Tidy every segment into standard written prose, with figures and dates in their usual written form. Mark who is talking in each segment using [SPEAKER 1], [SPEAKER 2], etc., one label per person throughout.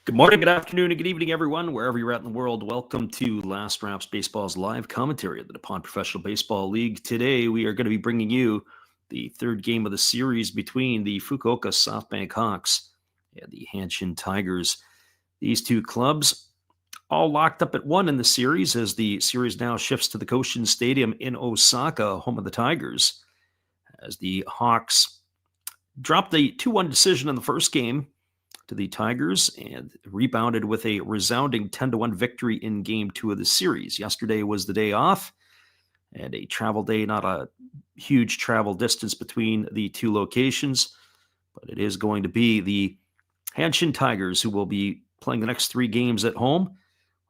[SPEAKER 1] Good morning, good afternoon, and good evening, everyone, wherever you're at in the world. Welcome to Last Raps Baseball's live commentary of the Nippon Professional Baseball League. Today, we are going to be bringing you the third game of the series between the Fukuoka Softbank Hawks and the Hanshin Tigers. These two clubs all locked up at one in the series as the series now shifts to the Koshin Stadium in Osaka, home of the Tigers, as the Hawks dropped a 2-1 decision in the first game to the Tigers and rebounded with a resounding 10-1 victory in Game 2 of the series. Yesterday was the day off and a travel day, not a huge travel distance between the two locations, but it is going to be the Hanshin Tigers who will be playing the next 3 games at home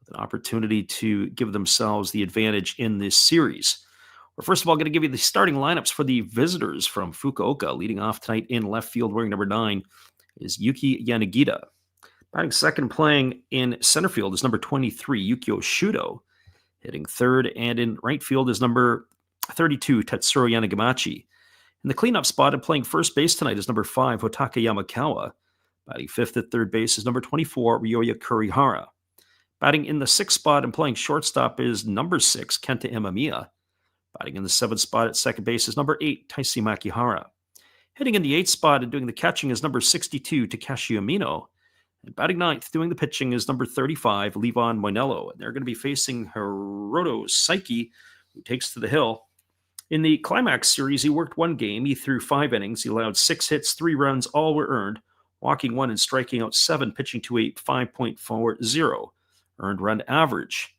[SPEAKER 1] with an opportunity to give themselves the advantage in this series. We're first of all going to give you the starting lineups for the visitors from Fukuoka. Leading off tonight in left field wearing number 9 is Yuki Yanagita. Batting second, playing in center field, is number 23, Yukio Shudo. Hitting third, and in right field is number 32, Tetsuro Yanagamachi. In the cleanup spot and playing first base tonight is number 5, Hotaka Yamakawa. Batting fifth at third base is number 24, Ryoya Kurihara. Batting in the sixth spot and playing shortstop is number 6, Kenta Imamiya. Batting in the seventh spot at second base is number 8, Taisi Makihara. Hitting in the 8th spot and doing the catching is number 62, Takashi Amino. And batting ninth, doing the pitching is number 35, Levon Moinello. And they're going to be facing Hiroto Saiki, who takes to the hill. In the climax series, he worked 1 game. He threw 5 innings. He allowed 6 hits, 3 runs, all were earned, walking 1 and striking out 7, pitching to a 5.40 earned run average.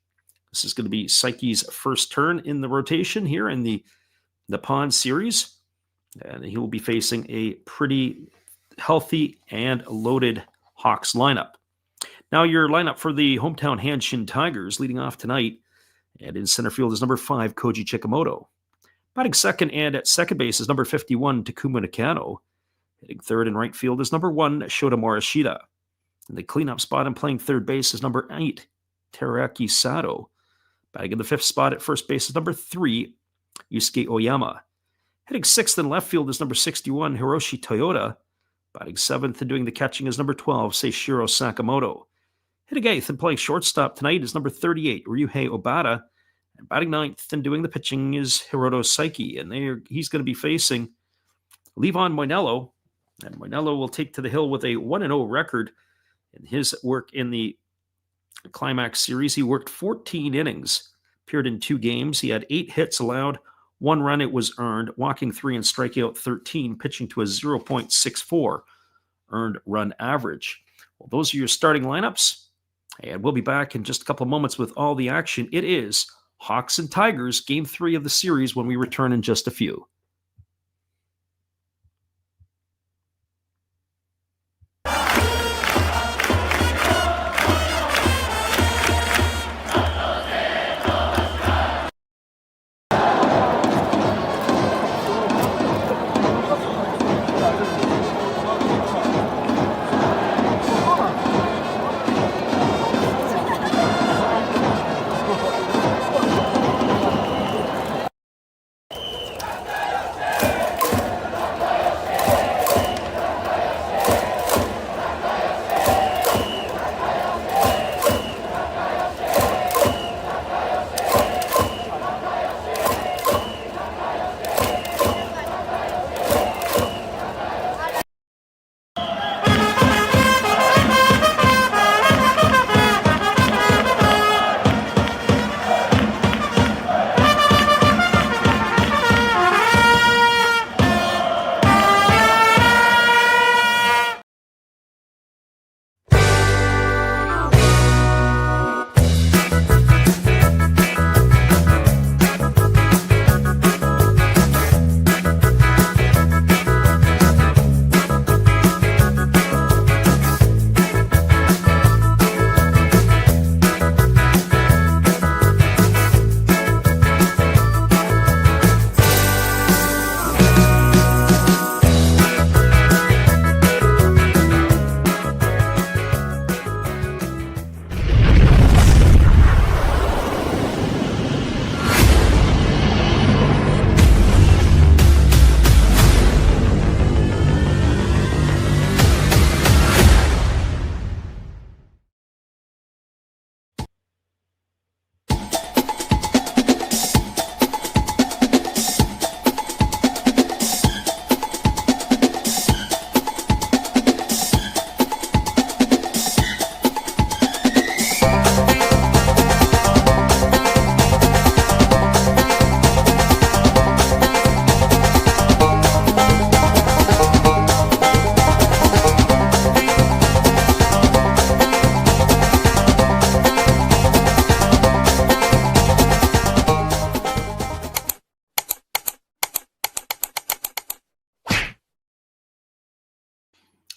[SPEAKER 1] This is going to be Saiki's first turn in the rotation here in the Nippon Series. And he will be facing a pretty healthy and loaded Hawks lineup. Now your lineup for the hometown Hanshin Tigers leading off tonight. And in center field is number 5, Koji Chikamoto. Batting second and at second base is number 51, Takuma Nakano. Hitting third and right field is number 1, Shota Morishita. In the cleanup spot and playing third base is number 8, Teraki Sato. Batting in the 5th spot at first base is number 3, Yusuke Oyama. Hitting 6th in left field is number 61, Hiroshi Toyota. Batting 7th and doing the catching is number 12, Seishiro Sakamoto. Hitting 8th and playing shortstop tonight is number 38, Ryuhei Obata. And batting 9th and doing the pitching is Hiroto Saiki. And he's going to be facing Levon Moinello. And Moinello will take to the hill with a 1-0 record in his work in the climax series. He worked 14 innings, appeared in 2 games. He had 8 hits allowed, 1 run it was earned, walking 3 and striking out 13, pitching to a 0.64 earned run average. Well, those are your starting lineups, and we'll be back in just a couple of moments with all the action. It is Hawks and Tigers, Game 3 of the series, when we return in just a few.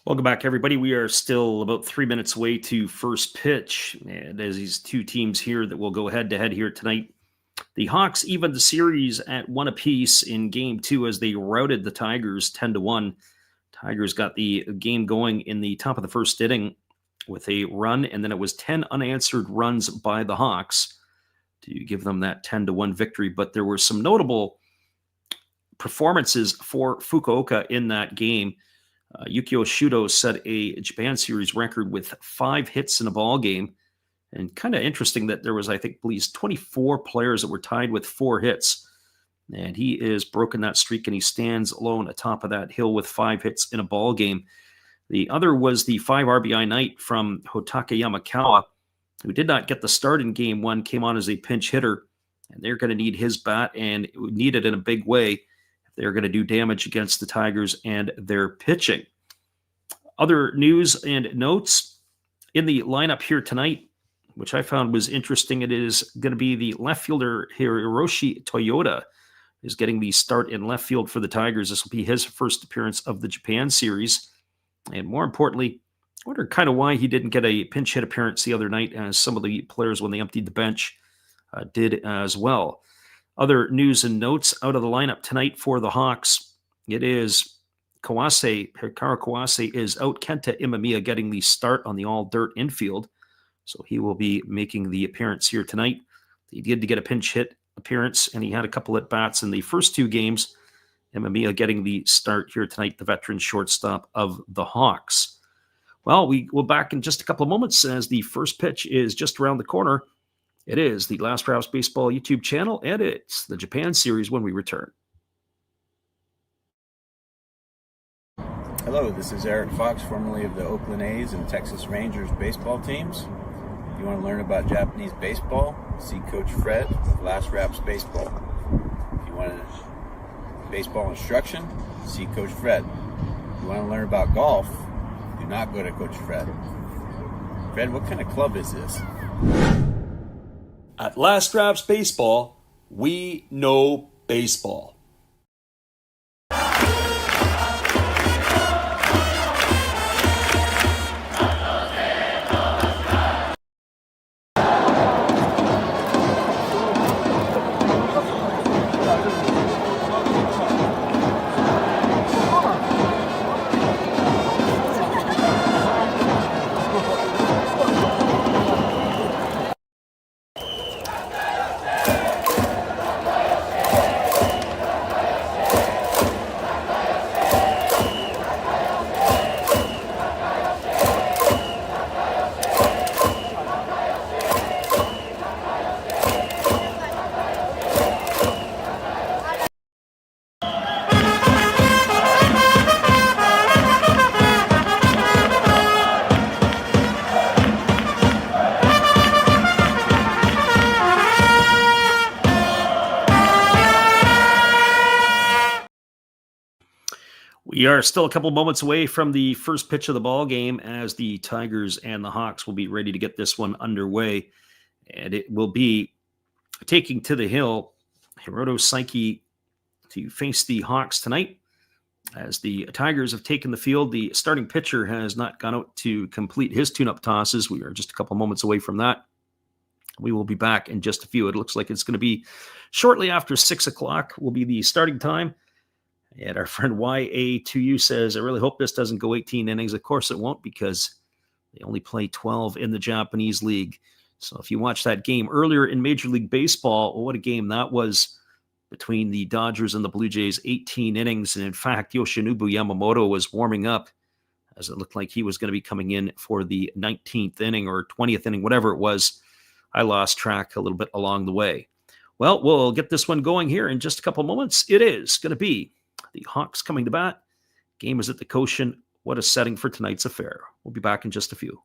[SPEAKER 1] Welcome back, everybody. We are still about 3 minutes away to first pitch. And there's these two teams here that will go head-to-head here tonight. The Hawks evened the series at 1 apiece in Game 2 as they routed the Tigers 10-1. Tigers got the game going in the top of the first inning with a run, and then it was 10 unanswered runs by the Hawks to give them that 10-1 victory. But there were some notable performances for Fukuoka in that game. Yukio Shudo set a Japan Series record with 5 hits in a ball game. And kind of interesting that there was, I think, at least 24 players that were tied with 4 hits. And he is broken that streak, and he stands alone atop of that hill with 5 hits in a ball game. The other was the 5 RBI night from Hotake Yamakawa, who did not get the start in Game 1, came on as a pinch hitter. And they're going to need his bat, and need it in a big way. They're going to do damage against the Tigers and their pitching. Other news and notes in the lineup here tonight, which I found was interesting. It is going to be the left fielder Hiroshi Toyota is getting the start in left field for the Tigers. This will be his first appearance of the Japan Series. And more importantly, I wonder kind of why he didn't get a pinch hit appearance the other night, as some of the players, when they emptied the bench, did as well. Other news and notes out of the lineup tonight for the Hawks. It is Hikaru Kawase is out. Kenta Imamiya getting the start on the all-dirt infield. So he will be making the appearance here tonight. He did get a pinch hit appearance, and he had a couple at bats in the first 2 games. Imamiya getting the start here tonight, the veteran shortstop of the Hawks. Well, we will back in just a couple of moments as the first pitch is just around the corner. It is the Last Raps Baseball YouTube channel, and it's the Japan Series when we return.
[SPEAKER 2] Hello, this is Eric Fox, formerly of the Oakland A's and Texas Rangers baseball teams. If you want to learn about Japanese baseball, see Coach Fred of Last Raps Baseball. If you want baseball instruction, see Coach Fred. If you want to learn about golf, do not go to Coach Fred. Fred, what kind of club is this?
[SPEAKER 3] At Last Raps Baseball, we know baseball.
[SPEAKER 1] We are still a couple moments away from the first pitch of the ball game as the Tigers and the Hawks will be ready to get this one underway. And it will be taking to the hill Hiroto Saiki to face the Hawks tonight. As the Tigers have taken the field, the starting pitcher has not gone out to complete his tune-up tosses. We are just a couple moments away from that. We will be back in just a few. It looks like it's going to be shortly after 6 o'clock will be the starting time. And our friend YA2U says, I really hope this doesn't go 18 innings. Of course it won't, because they only play 12 in the Japanese league. So if you watch that game earlier in Major League Baseball, what a game that was between the Dodgers and the Blue Jays, 18 innings. And in fact, Yoshinobu Yamamoto was warming up as it looked like he was going to be coming in for the 19th inning or 20th inning, whatever it was. I lost track a little bit along the way. Well, we'll get this one going here in just a couple moments. It is going to be the Hawks coming to bat. Game is at the Koshin. What a setting for tonight's affair. We'll be back in just a few.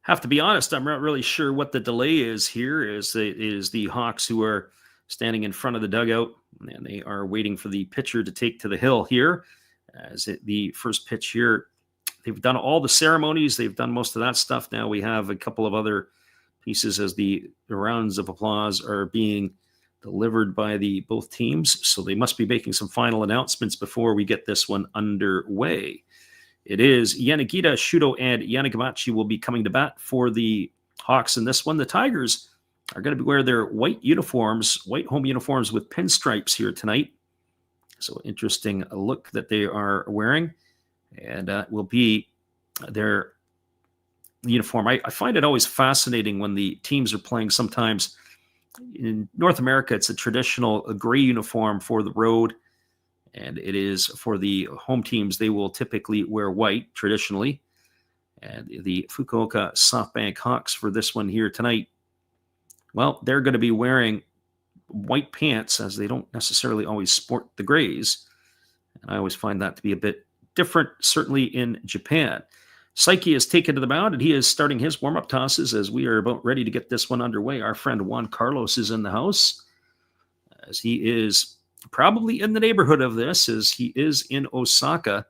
[SPEAKER 1] have to be honest, I'm not really sure what the delay is here. Is the Hawks who are standing in front of the dugout, and they are waiting for the pitcher to take to the hill here. The first pitch here, they've done all the ceremonies. They've done most of that stuff. Now we have a couple of other pieces as the rounds of applause are being delivered by both teams. So they must be making some final announcements before we get this one underway. It is Yanagita, Shudo, and Yanagamachi will be coming to bat for the Hawks in this one. The Tigers are going to wear their white home uniforms with pinstripes here tonight. So interesting look that they are wearing. And will be their uniform. I find it always fascinating when the teams are playing. Sometimes in North America, it's a traditional gray uniform for the road. And it is for the home teams. They will typically wear white traditionally. And the Fukuoka Softbank Hawks for this one here tonight, well, they're going to be wearing white pants as they don't necessarily always sport the grays. And I always find that to be a bit different, certainly in Japan. Saiki is taken to the mound, and he is starting his warm-up tosses as we are about ready to get this one underway. Our friend Juan Carlos is in the house, as he is probably in the neighborhood of this, as he is in Osaka,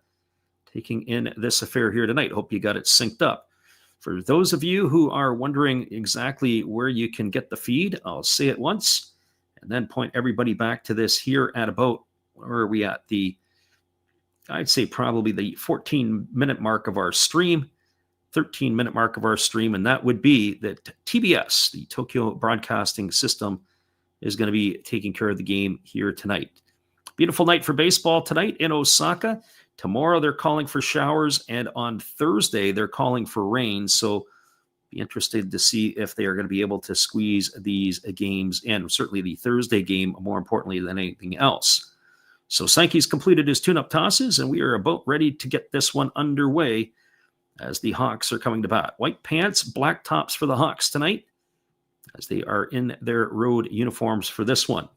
[SPEAKER 1] taking in this affair here tonight. Hope you got it synced up. For those of you who are wondering exactly where you can get the feed, I'll say it once, and then point everybody back to this here at about, where are we at? I'd say probably the 14-minute mark of our stream, 13-minute mark of our stream, and that would be that TBS, the Tokyo Broadcasting System, is going to be taking care of the game here tonight. Beautiful night for baseball tonight in Osaka. Tomorrow they're calling for showers, and on Thursday they're calling for rain. So be interested to see if they are going to be able to squeeze these games in. Certainly the Thursday game, more importantly than anything else. So Sankey's completed his tune-up tosses, and we are about ready to get this one underway as the Hawks are coming to bat. White pants, black tops for the Hawks tonight, as they are in their road uniforms for this one.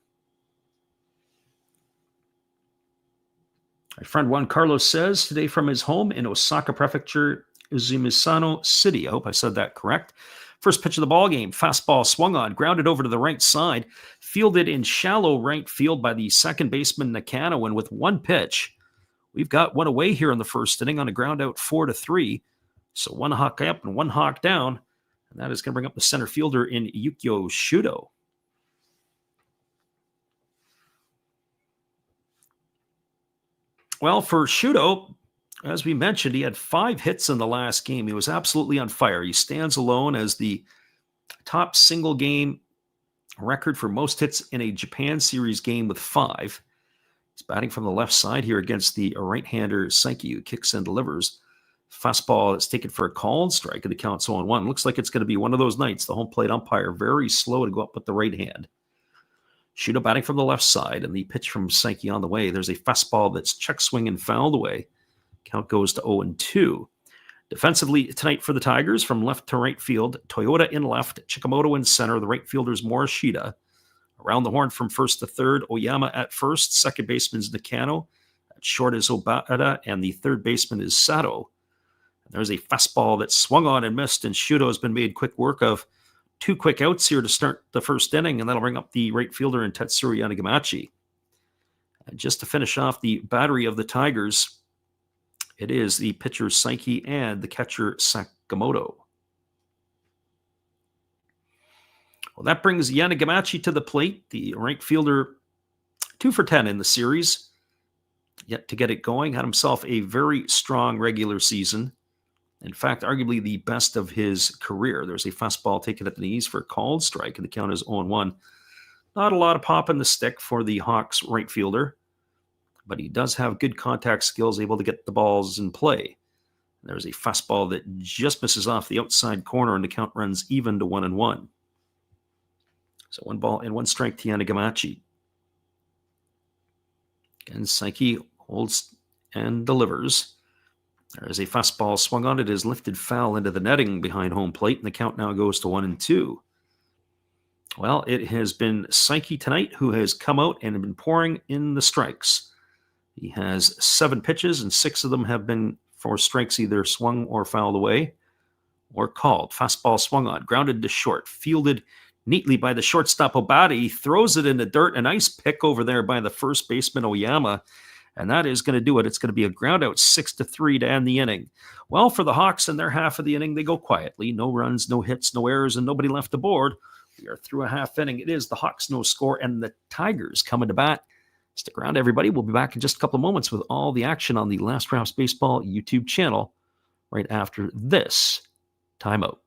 [SPEAKER 1] My friend Juan Carlos says today from his home in Osaka Prefecture, Uzumisano City. I hope I said that correct. First pitch of the ball game, fastball swung on, grounded over to the right side, fielded in shallow right field by the second baseman Nakano, and with one pitch, we've got one away here in the first inning on a ground out 4-3. So one hawk up and one hawk down. And that is going to bring up the center fielder in Yukio Shudo. Well, for Shudo, as we mentioned, he had 5 hits in the last game. He was absolutely on fire. He stands alone as the top single game record for most hits in a Japan Series game with 5. He's batting from the left side here against the right-hander Saiki, who kicks and delivers. Fastball is taken for a called strike, and the count's 0-1. Looks like it's going to be one of those nights. The home plate umpire very slow to go up with the right hand. Shudo batting from the left side, and the pitch from Saiki on the way. There's a fastball that's check swing and fouled away. Count goes to 0-2. Defensively tonight for the Tigers, from left to right field, Toyota in left, Chikamoto in center, the right fielder's Morishita. Around the horn from first to third, Oyama at first, second baseman's Nakano. At short is Obata, and the third baseman is Sato. And there's a fastball that swung on and missed, and Shudo has been made quick work of. 2 quick outs here to start the first inning, and that'll bring up the right fielder in Tetsuro Yanagamachi. And just to finish off the battery of the Tigers, it is the pitcher Saiki and the catcher Sakamoto. Well, that brings Yanagamachi to the plate, the right fielder, 2 for 10 in the series. Yet to get it going, had himself a very strong regular season. In fact, arguably the best of his career. There's a fastball taken at the knees for a called strike, and the count is 0-1. Not a lot of pop in the stick for the Hawks right fielder, but he does have good contact skills, able to get the balls in play. There's a fastball that just misses off the outside corner, and the count runs even to 1-1. So 1 ball and 1 strike to Yanagamachi. Again, Saiki holds and delivers. There is a fastball swung on. It is lifted foul into the netting behind home plate, and the count now goes to 1-2. Well, it has been Saiki tonight who has come out and been pouring in the strikes. He has 7 pitches, and 6 of them have been for strikes either swung or fouled away. or called. Fastball swung on, grounded to short, fielded neatly by the shortstop Obata. He throws it in the dirt. A nice pick over there by the first baseman Oyama. And that is going to do it. It's going to be a ground out 6-3 to end the inning. Well, for the Hawks in their half of the inning, they go quietly. No runs, no hits, no errors, and nobody left aboard. We are through a half inning. It is the Hawks no score and the Tigers coming to bat. Stick around, everybody. We'll be back in just a couple of moments with all the action on the Last Raps Baseball YouTube channel right after this timeout.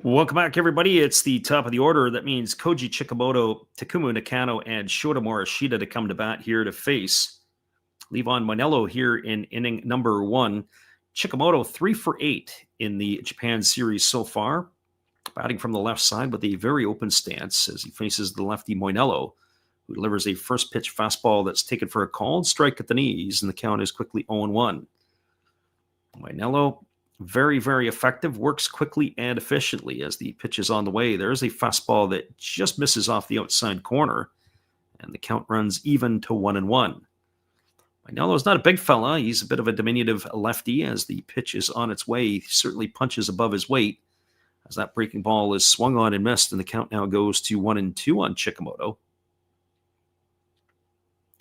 [SPEAKER 1] Welcome back, everybody. It's the top of the order. That means Koji Chikamoto, Takumu Nakano, and Shota Morishita to come to bat here to face Levon Manello here in inning number 1. Chikamoto 3 for 8 in the Japan series so far, batting from the left side with a very open stance as he faces the lefty Moinello, who delivers a first pitch fastball that's taken for a called strike at the knees, and the count is quickly 0-1. Moinello, very, very effective, works quickly and efficiently as the pitch is on the way. There's a fastball that just misses off the outside corner, and the count runs even to 1-1. Moinello is not a big fella. He's a bit of a diminutive lefty. As the pitch is on its way, he certainly punches above his weight as that breaking ball is swung on and missed, and the count now goes to 1-2 on Chikamoto.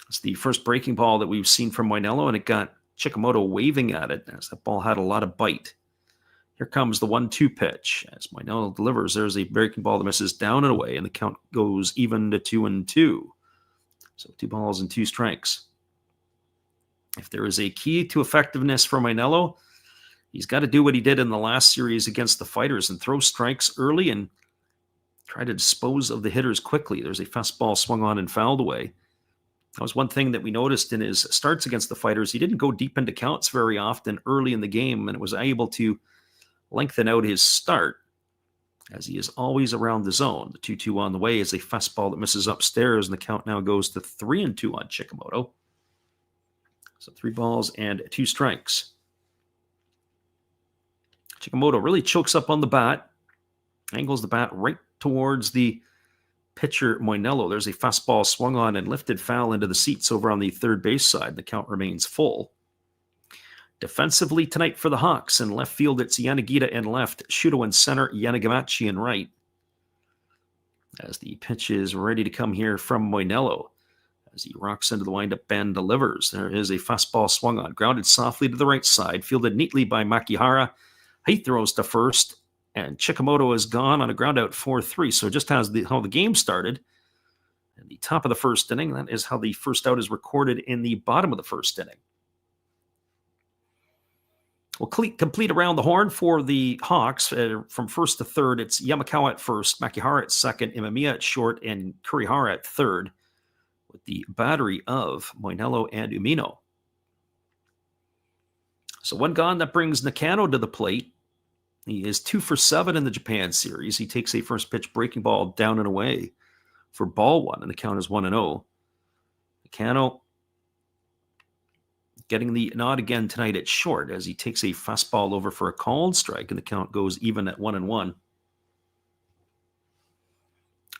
[SPEAKER 1] It's the first breaking ball that we've seen from Moinello, and it got Chikamoto waving at it as that ball had a lot of bite. Here comes the 1-2 pitch. As Moinello delivers, there's a breaking ball that misses down and away, and the count goes even to 2-2. So 2 balls and 2 strikes. If there is a key to effectiveness for Moinello, he's got to do what he did in the last series against the Fighters and throw strikes early and try to dispose of the hitters quickly. There's a fastball swung on and fouled away. That was one thing that we noticed in his starts against the Fighters. He didn't go deep into counts very often early in the game, and was able to lengthen out his start as he is always around the zone. The 2-2 on the way is a fastball that misses upstairs, and the count now goes to 3-2 on Chikamoto. So 3 balls and 2 strikes. Chikamoto really chokes up on the bat, angles the bat right towards the pitcher Moinello. There's a fastball swung on and lifted foul into the seats over on the third base side. The count remains full. Defensively tonight for the Hawks, in left field it's Yanagita in left, Shuto in center, Yanagamachi in right. As the pitch is ready to come here from Moinello, as he rocks into the windup and delivers. There is a fastball swung on, grounded softly to the right side, fielded neatly by Makihara. He throws to first, and Chikamoto is gone on a ground out 4-3. So just as how the game started, in the top of the first inning, that is how the first out is recorded in the bottom of the first inning. We'll complete around the horn for the Hawks. From first to third, it's Yamakawa at first, Makihara at second, Imamiya at short, and Kurihara at third, with the battery of Moinello and Umino. So one gone, that brings Nakano to the plate. He is 2 for 7 in the Japan series. He takes a first pitch breaking ball down and away for ball 1, and the count is 1-0. Nakano getting the nod again tonight at short as he takes a fastball over for a called strike, and the count goes even at 1-1.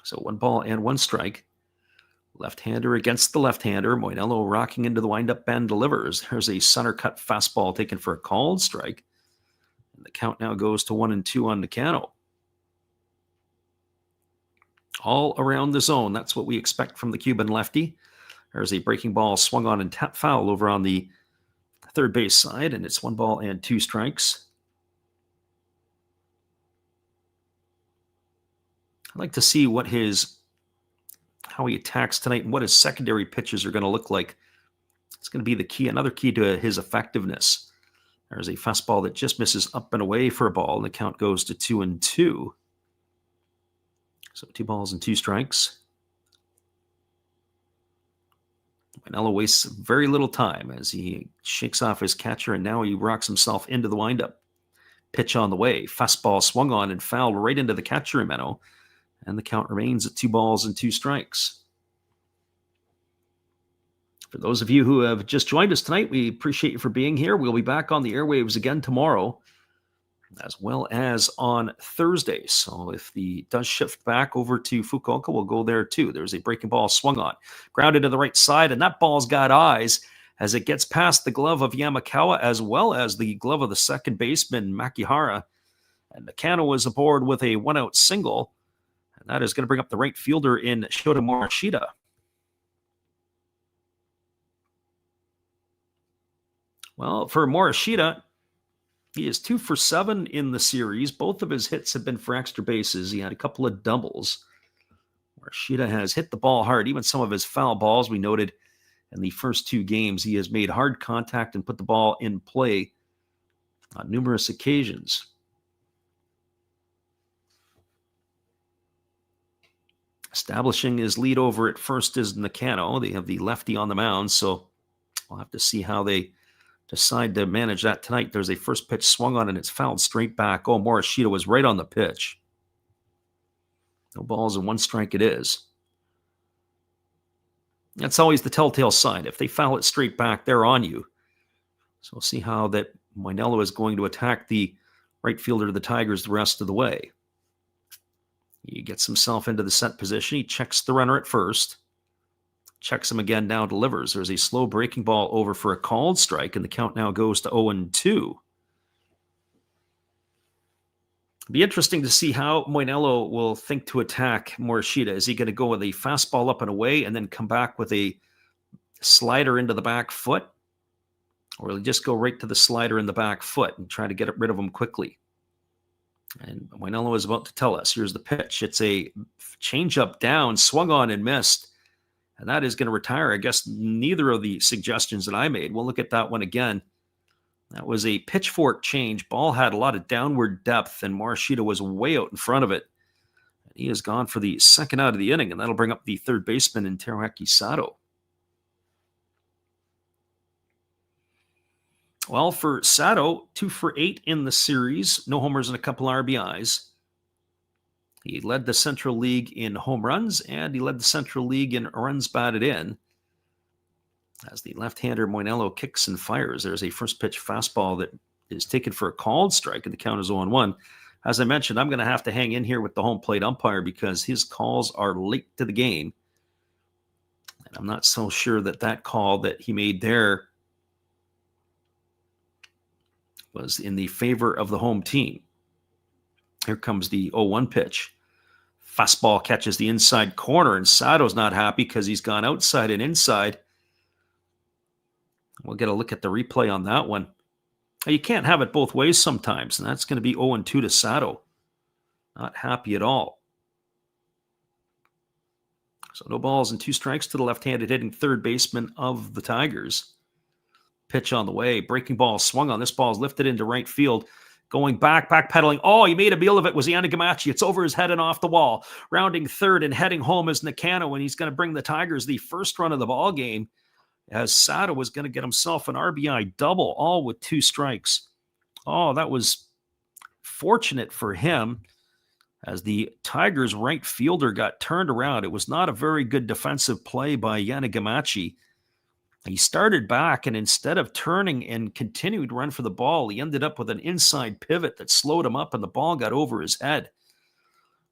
[SPEAKER 1] So 1-1 Left-hander against the left-hander. Moinello rocking into the windup bend, delivers. There's a center cut fastball taken for a called strike. And the count now goes to 1-2 on Nakano. All around the zone. That's what we expect from the Cuban lefty. There's a breaking ball swung on and tap foul over on the third base side, and it's 1-2. I'd like to see how he attacks tonight and what his secondary pitches are going to look like. It's going to be the key, another key to his effectiveness. There's a fastball that just misses up and away for a ball, and the count goes to 2-2. So 2-2. Moinello wastes very little time as he shakes off his catcher, and now he rocks himself into the windup. Pitch on the way. Fastball swung on and fouled right into the catcher, Imeno. And the count remains at 2-2. For those of you who have just joined us tonight, we appreciate you for being here. We'll be back on the airwaves again tomorrow, as well as on Thursday. So if the does shift back over to Fukuoka, we'll go there too. There's a breaking ball swung on, grounded to the right side, and that ball's got eyes as it gets past the glove of Yamakawa as well as the glove of the second baseman Makihara. And Nakano is aboard with a 1-out single. And that is going to bring up the right fielder in Shota Morishita. Well, for Morishita, he is 2 for 7 in the series. Both of his hits have been for extra bases. He had a couple of doubles. Morishita has hit the ball hard. Even some of his foul balls, we noted in the first 2 games, he has made hard contact and put the ball in play on numerous occasions. Establishing his lead over at first is Nakano. They have the lefty on the mound, so we'll have to see how they decide to manage that tonight. There's a first pitch swung on, and it's fouled straight back. Oh, Morishita was right on the pitch. No balls and 1 strike it is. That's always the telltale sign. If they foul it straight back, they're on you. So we'll see how that Moinello is going to attack the right fielder of the Tigers the rest of the way. He gets himself into the set position. He checks the runner at first. Checks him again, now delivers. There's a slow breaking ball over for a called strike, and the count now goes to 0-2. It'll be interesting to see how Moinello will think to attack Morishita. Is he going to go with a fastball up and away and then come back with a slider into the back foot? Or will he just go right to the slider in the back foot and try to get rid of him quickly? And Moinello is about to tell us. Here's the pitch. It's a changeup down, swung on and missed. And that is going to retire. I guess neither of the suggestions that I made. We'll look at that one again. That was a pitchfork change. Ball had a lot of downward depth, and Morishita was way out in front of it. And he is gone for the second out of the inning, and that'll bring up the third baseman in Teruaki Sato. Well, for Sato, 2 for 8 in the series. No homers and a couple RBIs. He led the Central League in home runs, and he led the Central League in runs batted in. As the left-hander Moinello kicks and fires, there's a first pitch fastball that is taken for a called strike, and the count is 0-1. As I mentioned, I'm going to have to hang in here with the home plate umpire because his calls are late to the game. And I'm not so sure that call that he made there was in the favor of the home team. Here comes the 0-1 pitch. Fastball catches the inside corner, and Sato's not happy because he's gone outside and inside. We'll get a look at the replay on that one. You can't have it both ways sometimes, and that's going to be 0-2 to Sato. Not happy at all. So no balls and 2 strikes to the left-handed hitting third baseman of the Tigers. Pitch on the way. Breaking ball swung on. This ball is lifted into right field. Going backpedaling. Oh, he made a meal of it. Was Yanagamachi. It's over his head and off the wall. Rounding third and heading home is Nakano, and he's going to bring the Tigers the first run of the ball game, as Sato was going to get himself an RBI double, all with 2 strikes. Oh, that was fortunate for him as the Tigers' right fielder got turned around. It was not a very good defensive play by Yanagamachi. He started back, and instead of turning and continuing to run for the ball, he ended up with an inside pivot that slowed him up, and the ball got over his head.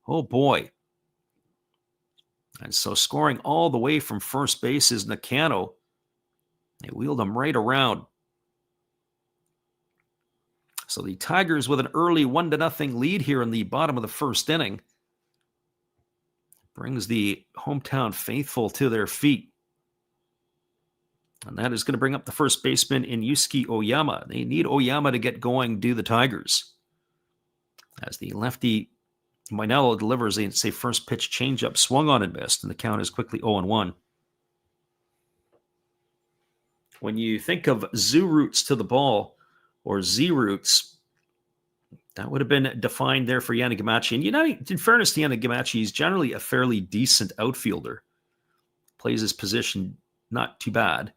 [SPEAKER 1] Oh, boy. And so scoring all the way from first base is Nakano. They wheeled him right around. So the Tigers with an early 1-0 lead here in the bottom of the first inning brings the hometown faithful to their feet. And that is going to bring up the first baseman in Yusuke Oyama. They need Oyama to get going, do the Tigers. As the lefty Moinello delivers a first pitch changeup, swung on and missed, and the count is quickly 0-1. When you think of zoo roots to the ball, or Z roots, that would have been defined there for Yannick Gamache. And in fairness to Yannick Gamache, he's generally a fairly decent outfielder. Plays his position not too bad.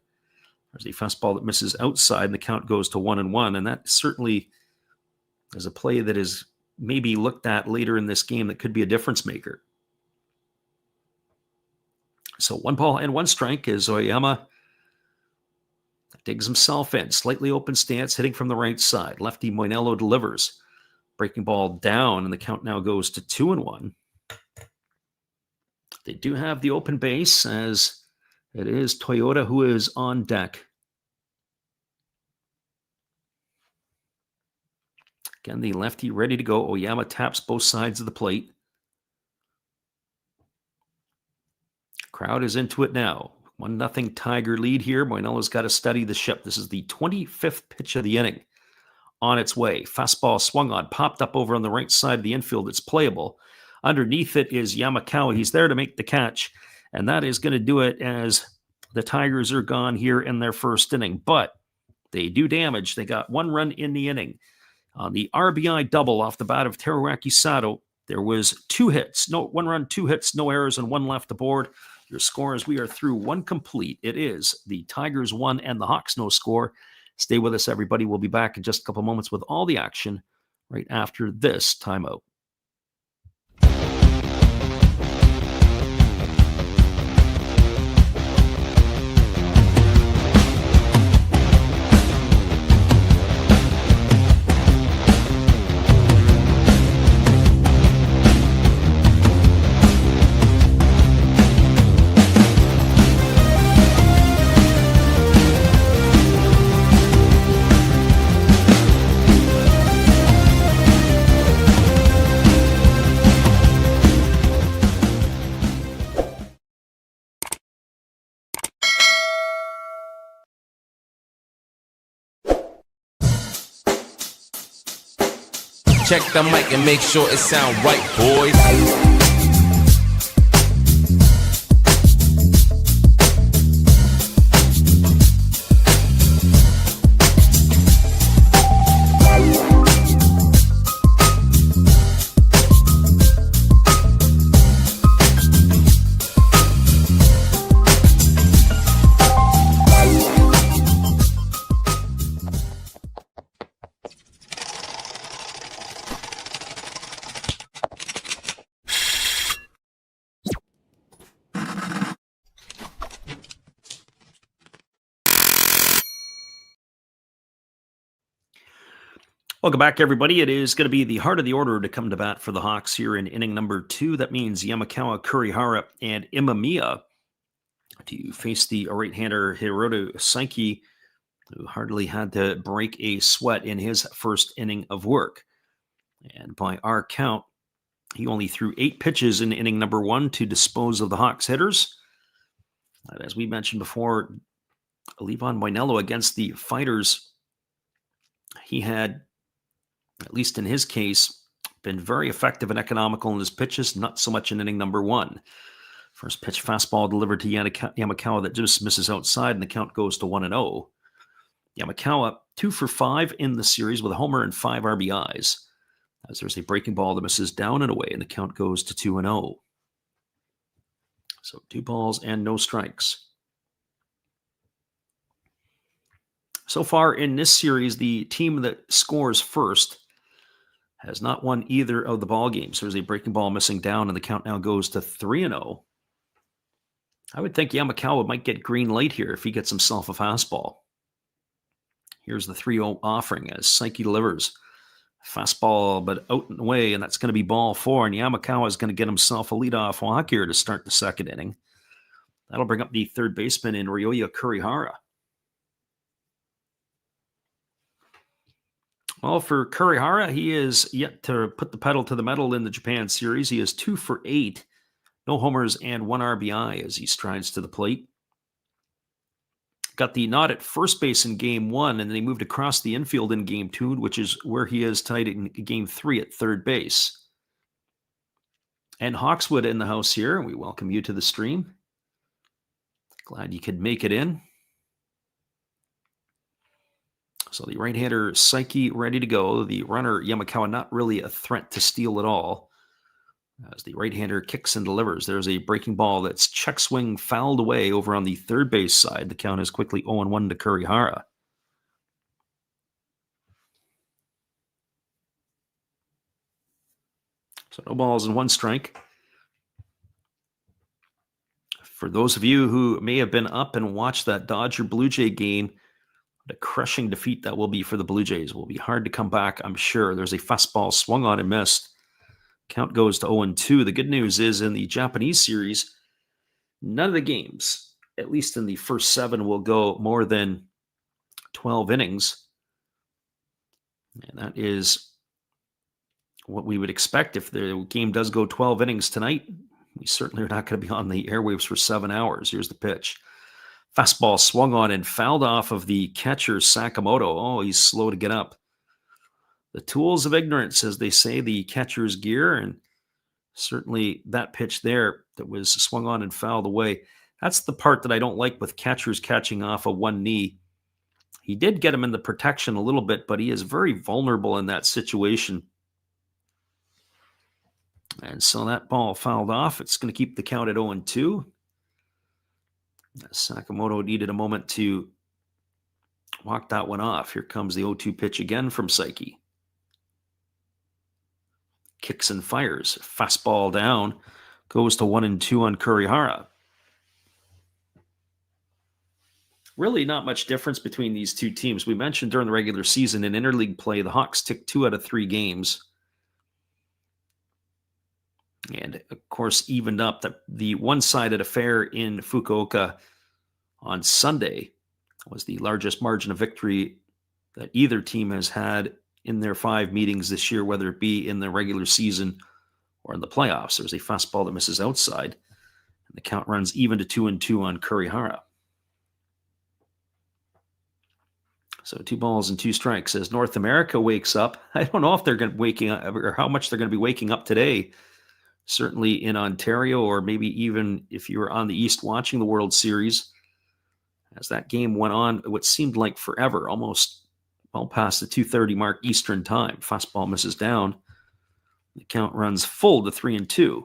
[SPEAKER 1] There's a fastball that misses outside, and the count goes to 1-1. And that certainly is a play that is maybe looked at later in this game that could be a difference maker. So 1 ball and 1 strike as Oyama digs himself in. Slightly open stance, hitting from the right side. Lefty Moinello delivers. Breaking ball down, and the count now goes to 2-1. They do have the open base, as it is Toyota who is on deck. Again, the lefty ready to go. Oyama taps both sides of the plate. Crowd is into it now. 1-0 Tiger lead here. Moinello's got to steady the ship. This is the 25th pitch of the inning. On its way. Fastball swung on, popped up over on the right side of the infield. It's playable. Underneath it is Yamakawa. He's there to make the catch, and that is going to do it as the Tigers are gone here in their first inning. But they do damage. They got 1 run in the inning. On the RBI double off the bat of Teruaki Sato, there was 2 hits. 1 run, 2 hits, no errors, and 1 left aboard. Your score as we are through 1 complete. It is the Tigers 1 and the Hawks no score. Stay with us, everybody. We'll be back in just a couple moments with all the action right after this timeout.
[SPEAKER 4] Check the mic and make sure it sound right, boys.
[SPEAKER 1] Welcome back, everybody. It is going to be the heart of the order to come to bat for the Hawks here in inning number 2. That means Yamakawa, Kurihara, and Imamiya to face the right-hander Hiroto Saiki, who hardly had to break a sweat in his first inning of work. And by our count, he only threw 8 pitches in inning number 1 to dispose of the Hawks hitters. And as we mentioned before, Levon Moinello against the Fighters, he had, at least in his case, been very effective and economical in his pitches, not so much in inning number 1. First pitch fastball delivered to Yamakawa that just misses outside, and the count goes to 1-0. Yamakawa 2 for 5 in the series with a homer and 5 RBIs. As there's a breaking ball that misses down and away, and the count goes to 2-0. So 2 balls and no strikes. So far in this series, the team that scores first has not won either of the ball games. There's a breaking ball missing down, and the count now goes to 3-0. I would think Yamakawa might get green light here if he gets himself a fastball. Here's the 3-0 offering as Saiki delivers. Fastball, but out and away, and that's going to be ball 4. And Yamakawa is going to get himself a leadoff walk here to start the second inning. That'll bring up the third baseman in Ryoya Kurihara. Well, for Kurihara, he is yet to put the pedal to the metal in the Japan series. He is 2 for 8, no homers and 1 RBI as he strides to the plate. Got the nod at first base in game 1, and then he moved across the infield in game 2, which is where he is tonight in game 3 at third base. And Hawkswood in the house here. We welcome you to the stream. Glad you could make it in. So the right-hander Saiki ready to go. The runner Yamakawa not really a threat to steal at all. As the right-hander kicks and delivers, there's a breaking ball that's check swing fouled away over on the third base side. The count is quickly 0-1 to Kurihara. So no balls and 1 strike. For those of you who may have been up and watched that Dodger-Blue Jay game, the crushing defeat that will be for the Blue Jays will be hard to come back, I'm sure. There's a fastball swung on and missed. Count goes to 0-2. The good news is in the Japanese series, none of the games, at least in the first 7, will go more than 12 innings. And that is what we would expect if the game does go 12 innings tonight. We certainly are not going to be on the airwaves for 7 hours. Here's the pitch. Fastball swung on and fouled off of the catcher, Sakamoto. Oh, he's slow to get up. The tools of ignorance, as they say, the catcher's gear, and certainly that pitch there that was swung on and fouled away. That's the part that I don't like with catchers catching off of one knee. He did get him in the protection a little bit, but he is very vulnerable in that situation. And so that ball fouled off. It's going to keep the count at 0-2. Sakamoto needed a moment to walk that one off. Here comes the 0-2 pitch again from Saiki. Kicks and fires. Fastball down. Goes to 1-2 on Kurihara. Really not much difference between these two teams. We mentioned during the regular season in interleague play, the Hawks took 2 out of 3 games. And, of course, evened up the one-sided affair in Fukuoka on Sunday was the largest margin of victory that either team has had in their 5 meetings this year, whether it be in the regular season or in the playoffs. There's a fastball that misses outside, and the count runs even to 2-2 on Kurihara. So 2 balls and 2 strikes as North America wakes up. I don't know if they're going to be waking up or how much they're going to be waking up today. Certainly in Ontario, or maybe even if you were on the East watching the World Series, as that game went on, what seemed like forever, almost well past the 2:30 mark Eastern time. Fastball misses down. The count runs full to 3-2.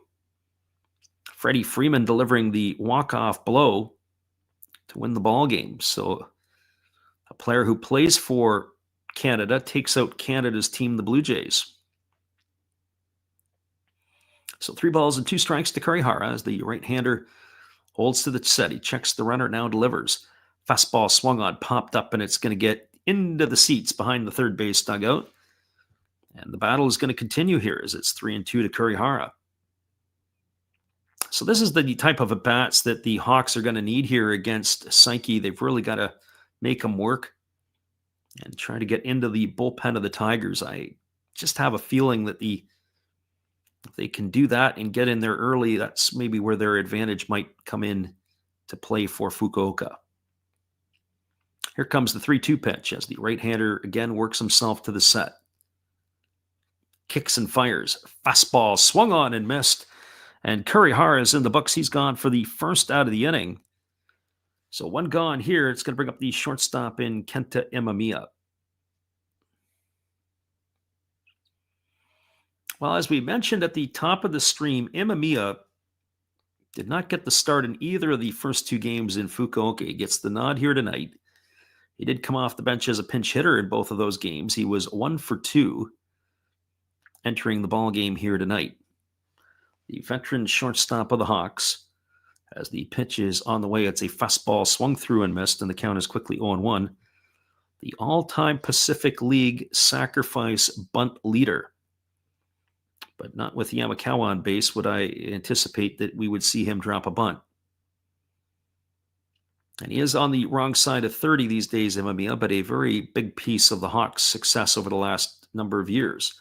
[SPEAKER 1] Freddie Freeman delivering the walk-off blow to win the ball game. So a player who plays for Canada takes out Canada's team, the Blue Jays. So 3 balls and 2 strikes to Kurihara as the right-hander holds to the set. He checks the runner, now delivers. Fastball swung on, popped up, and it's going to get into the seats behind the third base dugout. And the battle is going to continue here as it's 3-2 to Kurihara. So this is the type of at-bats that the Hawks are going to need here against Saiki. They've really got to make them work and try to get into the bullpen of the Tigers. I just have a feeling that if they can do that and get in there early, that's maybe where their advantage might come in to play for Fukuoka. Here comes the 3-2 pitch as the right-hander again works himself to the set. Kicks and fires. Fastball swung on and missed. And Kurihara is in the books. He's gone for the first out of the inning. So 1 gone here. It's going to bring up the shortstop in Kenta Imamiya. Well, as we mentioned at the top of the stream, Imamiya did not get the start in either of the first 2 games in Fukuoka. He gets the nod here tonight. He did come off the bench as a pinch hitter in both of those games. He was 1 for 2 entering the ball game here tonight. The veteran shortstop of the Hawks, as the pitch is on the way, it's a fastball swung through and missed, and the count is quickly 0-1. the all-time Pacific League sacrifice bunt leader. But not with Yamakawa on base would I anticipate that we would see him drop a bunt. And he is on the wrong side of 30 these days, Mamiya, but a very big piece of the Hawks' success over the last number of years.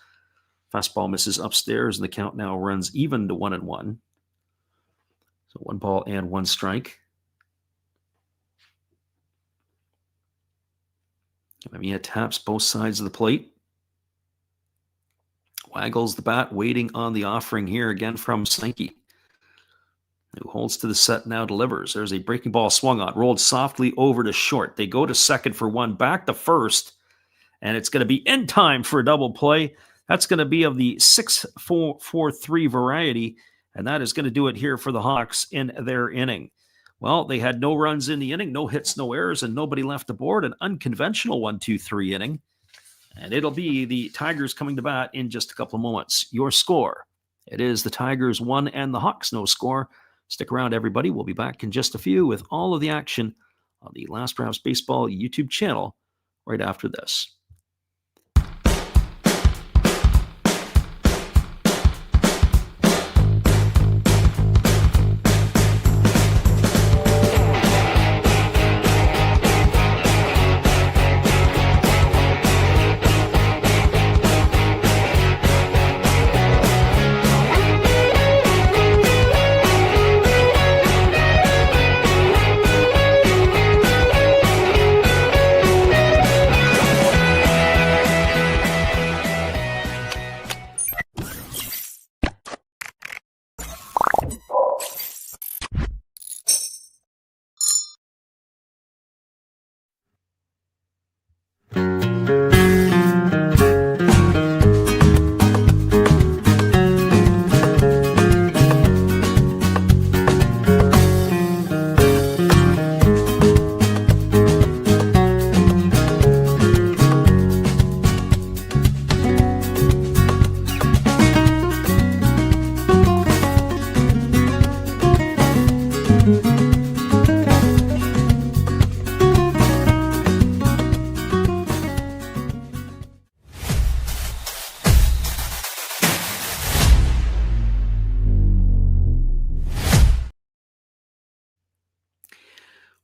[SPEAKER 1] Fastball misses upstairs, and the count now runs even to 1-1. So 1 ball and 1 strike. Mamiya taps both sides of the plate. Waggles the bat, waiting on the offering here again from Sankey, who holds to the set, now delivers. There's a breaking ball swung on, rolled softly over to short. They go to second for 1, back to first, and it's going to be in time for a double play. That's going to be of the 6-4-3 variety, and that is going to do it here for the Hawks in their inning. Well, they had no runs in the inning, no hits, no errors, and nobody left aboard. An unconventional 1-2-3 inning. And it'll be the Tigers coming to bat in just a couple of moments. Your score: it is the Tigers 1 and the Hawks no score. Stick around, everybody. We'll be back in just a few with all of the action on the Last Rounds Baseball YouTube channel right after this.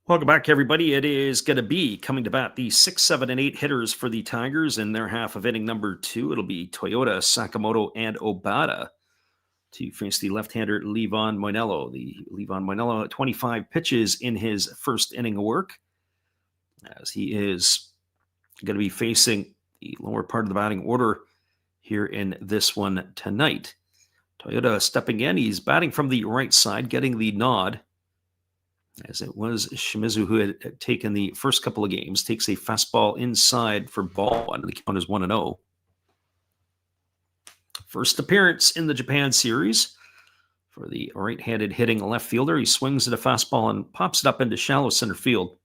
[SPEAKER 1] Welcome back, everybody. It is going to be coming to bat the 6, 7, and 8 hitters for the Tigers in their half of inning number 2. It'll be Toyota, Sakamoto, and Obata to face the left-hander Levon Moinello. The Levon Moinello, 25 pitches in his first inning of work, as he is going to be facing the lower part of the batting order here in this one tonight. Toyota stepping in. He's batting from the right side, getting the nod, as it was Shimizu who had taken the first couple of games. Takes a fastball inside for ball 1. The count is 1-0. First appearance in the Japan series for the right-handed hitting left fielder. He swings at a fastball and pops it up into shallow center field.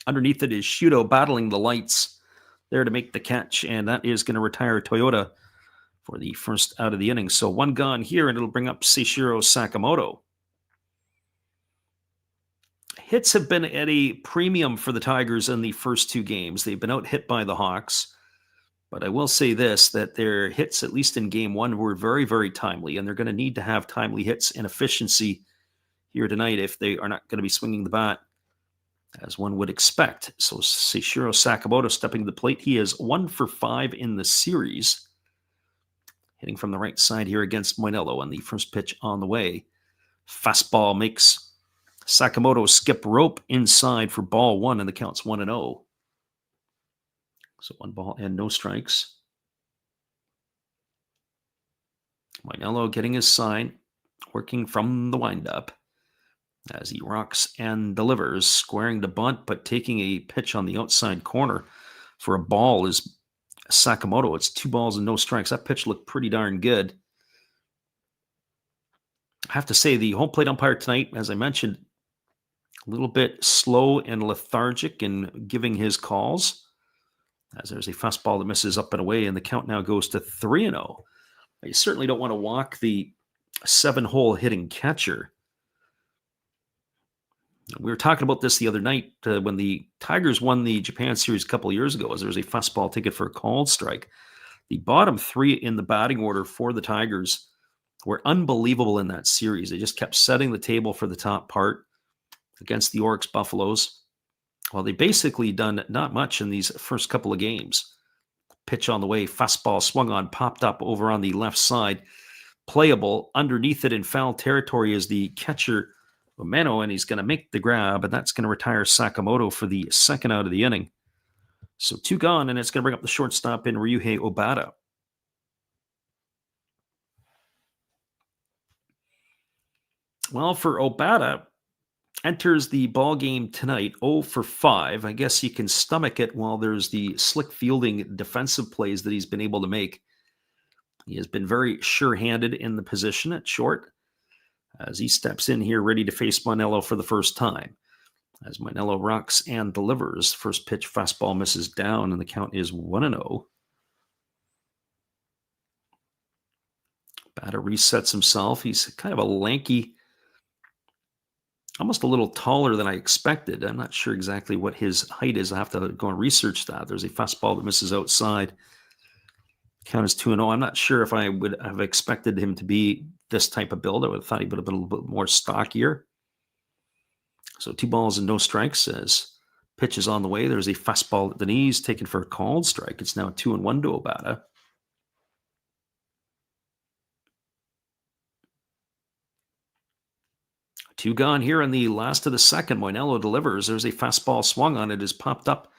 [SPEAKER 1] Underneath it is Shudo battling the lights there to make the catch, and that is going to retire Toyota for the first out of the inning. So 1 gone here, and it'll bring up Seishiro Sakamoto. Hits have been at a premium for the Tigers in the first 2 games. They've been out hit by the Hawks. But I will say this, that their hits, at least in game 1, were very, very timely. And they're going to need to have timely hits and efficiency here tonight if they are not going to be swinging the bat, as one would expect. So Seishiro Sakamoto stepping to the plate. He is 1 for 5 in the series. Hitting from the right side here against Moinello on the first pitch on the way. Fastball makes Sakamoto skip rope inside for ball 1, and the count's 1-0. So 1 ball and no strikes. Moinello getting his sign, working from the windup as he rocks and delivers, squaring to bunt, but taking a pitch on the outside corner for a ball is Sakamoto. It's 2 balls and no strikes. That pitch looked pretty darn good. I have to say, the home plate umpire tonight, as I mentioned, a little bit slow and lethargic in giving his calls, as there's a fastball that misses up and away, and the count now goes to 3-0. You certainly don't want to walk the 7-hole hitting catcher. We were talking about this the other night when the Tigers won the Japan Series a couple of years ago, as there was a fastball ticket for a called strike. The bottom three in the batting order for the Tigers were unbelievable in that series. They just kept setting the table for the top part against the Oryx Buffaloes. Well, they basically done not much in these first couple of games. Pitch on the way, fastball swung on, popped up over on the left side. Playable. Underneath it in foul territory is the catcher, Umeno, and he's going to make the grab, and that's going to retire Sakamoto for the second out of the inning. So 2 gone, and it's going to bring up the shortstop in Ryuhei Obata. Well, for Obata, enters the ball game tonight 0 for 5. I guess you can stomach it while there's the slick fielding defensive plays that he's been able to make. He has been very sure-handed in the position at short as he steps in here ready to face Manello for the first time. As Manello rocks and delivers, first pitch fastball misses down, and the count is 1-0. Batter resets himself. He's kind of a lanky, almost a little taller than I expected. I'm not sure exactly what his height is. I have to go and research that. There's a fastball that misses outside. Count is 2-0. I'm not sure if I would have expected him to be this type of build. I would have thought he would have been a little bit more stockier. So 2 balls and no strikes as pitch is on the way. There's a fastball at the knees taken for a called strike. It's now 2-1 to Obata. Two gone here in the last of the second. Moinello delivers. There's a fastball swung on. It is popped up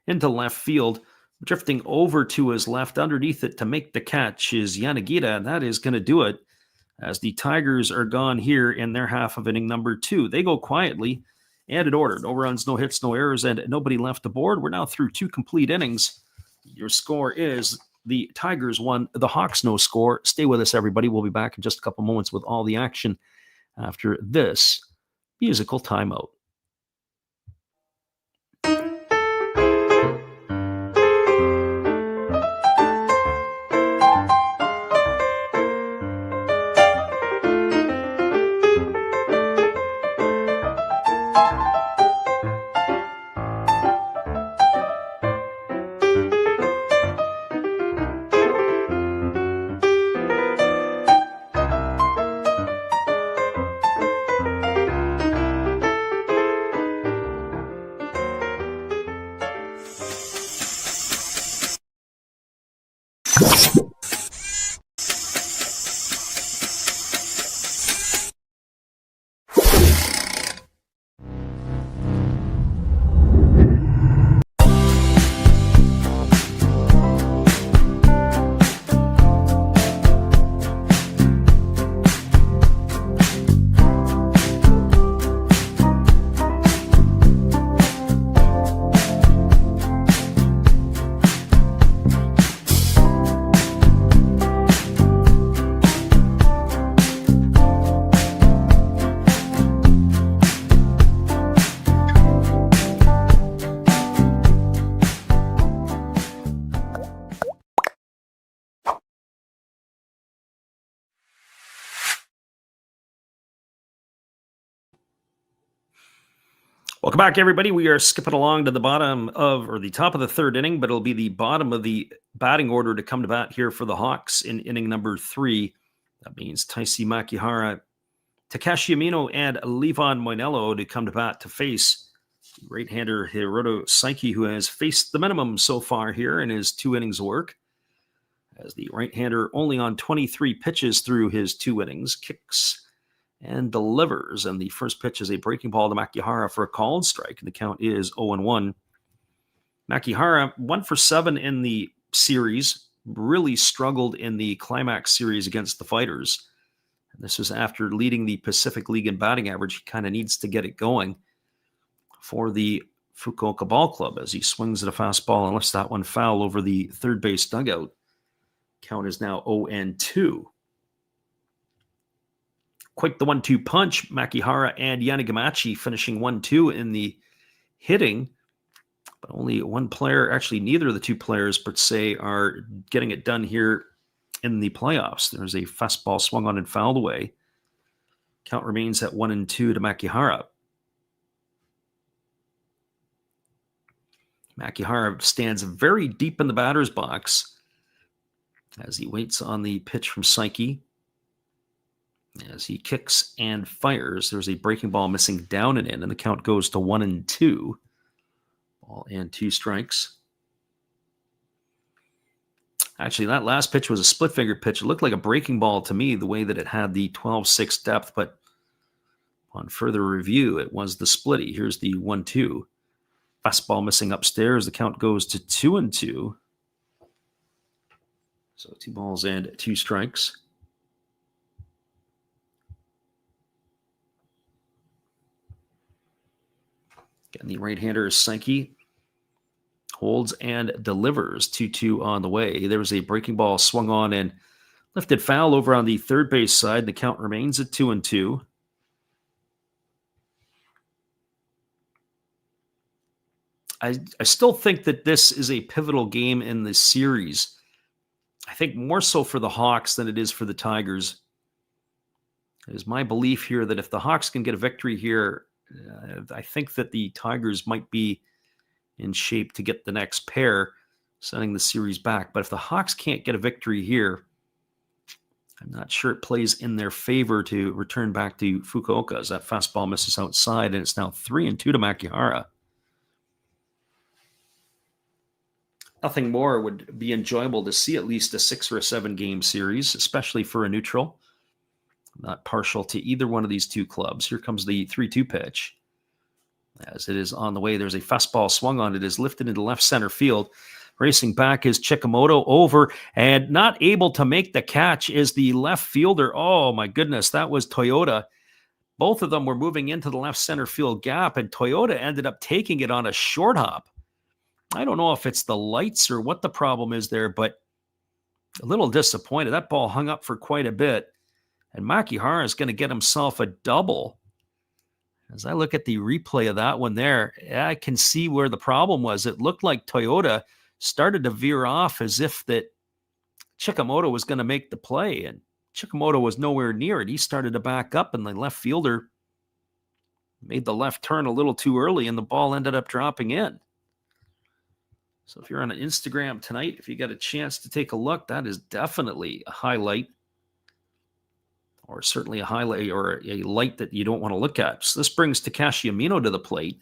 [SPEAKER 1] into left field. Drifting over to his left underneath it to make the catch is Yanagita, and that is going to do it as the Tigers are gone here in their half of inning number 2. They go quietly and in order. No runs, no hits, no errors, and nobody left the board. We're now through 2 complete innings. Your score is the Tigers 1, the Hawks no score. Stay with us, everybody. We'll be back in just a couple moments with all the action after this musical timeout. Welcome back, everybody. We are skipping along to the bottom of, or the top of the third inning, but it'll be the bottom of the batting order to come to bat here for the Hawks in inning number 3. That means Taisi Makihara, Takashi Amino, and Levon Moinello to come to bat to face right-hander Hiroto Saiki, who has faced the minimum so far here in his 2 innings of work. As the right-hander only on 23 pitches through his 2 innings, kicks and delivers. And the first pitch is a breaking ball to Makihara for a called strike. And the count is 0-1. Makihara, 1 for 7 in the series, really struggled in the climax series against the Fighters. And this was after leading the Pacific League in batting average. He kind of needs to get it going for the Fukuoka Ball Club as he swings at a fastball and lifts that one foul over the third base dugout. Count is now 0-2. Quite the 1-2 punch. Makihara and Yanagamachi finishing 1-2 in the hitting. But only one player, actually neither of the 2 players, per se, are getting it done here in the playoffs. There's a fastball swung on and fouled away. Count remains at 1-2 to Makihara. Makihara stands very deep in the batter's box as he waits on the pitch from Psyche. As he kicks and fires, there's a breaking ball missing down and in, and the count goes to 1-2. Ball and 2 strikes. Actually, that last pitch was a split finger pitch. It looked like a breaking ball to me, the way that it had the 12-6 depth, but on further review, it was the splitty. Here's the 1-2. Fastball missing upstairs. The count goes to 2-2. So 2 balls and 2 strikes. Again, the right-hander is Psyche. Holds and delivers. 2-2 on the way. There was a breaking ball swung on and lifted foul over on the third base side. The count remains at 2-2. I still think that this is a pivotal game in the series. I think more so for the Hawks than it is for the Tigers. It is my belief here that if the Hawks can get a victory here, I think that the Tigers might be in shape to get the next pair, sending the series back. But if the Hawks can't get a victory here, I'm not sure it plays in their favor to return back to Fukuoka as that fastball misses outside, and it's now 3-2 to Makihara. Nothing more would be enjoyable to see at least a 6 or a 7 game series, especially for a neutral. I'm not partial to either one of these two clubs. Here comes the 3-2 pitch. As it is on the way, there's a fastball swung on. It is lifted into left center field. Racing back is Chikamoto over, and not able to make the catch is the left fielder. Oh, my goodness, that was Toyota. Both of them were moving into the left center field gap, and Toyota ended up taking it on a short hop. I don't know if it's the lights or what the problem is there, but a little disappointed. That ball hung up for quite a bit, and Makihara is going to get himself a double. As I look at the replay of that one there, I can see where the problem was. It looked like Toyota started to veer off as if that Chikamoto was going to make the play, and Chikamoto was nowhere near it. He started to back up, and the left fielder made the left turn a little too early, and the ball ended up dropping in. So if you're on Instagram tonight, if you get a chance to take a look, that is definitely a highlight, or certainly a highlight or a light that you don't want to look at. So this brings Takashi Amino to the plate.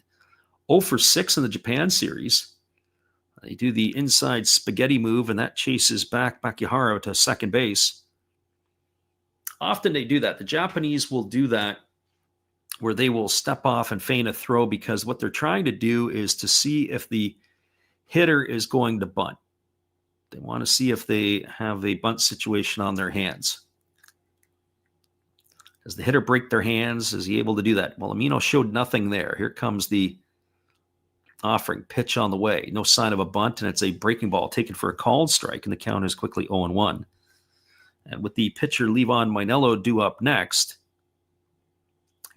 [SPEAKER 1] 0 for 6 in the Japan series. They do the inside spaghetti move, and that chases back Makihara to second base. Often they do that. The Japanese will do that where they will step off and feign a throw, because what they're trying to do is to see if the hitter is going to bunt. They want to see if they have a bunt situation on their hands. Does the hitter break their hands? Is he able to do that? Well, Amino showed nothing there. Here comes the offering pitch on the way. No sign of a bunt, and it's a breaking ball taken for a called strike, and the count is quickly 0-1. And with the pitcher Levon Mainello due up next,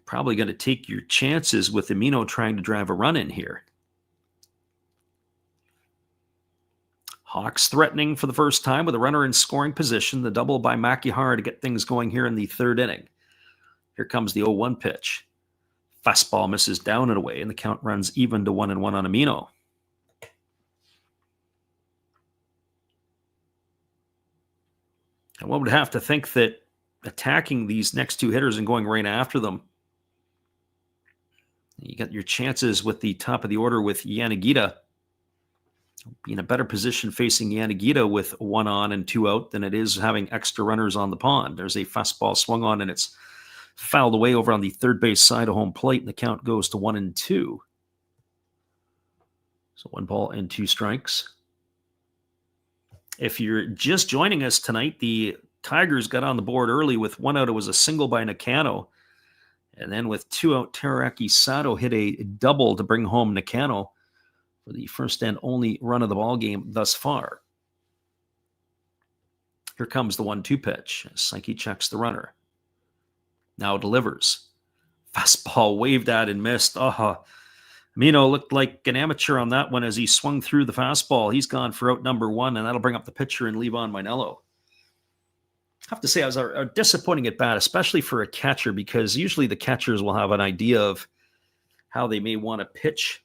[SPEAKER 1] probably going to take your chances with Amino trying to drive a run in here. Hawks threatening for the first time with a runner in scoring position. The double by Makihara to get things going here in the third inning. Here comes the 0-1 pitch. Fastball misses down and away, and the count runs even to 1-1 on Amino. And one would have to think that attacking these next two hitters and going right after them, you got your chances with the top of the order with Yanagita. Be in a better position facing Yanagita with 1 on and 2 out than it is having extra runners on the pond. There's a fastball swung on, and it's fouled away over on the third base side of home plate, and the count goes to 1-2. So 1 ball and 2 strikes. If you're just joining us tonight, the Tigers got on the board early with 1 out. It was a single by Nakano. And then with 2 out, Teraraki Sato hit a double to bring home Nakano for the first and only run of the ball game thus far. Here comes the 1-2 pitch. Psyche checks the runner. Now delivers. Fastball waved at and missed. Amino looked like an amateur on that one as he swung through the fastball. He's gone for out number 1, and that'll bring up the pitcher and Levon Mainello. I have to say, I was disappointing at bat, especially for a catcher, because usually the catchers will have an idea of how they may want to pitch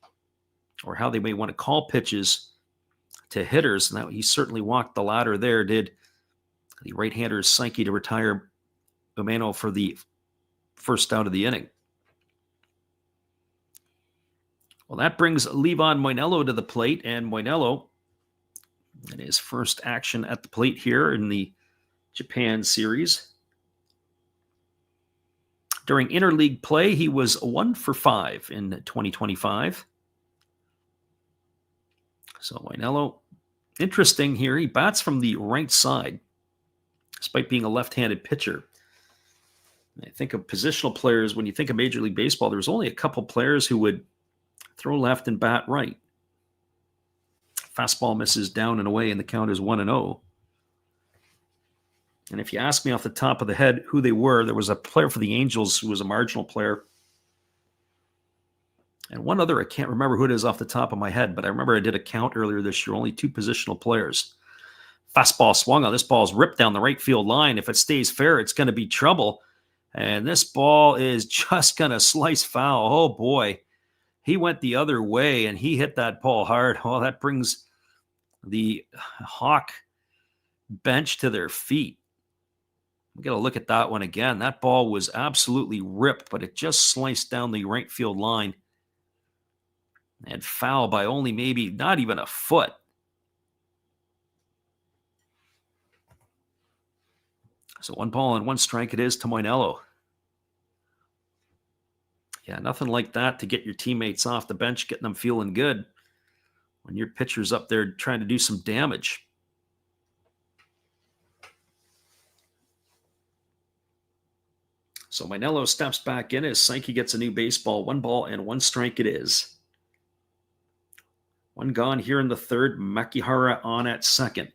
[SPEAKER 1] or how they may want to call pitches to hitters. Now, he certainly walked the ladder there, did the right-hander Saiki to retire Umano for the first out of the inning. Well, that brings Levon Moinello to the plate, and Moinello, in his first action at the plate here in the Japan series. During interleague play, he was 1 for 5 in 2025. So Moinello, interesting here. He bats from the right side, despite being a left-handed pitcher. I think of positional players, when you think of Major League Baseball, there's only a couple players who would throw left and bat right. Fastball misses down and away, and the count is 1-0. And if you ask me off the top of the head who they were, there was a player for the Angels who was a marginal player. And one other, I can't remember who it is off the top of my head, but I remember I did a count earlier this year, only 2 positional players. Fastball swung on. This ball's ripped down the right field line. If it stays fair, it's going to be trouble. And this ball is just going to slice foul. Oh, boy. He went the other way, and he hit that ball hard. Oh, that brings the Hawk bench to their feet. We got to look at that one again. That ball was absolutely ripped, but it just sliced down the right field line and foul by only maybe not even a foot. So 1 ball and 1 strike it is to Moinello. Yeah, nothing like that to get your teammates off the bench, getting them feeling good when your pitcher's up there trying to do some damage. So Moinello steps back in as Saiki gets a new baseball. 1 ball and 1 strike it is. 1 gone here in the third. Makihara on at second.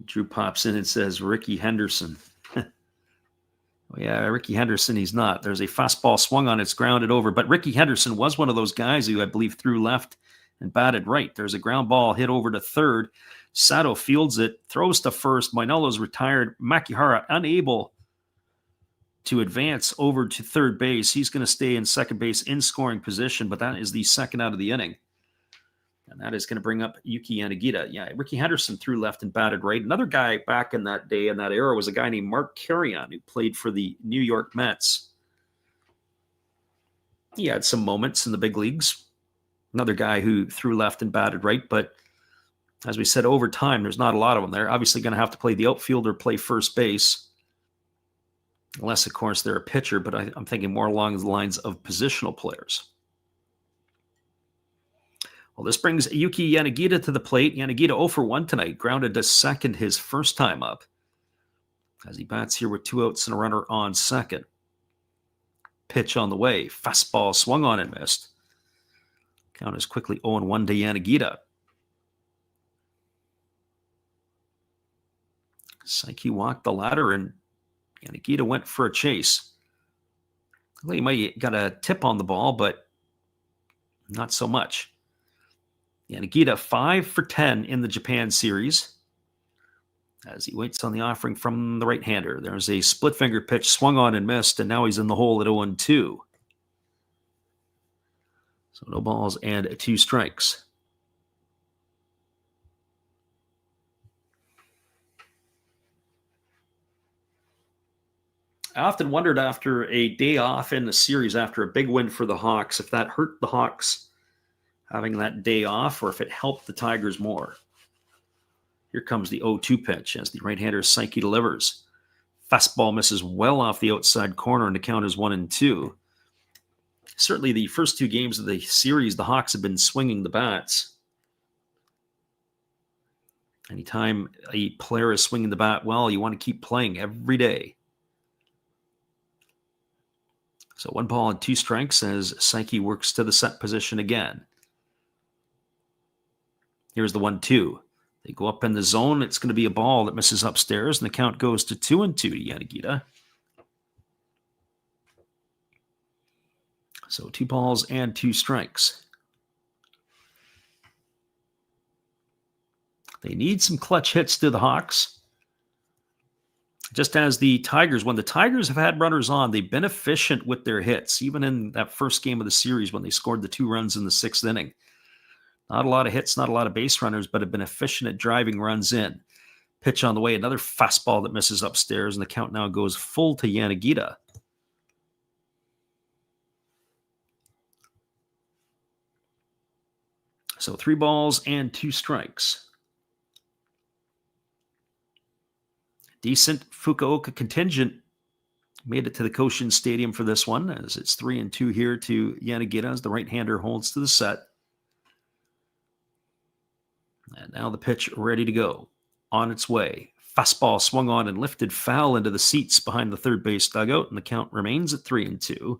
[SPEAKER 1] Drew pops in and says, Ricky Henderson. Well, yeah, Ricky Henderson, he's not. There's a fastball swung on, it's grounded over. But Ricky Henderson was one of those guys who I believe threw left and batted right. There's a ground ball hit over to third. Sato fields it, throws to first. Moinello's retired. Makihara unable to advance over to third base. He's going to stay in second base in scoring position, but that is the second out of the inning. And that is going to bring up Yuki Yanagita. Yeah, Ricky Henderson threw left and batted right. Another guy back in that day, in that era, was a guy named Mark Carrion, who played for the New York Mets. He had some moments in the big leagues. Another guy who threw left and batted right, but as we said, over time, there's not a lot of them. They're obviously going to have to play the outfield or play first base, unless, of course, they're a pitcher, but I'm thinking more along the lines of positional players. Well, this brings Yuki Yanagita to the plate. Yanagita 0 for 1 tonight, grounded to second his first time up, as he bats here with 2 outs and a runner on second. Pitch on the way. Fastball swung on and missed. Count is quickly 0-1 to Yanagita. Saiki walked the ladder, and Yanagita went for a chase. Well, he might got a tip on the ball, but not so much. Yanagita 5 for 10 in the Japan series as he waits on the offering from the right-hander. There's a split finger pitch swung on and missed, and now he's in the hole at 0-2. So no balls and 2 strikes. I often wondered after a day off in the series, after a big win for the Hawks, if that hurt the Hawks having that day off or if it helped the Tigers more. Here comes the 0-2 pitch as the right-hander Saiki delivers. Fastball misses well off the outside corner, and the count is 1-2. Certainly the first 2 games of the series, the Hawks have been swinging the bats. Anytime a player is swinging the bat well, you want to keep playing every day. So 1 ball and 2 strikes as Saiki works to the set position again. Here's the 1-2. They go up in the zone. It's going to be a ball that misses upstairs, and the count goes to 2-2 to Yanagita. So 2 balls and 2 strikes. They need some clutch hits to the Hawks. Just as the Tigers, when the Tigers have had runners on, they've been efficient with their hits, even in that first game of the series when they scored the 2 runs in the 6th inning. Not a lot of hits, not a lot of base runners, but have been efficient at driving runs in. Pitch on the way, another fastball that misses upstairs, and the count now goes full to Yanagita. So 3 balls and 2 strikes. Decent Fukuoka contingent made it to the Koshin Stadium for this one, as it's 3-2 here to Yanagita as the right-hander holds to the set. And now the pitch ready to go. On its way. Fastball swung on and lifted foul into the seats behind the third base dugout, and the count remains at 3-2.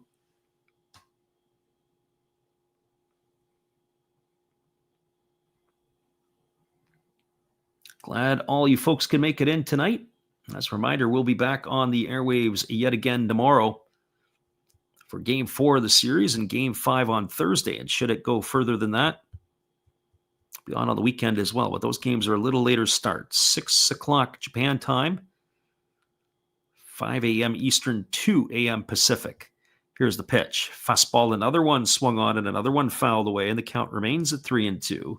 [SPEAKER 1] Glad all you folks can make it in tonight. As a reminder, we'll be back on the airwaves yet again tomorrow for Game 4 of the series and Game 5 on Thursday. And should it go further than that, be on the weekend as well. But those games are a little later start. 6 o'clock Japan time, 5 a.m. Eastern, 2 a.m. Pacific. Here's the pitch. Fastball, another one swung on and another one fouled away, and the count remains at 3-2.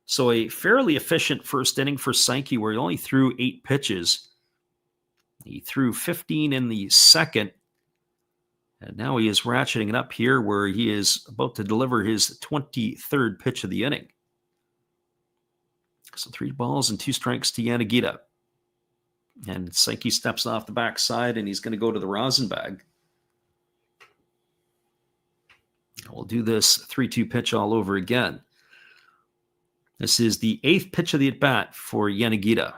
[SPEAKER 1] So a fairly efficient first inning for Sankey, where he only threw 8 pitches. He threw 15 in the second. And now he is ratcheting it up here, where he is about to deliver his 23rd pitch of the inning. So 3 balls and 2 strikes to Yanagita. And Sankey steps off the backside, and he's going to go to the rosin bag. We'll do this 3-2 pitch all over again. This is the 8th pitch of the at-bat for Yanagita.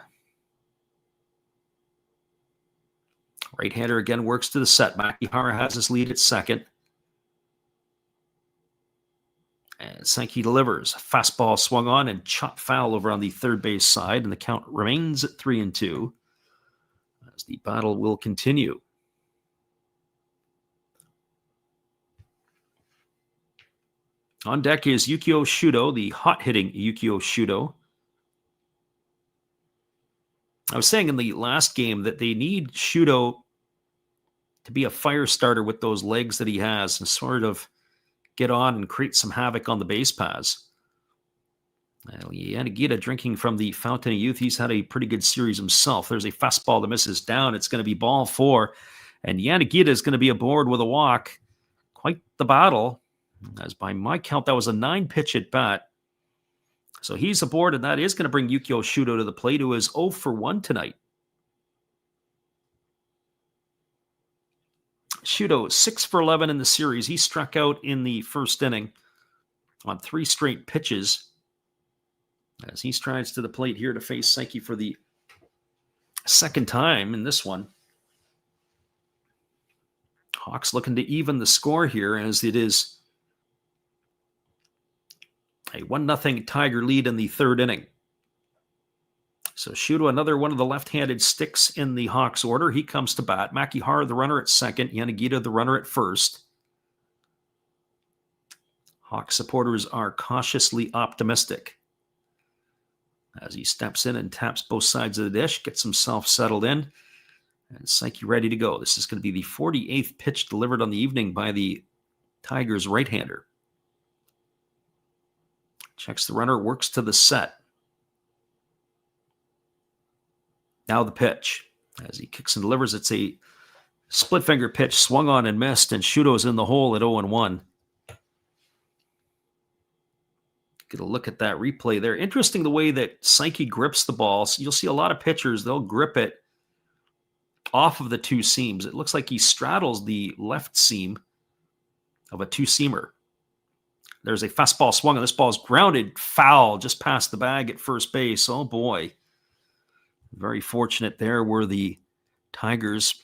[SPEAKER 1] Right-hander again works to the set. Makihara has his lead at second. And Sankey delivers. Fastball swung on and chopped foul over on the third base side, and the count remains at 3-2 as the battle will continue. On deck is Yukio Shudo, the hot-hitting Yukio Shudo. I was saying in the last game that they need Shudo to be a fire starter with those legs that he has and sort of get on and create some havoc on the base paths. Yanagita drinking from the fountain of youth. He's had a pretty good series himself. There's a fastball that misses down. It's going to be ball 4. And Yanagita is going to be aboard with a walk. Quite the battle. As by my count, that was a 9-pitch at bat. So he's aboard, and that is going to bring Yukio Shudo to the plate, who is 0 for 1 tonight. Shudo, 6 for 11 in the series. He struck out in the first inning on 3 straight pitches as he strides to the plate here to face Sankey for the second time in this one. Hawks looking to even the score here as it is a 1-0 Tiger lead in the third inning. So Shudo, another one of the left-handed sticks in the Hawks order. He comes to bat. Makihara, the runner at second. Yanagita, the runner at first. Hawks supporters are cautiously optimistic as he steps in and taps both sides of the dish, gets himself settled in, and Sankey ready to go. This is going to be the 48th pitch delivered on the evening by the Tigers right-hander. Checks the runner, works to the set. Now the pitch. As he kicks and delivers, it's a split finger pitch, swung on and missed, and Shudo's in the hole at 0-1. Get a look at that replay there. Interesting the way that Sankey grips the ball. So you'll see a lot of pitchers, they'll grip it off of the 2 seams. It looks like he straddles the left seam of a 2-seamer. There's a fastball swung, and this ball is grounded foul just past the bag at first base. Oh, boy. Very fortunate there were the Tigers.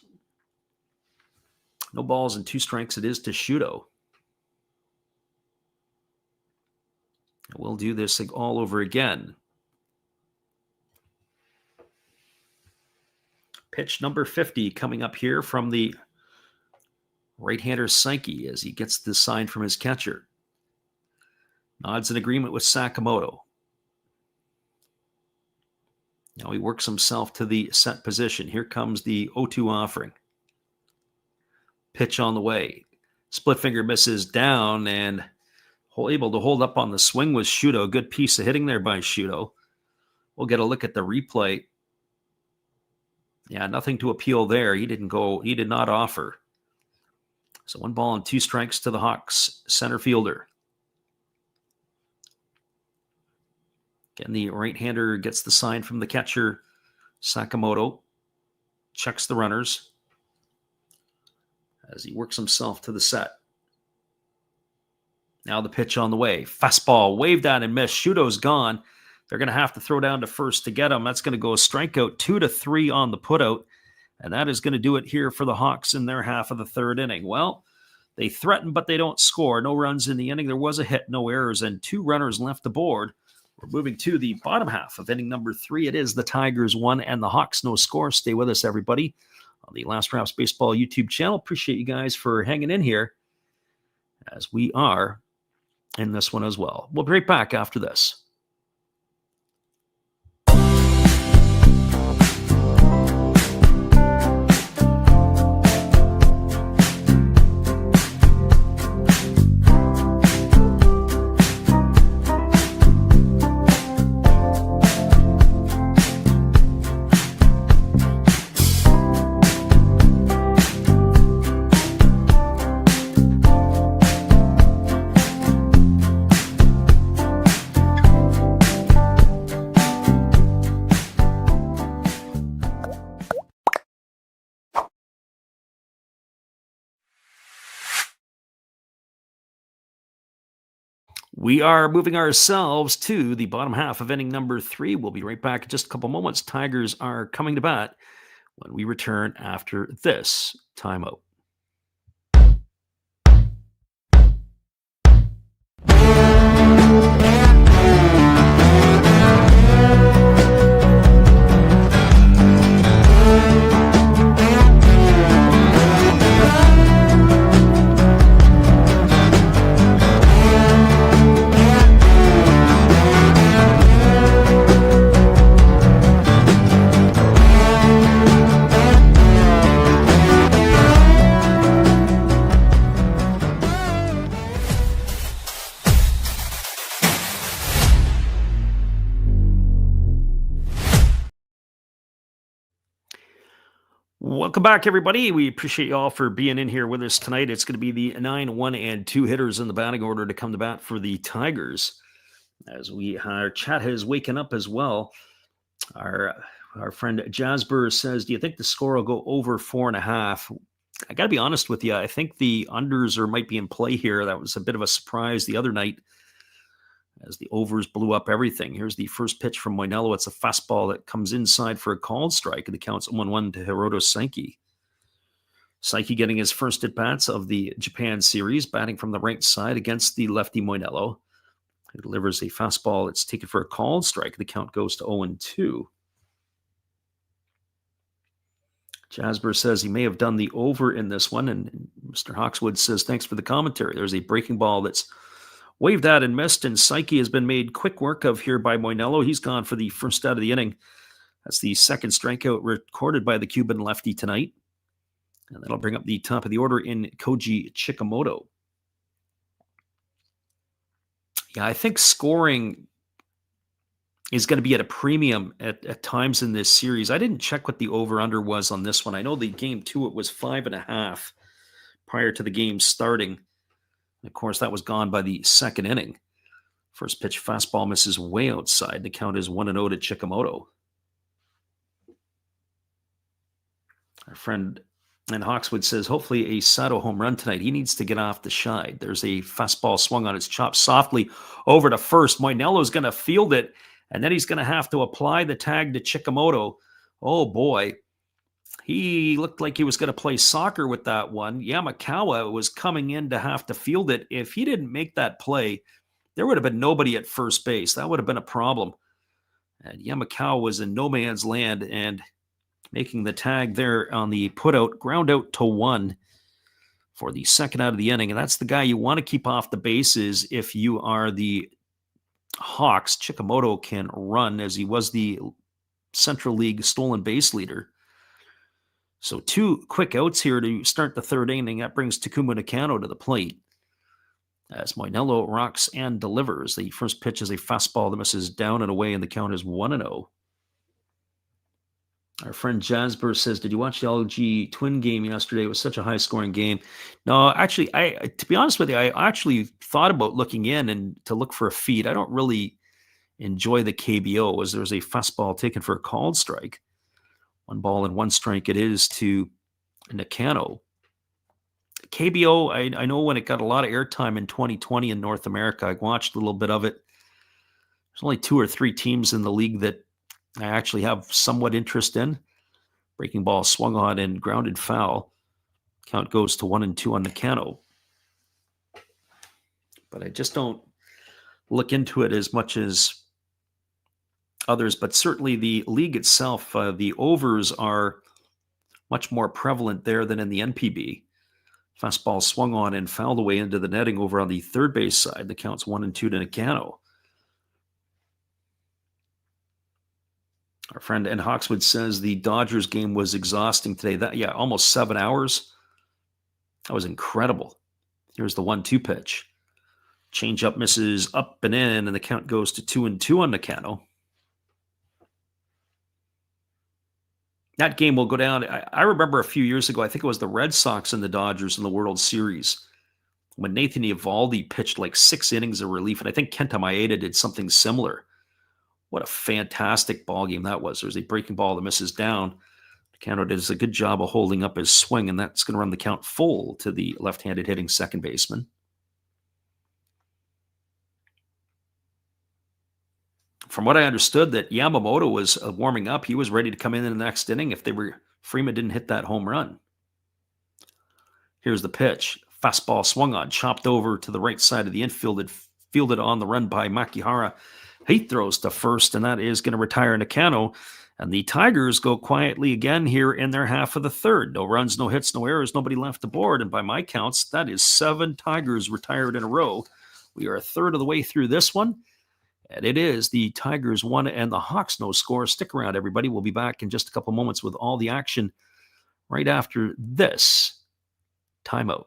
[SPEAKER 1] No balls and 2 strikes it is to Shudo. We'll do this all over again. Pitch number 50 coming up here from the right-hander Sankey as he gets the sign from his catcher. Nods in agreement with Sakamoto. Now he works himself to the set position. Here comes the 0-2 offering. Pitch on the way. Split finger misses down and able to hold up on the swing was Shuto. Good piece of hitting there by Shuto. We'll get a look at the replay. Yeah, nothing to appeal there. He did not offer. So 1 ball and 2 strikes to the Hawks center fielder. Again, the right-hander gets the sign from the catcher, Sakamoto. Checks the runners as he works himself to the set. Now the pitch on the way. Fastball, waved at and missed. Shuto's gone. They're going to have to throw down to first to get him. That's going to go a strikeout, 2-3 on the putout. And that is going to do it here for the Hawks in their half of the third inning. Well, they threaten, but they don't score. No runs in the inning. There was a hit, no errors, and 2 runners left the board. We're moving to the bottom half of inning number 3. It is the Tigers 1 and the Hawks no score. Stay with us, everybody, on the Last Wraps Baseball YouTube channel. Appreciate you guys for hanging in here as we are in this one as well. We'll be right back after this. We are moving ourselves to the bottom half of inning number 3. We'll be right back in just a couple moments. Tigers are coming to bat when we return after this timeout. Welcome back, everybody. We appreciate you all for being in here with us tonight. It's going to be the 9, 1, and 2 hitters in the batting order to come to bat for the Tigers. As our chat has waken up as well. Our friend Jasper says, do you think the score will go over 4.5? I got to be honest with you. I think the unders might be in play here. That was a bit of a surprise the other night as the overs blew up everything. Here's the first pitch from Moinello. It's a fastball that comes inside for a called strike, and the count's 1-1 to Hiroto Saiki. Saiki getting his first at-bats of the Japan Series, batting from the right side against the lefty Moinello. He delivers a fastball that's taken for a called strike. The count goes to 0-2. Jasper says he may have done the over in this one, and Mr. Hawkswood says, thanks for the commentary. There's a breaking ball that's waved at and missed, and Saiki has been made quick work of here by Moinello. He's gone for the first out of the inning. That's the second strikeout recorded by the Cuban lefty tonight. And that'll bring up the top of the order in Koji Chikamoto. Yeah, I think scoring is going to be at a premium at times in this series. I didn't check what the over-under was on this one. I know the game 2, it was 5.5 prior to the game starting. Of course, that was gone by the second inning. First pitch fastball misses way outside. The count is 1-0 to Chikamoto. Our friend and Hawkswood says, hopefully a Sato home run tonight. He needs to get off the side. There's a fastball swung on its chop softly over to first. Moinello's going to field it, and then he's going to have to apply the tag to Chikamoto. Oh, boy. He looked like he was going to play soccer with that one. Yamakawa was coming in to have to field it. If he didn't make that play, there would have been nobody at first base. That would have been a problem. And Yamakawa was in no man's land and making the tag there on the putout, ground out to 1 for the second out of the inning. And that's the guy you want to keep off the bases if you are the Hawks. Chikamoto can run, as he was the Central League stolen base leader. So 2 quick outs here to start the third inning. That brings Takuma Nakano to the plate as Moinello rocks and delivers. The first pitch is a fastball that misses down and away, and the count is 1-0. Our friend Jasper says, did you watch the LG Twin game yesterday? It was such a high-scoring game. No, actually, to be honest with you, I actually thought about looking in and to look for a feed. I don't really enjoy the KBO, as there's a fastball taken for a called strike. 1 ball and 1 strike it is to Nakano. KBO, I know when it got a lot of airtime in 2020 in North America, I watched a little bit of it. There's only 2 or 3 teams in the league that I actually have somewhat interest in. Breaking ball swung on and grounded foul. Count goes to 1-2 on Nakano. But I just don't look into it as much as others. But certainly the league itself, the overs are much more prevalent there than in the NPB. Fastball swung on and fouled away into the netting over on the third base side. The count's 1-2 to Nakano. Our friend Ed Hawkswood says the Dodgers game was exhausting today. Almost 7 hours. That was incredible. Here's the 1-2 pitch. Changeup misses up and in, and the count goes to 2-2 on Nakano. That game will go down. I remember a few years ago, I think it was the Red Sox and the Dodgers in the World Series, when Nathan Eovaldi pitched like 6 innings of relief, and I think Kenta Maeda did something similar. What a fantastic ball game that was. There's a breaking ball that misses down. Nakano does a good job of holding up his swing, and that's going to run the count full to the left-handed hitting second baseman. From what I understood, that Yamamoto was warming up. He was ready to come in the next inning if Freeman didn't hit that home run. Here's the pitch. Fastball swung on, chopped over to the right side of the infield, fielded on the run by Makihara. He throws to first, and that is going to retire Nakano. And the Tigers go quietly again here in their half of the third. No runs, no hits, no errors, nobody left aboard. And by my counts, that is 7 Tigers retired in a row. We are a third of the way through this one. And it is the Tigers 1 and the Hawks no score. Stick around, everybody. We'll be back in just a couple moments with all the action right after this timeout.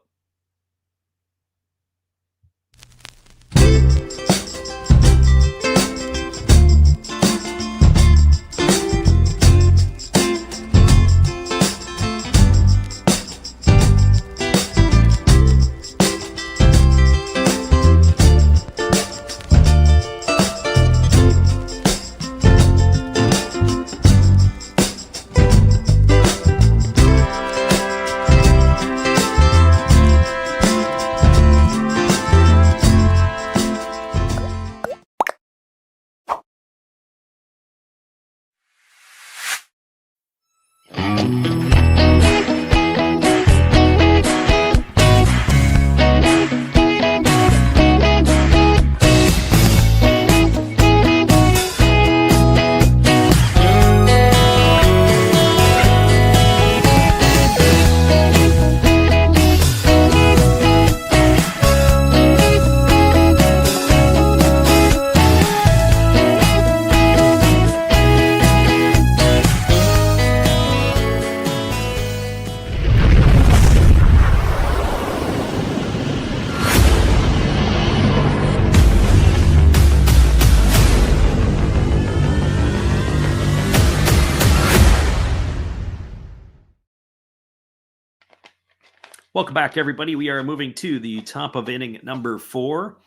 [SPEAKER 1] Welcome back, everybody. We are moving to the top of inning number 4,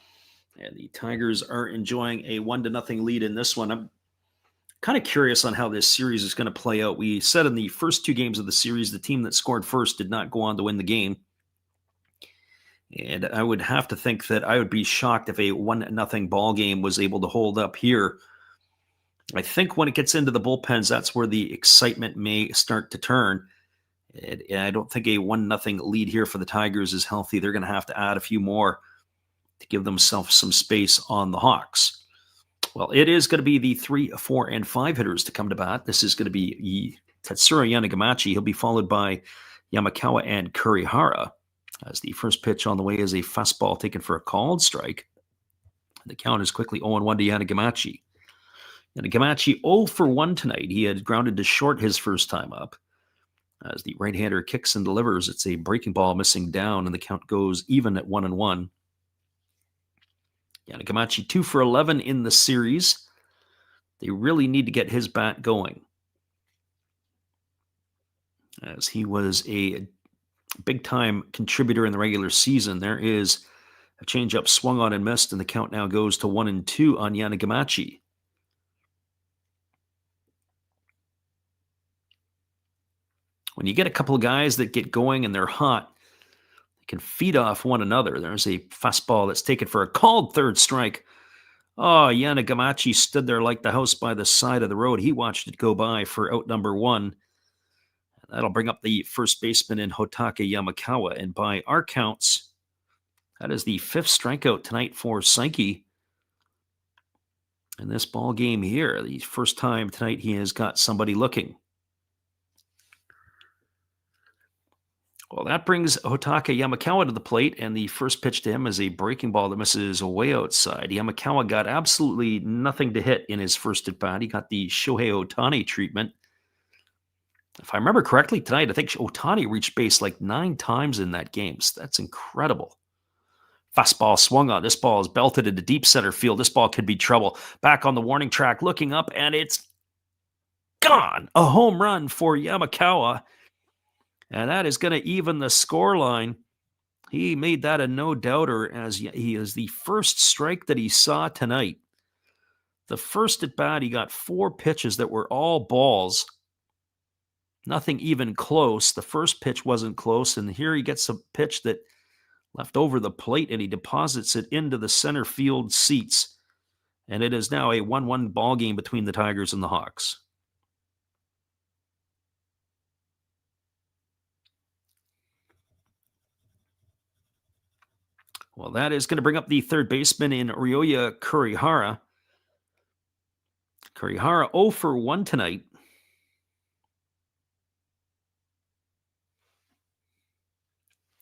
[SPEAKER 1] and the Tigers are enjoying a 1-0 lead in this one. I'm kind of curious on how this series is going to play out. We said in the first 2 games of the series, the team that scored first did not go on to win the game. And I would have to think that I would be shocked if a 1-0 ball game was able to hold up here. I think when it gets into the bullpens, that's where the excitement may start to turn. And I don't think a 1-0 lead here for the Tigers is healthy. They're going to have to add a few more to give themselves some space on the Hawks. Well, it is going to be the 3, 4, and 5 hitters to come to bat. This is going to be Tatsuro Yanagamachi. He'll be followed by Yamakawa and Kurihara, as the first pitch on the way is a fastball taken for a called strike. The count is quickly 0-1 to Yanagamachi. Yanagamachi 0 for 1 tonight. He had grounded to short his first time up. As the right-hander kicks and delivers, it's a breaking ball missing down, and the count goes even at 1-1. Yanagamachi 2 for 11 in the series. They really need to get his bat going, as he was a big-time contributor in the regular season. There is a changeup swung on and missed, and the count now goes to 1-2 on Yanagamachi. When you get a couple of guys that get going and they're hot, they can feed off one another. There's a fastball that's taken for a called third strike. Oh, Yanagamachi stood there like the house by the side of the road. He watched it go by for out number 1. That'll bring up the first baseman in Hotake Yamakawa. And by our counts, that is the 5th strikeout tonight for Saiki in this ball game here. The first time tonight he has got somebody looking. Well, that brings Hotake Yamakawa to the plate, and the first pitch to him is a breaking ball that misses way outside. Yamakawa got absolutely nothing to hit in his first at-bat. He got the Shohei Ohtani treatment. If I remember correctly tonight, I think Ohtani reached base like 9 times in that game. So that's incredible. Fastball swung on. This ball is belted into deep center field. This ball could be trouble. Back on the warning track, looking up, and it's gone. A home run for Yamakawa. And that is going to even the score line. He made that a no-doubter, as he is the first strike that he saw tonight. The first at bat, he got 4 pitches that were all balls. Nothing even close. The first pitch wasn't close, and here he gets a pitch that left over the plate, and he deposits it into the center field seats. And it is now a 1-1 ball game between the Tigers and the Hawks. Well, that is going to bring up the third baseman in Ryoya Kurihara. Kurihara 0 for 1 tonight.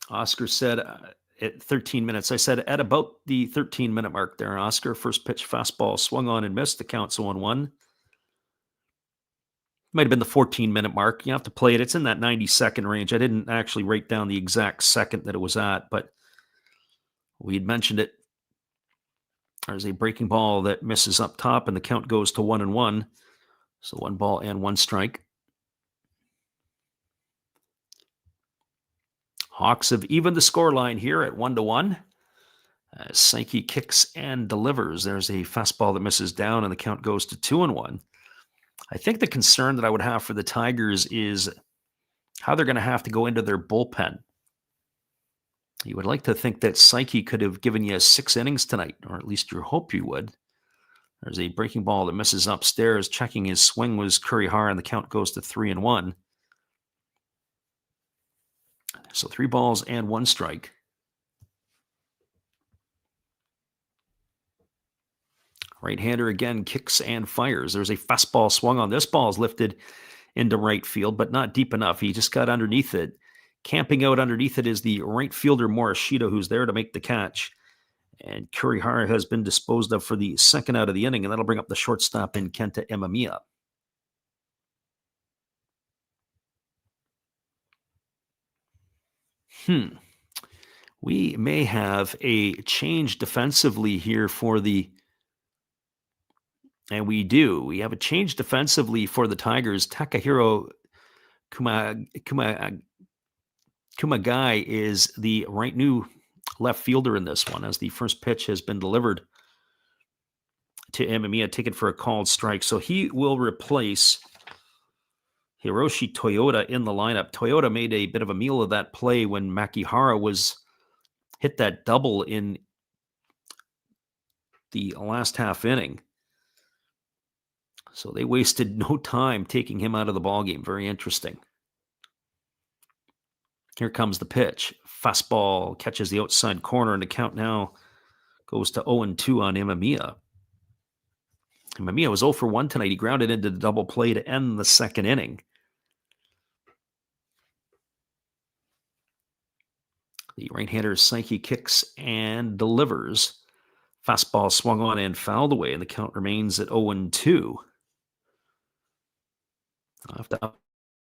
[SPEAKER 1] Oscar said at 13 minutes. I said at about the 13-minute mark there, Oscar. First pitch fastball swung on and missed. The count's 0-1. Might have been the 14-minute mark. You have to play it. It's in that 90-second range. I didn't actually write down the exact second that it was at, but we had mentioned it. There's a breaking ball that misses up top, and the count goes to 1-1. So 1 ball and 1 strike. Hawks have evened the scoreline here at 1-1. As Saiki kicks and delivers. There's a fastball that misses down, and the count goes to 2-1. I think the concern that I would have for the Tigers is how they're going to have to go into their bullpen. You would like to think that Saiki could have given you 6 innings tonight, or at least you hope you would. There's a breaking ball that misses upstairs. Checking his swing was Kurihara, and the count goes to 3-1. So 3 balls and 1 strike. Right-hander again kicks and fires. There's a fastball swung on. This ball is lifted into right field, but not deep enough. He just got underneath it. Camping out underneath it is the right fielder Morishita, who's there to make the catch. And Kurihara has been disposed of for the second out of the inning, and that'll bring up the shortstop in Kenta Imamiya. We may have a change defensively here for the... And we do. We have a change defensively for the Tigers. Takahiro Kumagai is the new left fielder in this one, as the first pitch has been delivered to Imamiya, taken for a called strike. So he will replace Hiroshi Toyota in the lineup. Toyota made a bit of a meal of that play when Makihara was hit that double in the last half inning. So they wasted no time taking him out of the ballgame. Very interesting. Here comes the pitch. Fastball catches the outside corner, and the count now goes to 0-2 on Imamiya. Imamiya was 0 for 1 tonight. He grounded into the double play to end the second inning. The right-hander Saiki kicks and delivers. Fastball swung on and fouled away, and the count remains at 0-2. I'll have to update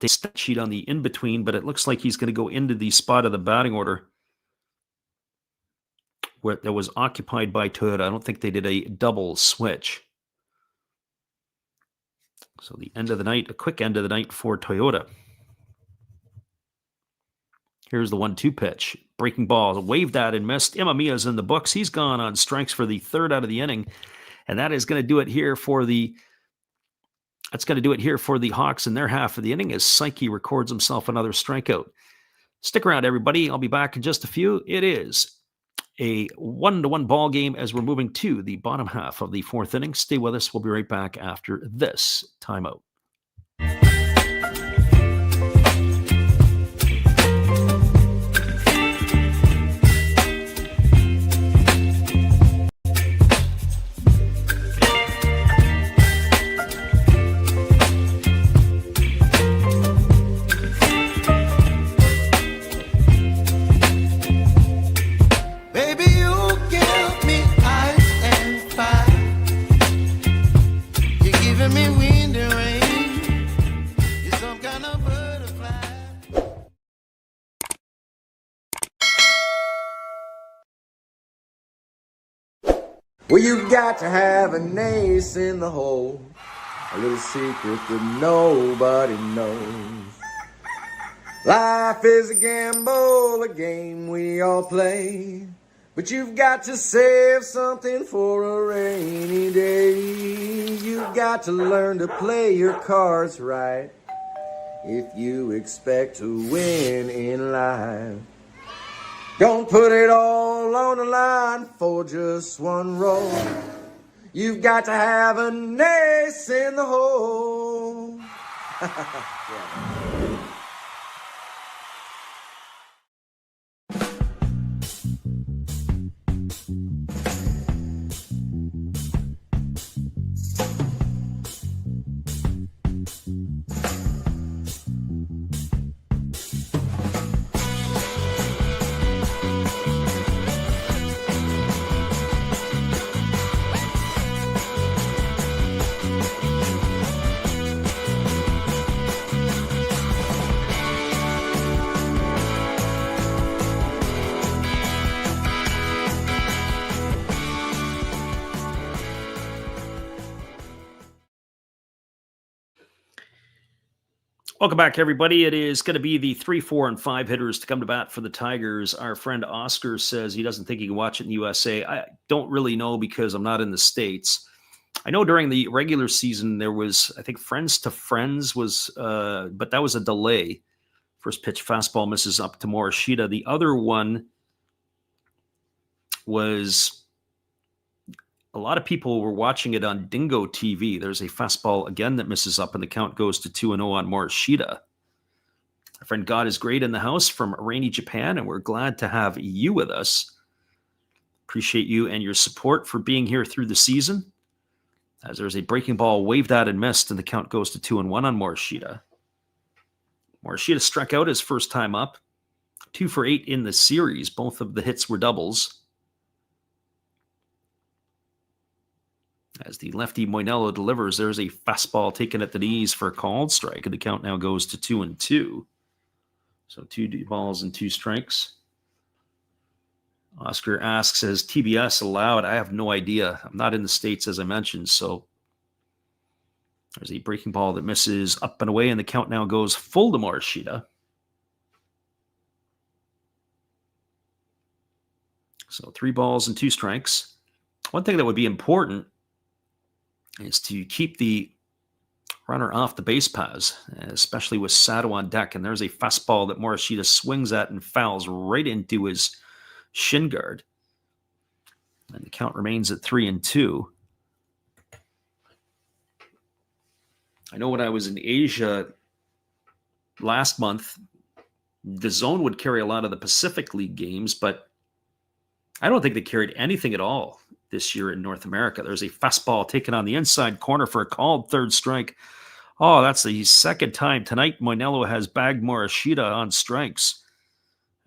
[SPEAKER 1] the stat sheet on the in-between, but it looks like he's going to go into the spot of the batting order where that was occupied by Toyota. I don't think they did a double switch. So the end of the night, a quick end of the night for Toyota. Here's the 1-2 pitch. Breaking ball, waved at and missed. Imamiya's in the books. He's gone on strikes for the third out of the inning. And that is going to do it here for the Hawks in their half of the inning as Psyche records himself another strikeout. Stick around, everybody. I'll be back in just a few. It is a 1-1 ball game as we're moving to the bottom half of the fourth inning. Stay with us. We'll be right back after this timeout.
[SPEAKER 5] Well, you've got to have an ace in the hole, a little secret that nobody knows. Life is a gamble, a game we all play, but you've got to save something for a rainy day. You've got to learn to play your cards right if you expect to win in life. Don't put it all on the line for just one roll. You've got to have an ace in the hole. Yeah.
[SPEAKER 1] Welcome back, everybody. It is going to be the 3, 4, and 5 hitters to come to bat for the Tigers. Our friend Oscar says he doesn't think he can watch it in the USA. I don't really know because I'm not in the States. I know during the regular season there was, I think, Friends to Friends was, but that was a delay. First pitch fastball misses up to Morishita. The other one was, a lot of people were watching it on Dingo TV. There's a fastball again that misses up, and the count goes to 2-0 on Morishita. Our friend God is Great in the house from rainy Japan, and we're glad to have you with us. Appreciate you and your support for being here through the season. As there's a breaking ball waved at and missed, and the count goes to 2-1 on Morishita. Morishita struck out his first time up. 2 for 8 in the series. Both of the hits were doubles. As the lefty Moinello delivers, there's a fastball taken at the knees for a called strike, and the count now goes to 2-2. So 2 balls and 2 strikes. Oscar asks, is TBS allowed? I have no idea. I'm not in the States, as I mentioned, so there's a breaking ball that misses up and away, and the count now goes full to Morishita. So 3 balls and 2 strikes. One thing that would be important is to keep the runner off the base paths, especially with Sato on deck. And there's a fastball that Morishita swings at and fouls right into his shin guard. And the count remains at 3-2. I know when I was in Asia last month, the Zone would carry a lot of the Pacific League games, but I don't think they carried anything at all this year in North America. There's a fastball taken on the inside corner for a called third strike. Oh, that's the second time tonight Moinello has bagged Morishita on strikes.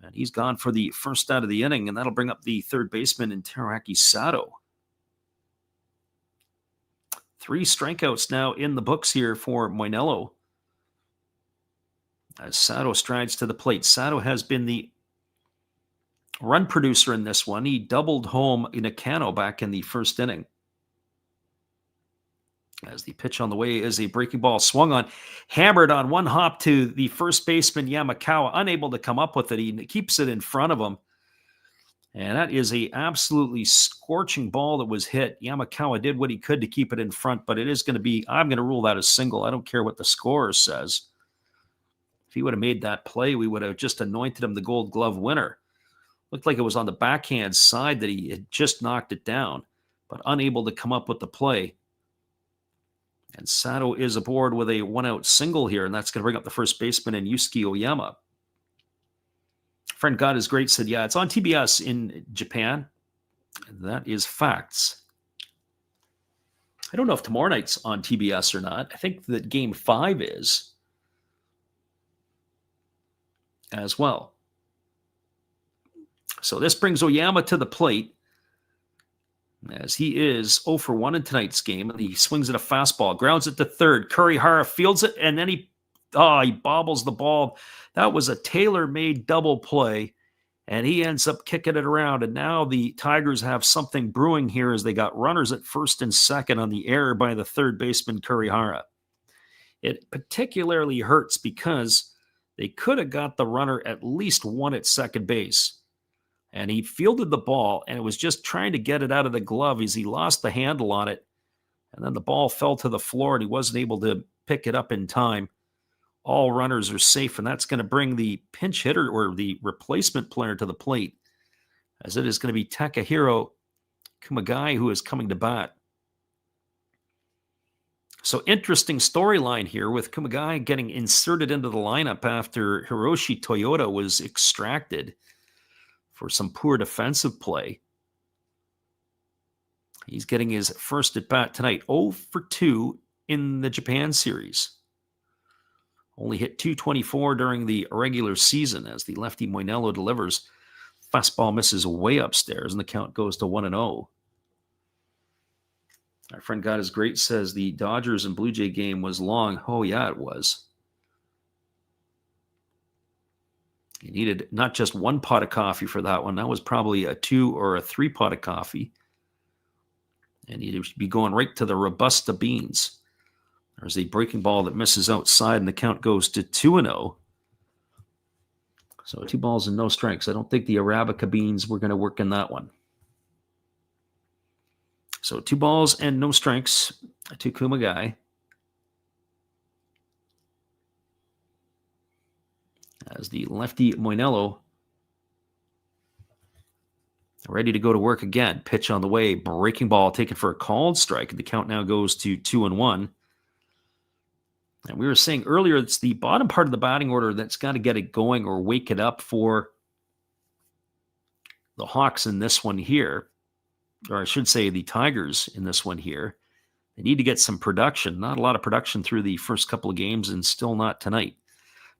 [SPEAKER 1] And he's gone for the first out of the inning, and that'll bring up the third baseman in Teraki Sato. 3 strikeouts now in the books here for Moinello. As Sato strides to the plate. Sato has been the run producer in this one. He doubled home Nakano back in the first inning. As the pitch on the way is a breaking ball swung on, hammered on one hop to the first baseman Yamakawa, unable to come up with it. He keeps it in front of him. And that is a absolutely scorching ball that was hit. Yamakawa did what he could to keep it in front, but it is going to be, I'm going to rule that as single. I don't care what the scorer says. If he would have made that play, we would have just anointed him the Gold Glove winner. Looked like it was on the backhand side that he had just knocked it down, but unable to come up with the play. And Sato is aboard with a 1-out single here, and that's going to bring up the first baseman in Yusuke Oyama. Friend God is Great said, yeah, it's on TBS in Japan. That is facts. I don't know if tomorrow night's on TBS or not. I think that Game 5 is as well. So this brings Oyama to the plate, as he is 0 for 1 in tonight's game. And he swings at a fastball, grounds it to third. Kurihara fields it, and then he bobbles the ball. That was a tailor-made double play, and he ends up kicking it around. And now the Tigers have something brewing here, as they got runners at first and second on the error by the third baseman Kurihara. It particularly hurts because they could have got the runner at least one at second base. And he fielded the ball, and it was just trying to get it out of the glove as he lost the handle on it. And then the ball fell to the floor, and he wasn't able to pick it up in time. All runners are safe, and that's going to bring the pinch hitter or the replacement player to the plate, as it is going to be Takahiro Kumagai who is coming to bat. So interesting storyline here with Kumagai getting inserted into the lineup after Hiroshi Toyota was extracted for some poor defensive play. He's getting his first at bat tonight. 0 for 2 in the Japan Series. Only hit .224 during the regular season, as the lefty Moinello delivers. Fastball misses way upstairs, and the count goes to 1-0. Our friend God is Great says the Dodgers and Blue Jay game was long. Oh, yeah, it was. You needed not just 1 pot of coffee for that one. That was probably a 2 or a 3 pot of coffee. And you'd be going right to the Robusta beans. There's a breaking ball that misses outside, and the count goes to 2-0. So 2 balls and no strikes. I don't think the Arabica beans were going to work in that one. So 2 balls and no strikes to Kumagai. As the lefty Moinello ready to go to work again. Pitch on the way. Breaking ball taken for a called strike. The count now goes to 2-1. And we were saying earlier, it's the bottom part of the batting order that's got to get it going or wake it up for the Hawks in this one here. Or I should say the Tigers in this one here. They need to get some production. Not a lot of production through the first couple of games, and still not tonight.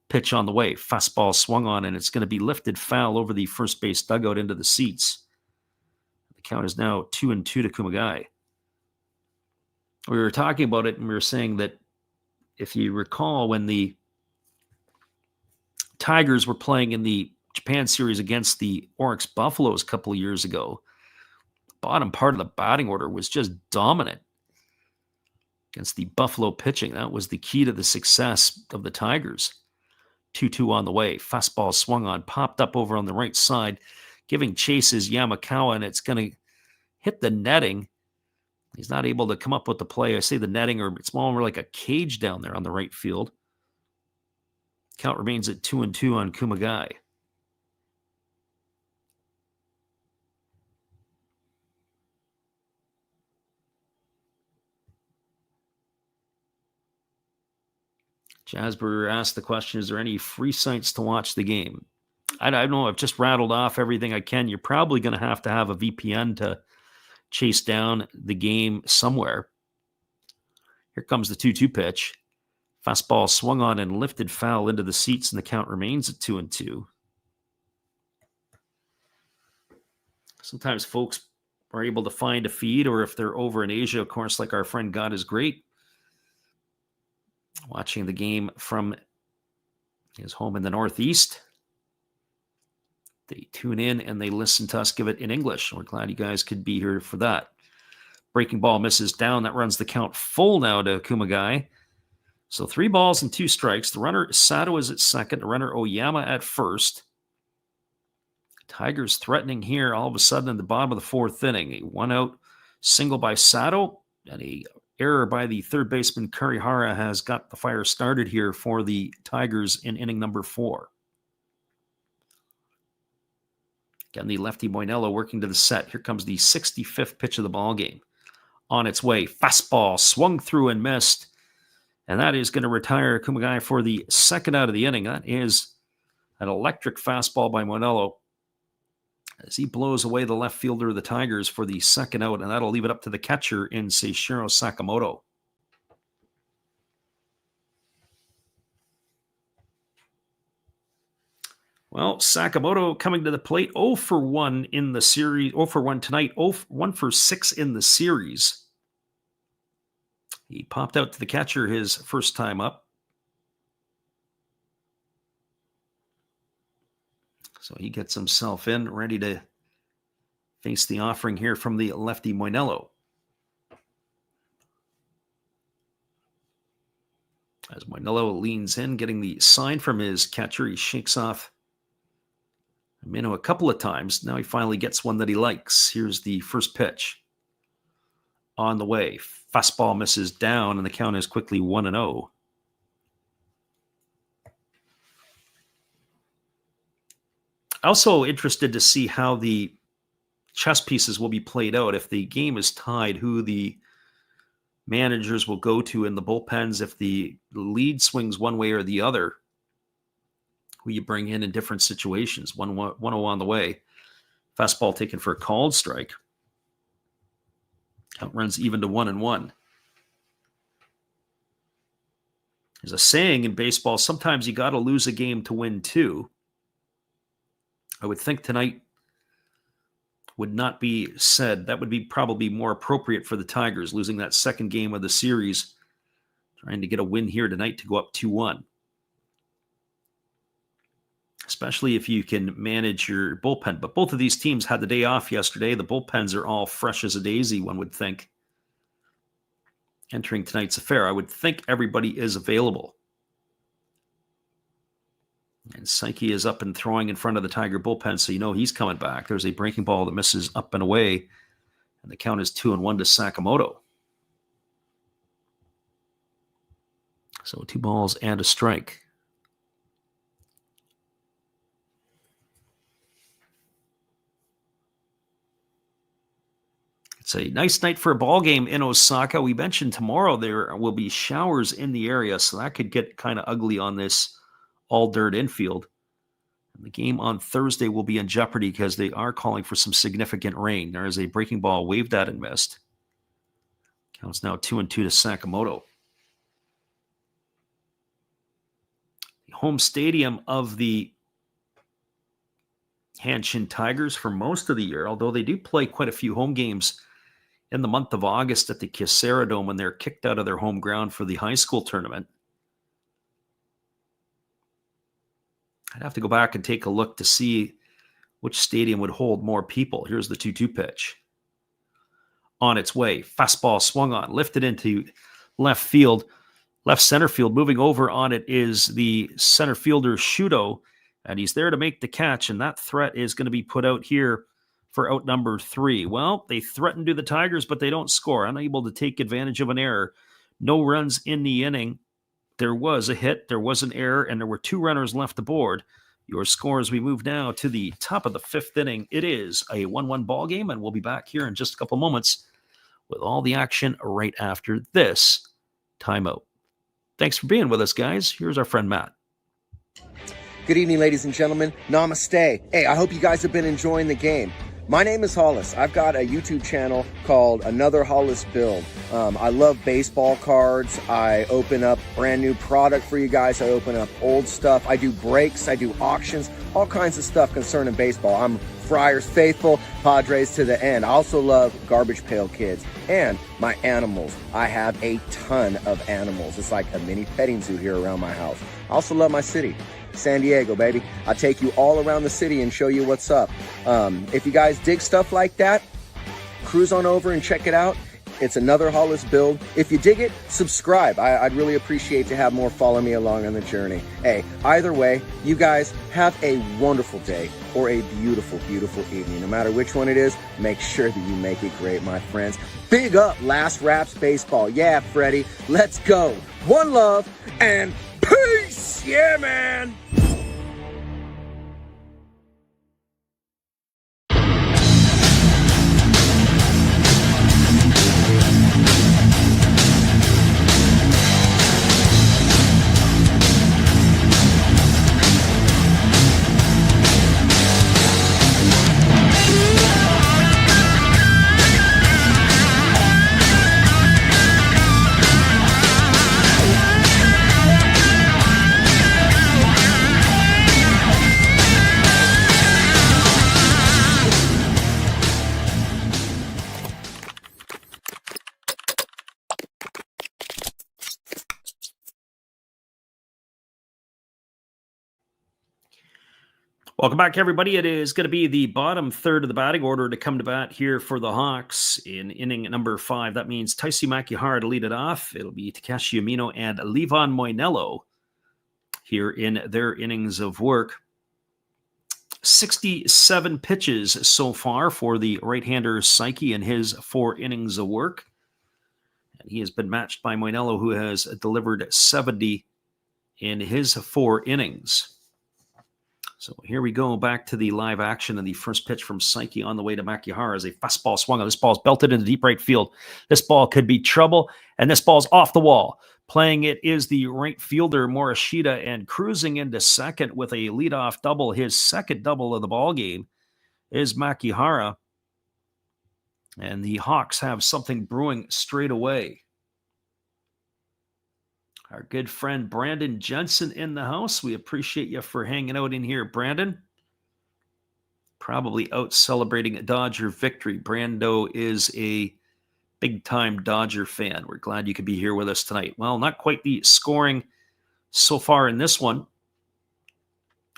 [SPEAKER 1] Pitch on the way. Fastball swung on, and it's going to be lifted foul over the first base dugout into the seats. The count is now 2-2 to Kumagai. We were talking about it, and we were saying that if you recall, when the Tigers were playing in the Japan Series against the Oryx Buffaloes a couple of years ago, the bottom part of the batting order was just dominant against the Buffalo pitching. That was the key to the success of the Tigers. 2-2 on the way. Fastball swung on, popped up over on the right side, giving chases Yamakawa, and it's going to hit the netting. He's not able to come up with the play. I say the netting, or it's more like a cage down there on the right field. Count remains at 2-2 on Kumagai. Jasper asked the question, is there any free sites to watch the game? I don't know. I've just rattled off everything I can. You're probably going to have a VPN to chase down the game somewhere. Here comes the 2-2 pitch. Fastball swung on and lifted foul into the seats, and the count remains at 2-2. Sometimes folks are able to find a feed, or if they're over in Asia, of course, like our friend God is Great, watching the game from his home in the Northeast, they tune in and they listen to us give it in English. We're glad you guys could be here for that. Breaking ball misses down. That runs the count full now to Kumagai. So 3 balls and 2 strikes. The runner Sato is at second. The runner Oyama at first. Tigers threatening here all of a sudden in the bottom of the 4th inning. A 1-out single by Sato and a error by the third baseman Kurihara has got the fire started here for the Tigers in inning number 4. Again, the lefty Moinello working to the set. Here comes the 65th pitch of the ball game. On its way, fastball swung through and missed. And that is going to retire Kumagai for the 2nd out of the inning. That is an electric fastball by Moinello as he blows away the left fielder of the Tigers for the 2nd out, and that'll leave it up to the catcher in Seishiro Sakamoto. Well, Sakamoto coming to the plate, 0 for 1 in the series, 0 for 1 tonight, 1 for 6 in the series. He popped out to the catcher his first time up. So he gets himself in, ready to face the offering here from the lefty Moinello. As Moinello leans in, getting the sign from his catcher, he shakes off Mino a couple of times. Now he finally gets one that he likes. Here's the first pitch. On the way. Fastball misses down, and the count is quickly 1-0. Also interested to see how the chess pieces will be played out. If the game is tied, who the managers will go to in the bullpens. If the lead swings one way or the other, who you bring in different situations. 1-0 on the way. Fastball taken for a called strike. Count runs even to 1-1. There's a saying in baseball, sometimes you got to lose a game to win 2. I would think tonight would not be said. That would be probably more appropriate for the Tigers, losing that 2nd game of the series, trying to get a win here tonight to go up 2-1. Especially if you can manage your bullpen. But both of these teams had the day off yesterday. The bullpens are all fresh as a daisy, one would think. Entering tonight's affair, I would think everybody is available. And Saiki is up and throwing in front of the Tiger bullpen, so you know he's coming back. There's a breaking ball that misses up and away, and the count is 2-1 to Sakamoto. So 2 balls and a strike. It's a nice night for a ball game in Osaka. We mentioned tomorrow there will be showers in the area, so that could get kind of ugly on this all-dirt infield. And the game on Thursday will be in jeopardy because they are calling for some significant rain. There is a breaking ball waved at and missed. Counts now 2-2 to Sakamoto. The home stadium of the Hanshin Tigers for most of the year, although they do play quite a few home games in the month of August at the Kyocera Dome when they're kicked out of their home ground for the high school tournament. I'd have to go back and take a look to see which stadium would hold more people. Here's the 2-2 pitch. On its way, fastball swung on, lifted into left field, left center field. Moving over on it is the center fielder Shudo, and he's there to make the catch, and that threat is going to be put out here for out number 3. Well, they threaten to the Tigers, but they don't score. Unable to take advantage of an error. No runs in the inning. There was a hit, there was an error, and there were 2 runners left aboard. Your score as we move now to the top of the 5th inning. It is a 1-1 ball game, and we'll be back here in just a couple moments with all the action right after this timeout. Thanks for being with us, guys. Here's our friend Matt.
[SPEAKER 5] Good evening, ladies and gentlemen. Namaste. Hey, I hope you guys have been enjoying the game. My name is Hollis. I've got a YouTube channel called Another Hollis Build. I love baseball cards. I open up brand new product for you guys. I open up old stuff. I do breaks. I do auctions. All kinds of stuff concerning baseball. I'm Friars faithful, Padres to the end. I also love Garbage Pail Kids and my animals. I have a ton of animals. It's like a mini petting zoo here around my house. I also love my city, San Diego, baby. I'll take you all around the city and show you what's up. If you guys dig stuff like that, cruise on over and check it out. It's another Hollis build. If you dig it, subscribe. I'd really appreciate to have more follow me along on the journey. Hey, either way, you guys have a wonderful day or a beautiful, beautiful evening. No matter which one it is, make sure that you make it great, my friends. Big up Last Raps Baseball. Yeah, Freddie, let's go. One love and peace. Yeah, man.
[SPEAKER 1] Welcome back, everybody. It is going to be the bottom third of the batting order to come to bat here for the Hawks in inning number 5. That means Taisi Makihara to lead it off. It'll be Takeshi Amino and Levon Moinello here in their innings of work. 67 pitches so far for the right-hander Psyche in his 4 innings of work. And he has been matched by Moinello, who has delivered 70 in his 4 innings. So here we go back to the live action, and the first pitch from Psyche on the way to Makihara is a fastball swung on. This ball's belted into deep right field. This ball could be trouble, and this ball's off the wall. Playing it is the right fielder Morishita, and cruising into second with a leadoff double, his second double of the ball game, is Makihara. And the Hawks have something brewing straight away. Our good friend Brandon Jensen in the house. We appreciate you for hanging out in here, Brandon. Probably out celebrating a Dodger victory. Brando is a big-time Dodger fan. We're glad you could be here with us tonight. Well, not quite the scoring so far in this one,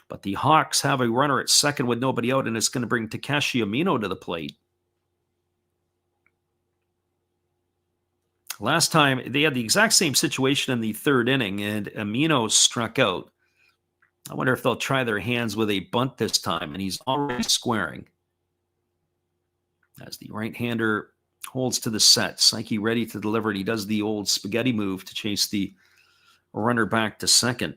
[SPEAKER 1] but the Hawks have a runner at second with nobody out, and it's going to bring Takeshi Amino to the plate. Last time, they had the exact same situation in the 3rd inning, and Amino struck out. I wonder if they'll try their hands with a bunt this time, and he's already squaring. As the right-hander holds to the set, Psyche ready to deliver it. He does the old spaghetti move to chase the runner back to second.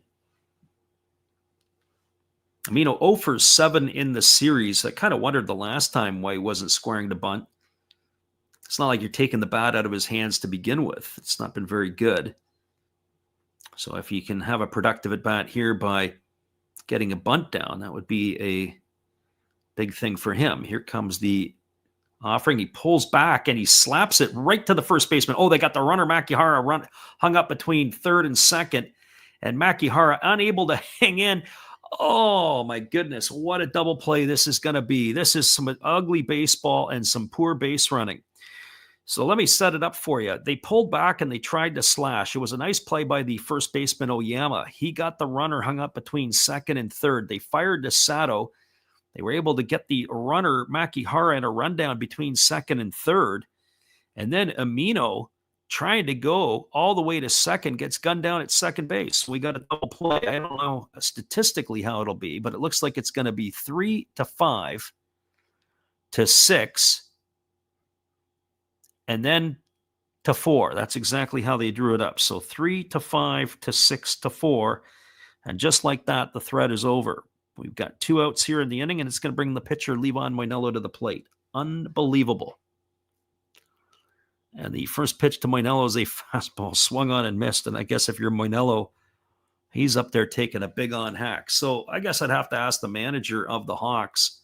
[SPEAKER 1] Amino 0 for 7 in the series. I kind of wondered the last time why he wasn't squaring the bunt. It's not like you're taking the bat out of his hands to begin with. It's not been very good. So if you can have a productive at bat here by getting a bunt down, that would be a big thing for him. Here comes the offering. He pulls back and he slaps it right to the first baseman. Oh, they got the runner Makihara hung up between third and second, and Makihara unable to hang in. Oh my goodness, what a double play this is going to be. This is some ugly baseball and some poor base running. So let me set it up for you. They pulled back and they tried to slash. It was a nice play by the first baseman, Oyama. He got the runner hung up between second and third. They fired to Sato. They were able to get the runner, Makihara, in a rundown between second and third. And then Amino, trying to go all the way to second, gets gunned down at second base. We got a double play. I don't know statistically how it'll be, but it looks like it's going to be 3-5 to 6. And then to 4. That's exactly how they drew it up. So 3-5 to 6-4. And just like that, the threat is over. We've got 2 outs here in the inning, and it's going to bring the pitcher, Levon Moinello, to the plate. Unbelievable. And the first pitch to Moinello is a fastball swung on and missed. And I guess if you're Moinello, he's up there taking a big on hack. So I guess I'd have to ask the manager of the Hawks,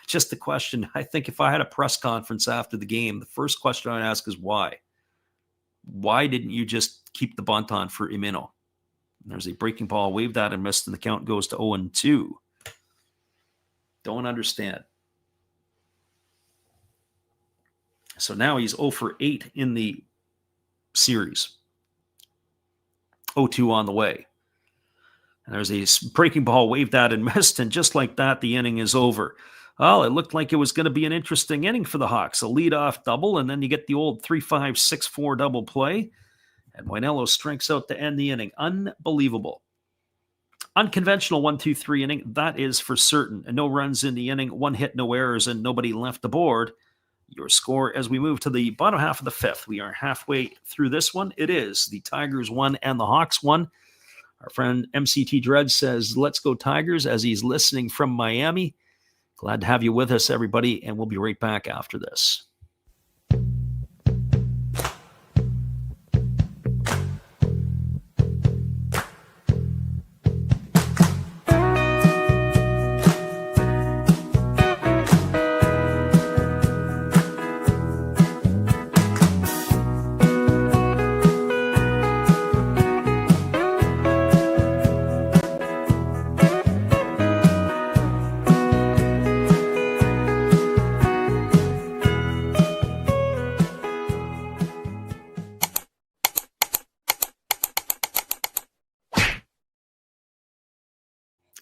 [SPEAKER 1] just the question. I think if I had a press conference after the game, the first question I'd ask is why? Why didn't you just keep the bunt on for Amino? There's a breaking ball, waved at and missed, and the count goes to 0-2. Don't understand. So now he's 0 for 8 in the series. 0-2 on the way. And there's a breaking ball waved at and missed, and just like that, the inning is over. Well, it looked like it was going to be an interesting inning for the Hawks. A leadoff double, and then you get the old 3-5, 6-4 double play. And Moinello strikes out to end the inning. Unbelievable. Unconventional 1-2-3 inning, that is for certain. And no runs in the inning, 1 hit, no errors, and nobody left the board. Your score as we move to the bottom half of the 5th. We are halfway through this one. It is the Tigers 1 and the Hawks 1. Our friend MCT Dredge says, let's go Tigers, as he's listening from Miami. Glad to have you with us, everybody, and we'll be right back after this.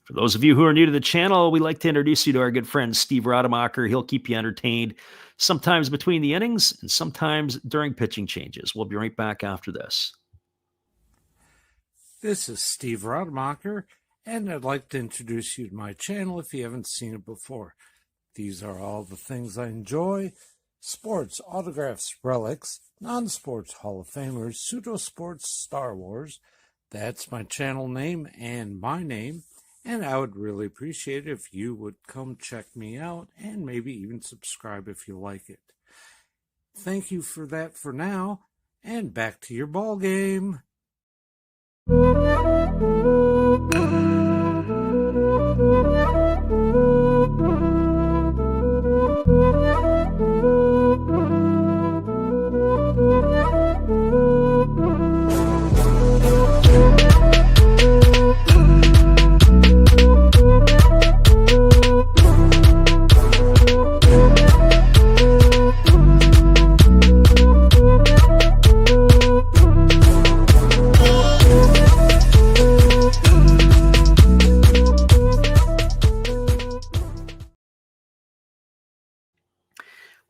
[SPEAKER 1] For those of you who are new to the channel, we'd like to introduce you to our good friend Steve Rademacher. He'll keep you entertained, sometimes between the innings and sometimes during pitching changes. We'll be right back after this.
[SPEAKER 6] This is Steve Rademacher, and I'd like to introduce you to my channel if you haven't seen it before. These are all the things I enjoy: sports, autographs, relics, non-sports Hall of Famers, pseudo-sports, Star Wars. That's my channel name and my name. And I would really appreciate it if you would come check me out and maybe even subscribe if you like it. Thank you for that for now, and back to your ball game.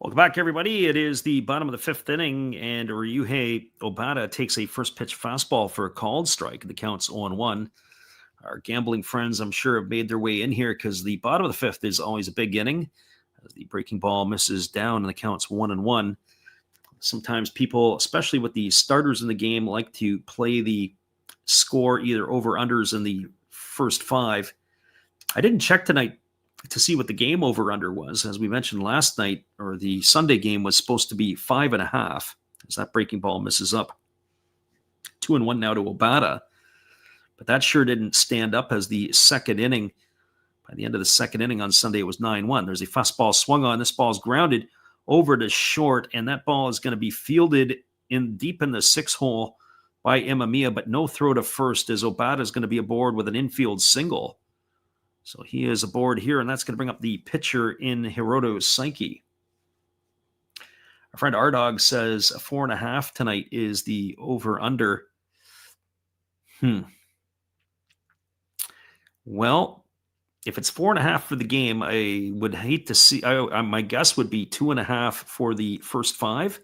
[SPEAKER 1] Welcome back, everybody. It is the bottom of the 5th inning, and Ryuhei Obata takes a first pitch fastball for a called strike. The count's 0-1. Our gambling friends, I'm sure, have made their way in here because the bottom of the 5th is always a big inning. As the breaking ball misses down and the count's 1-1. Sometimes people, especially with the starters in the game, like to play the score either over-unders in the first 5. I didn't check tonight to see what the game over-under was. As we mentioned last night, or the Sunday game was supposed to be 5.5, as that breaking ball misses up. 2-1 now to Obata. But that sure didn't stand up as the second inning. By the end of the second inning on Sunday, it was 9-1. There's a fastball swung on. This ball's grounded over to short, and that ball is going to be fielded in deep in the 6th hole by Imamiya, but no throw to first, as Obata is going to be aboard with an infield single. So he is aboard here, and that's going to bring up the pitcher in Hiroto Saiki. Our friend Ardog says 4.5 tonight is the over-under. Well, if it's 4.5 for the game, I would hate to see. My guess would be 2.5 for the first 5.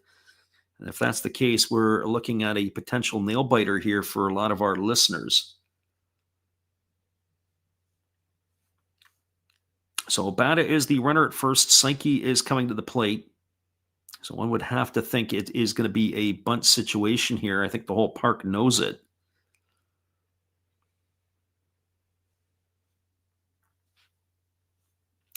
[SPEAKER 1] And if that's the case, we're looking at a potential nail biter here for a lot of our listeners. So Obata is the runner at first. Saiki is coming to the plate. So one would have to think it is going to be a bunt situation here. I think the whole park knows it.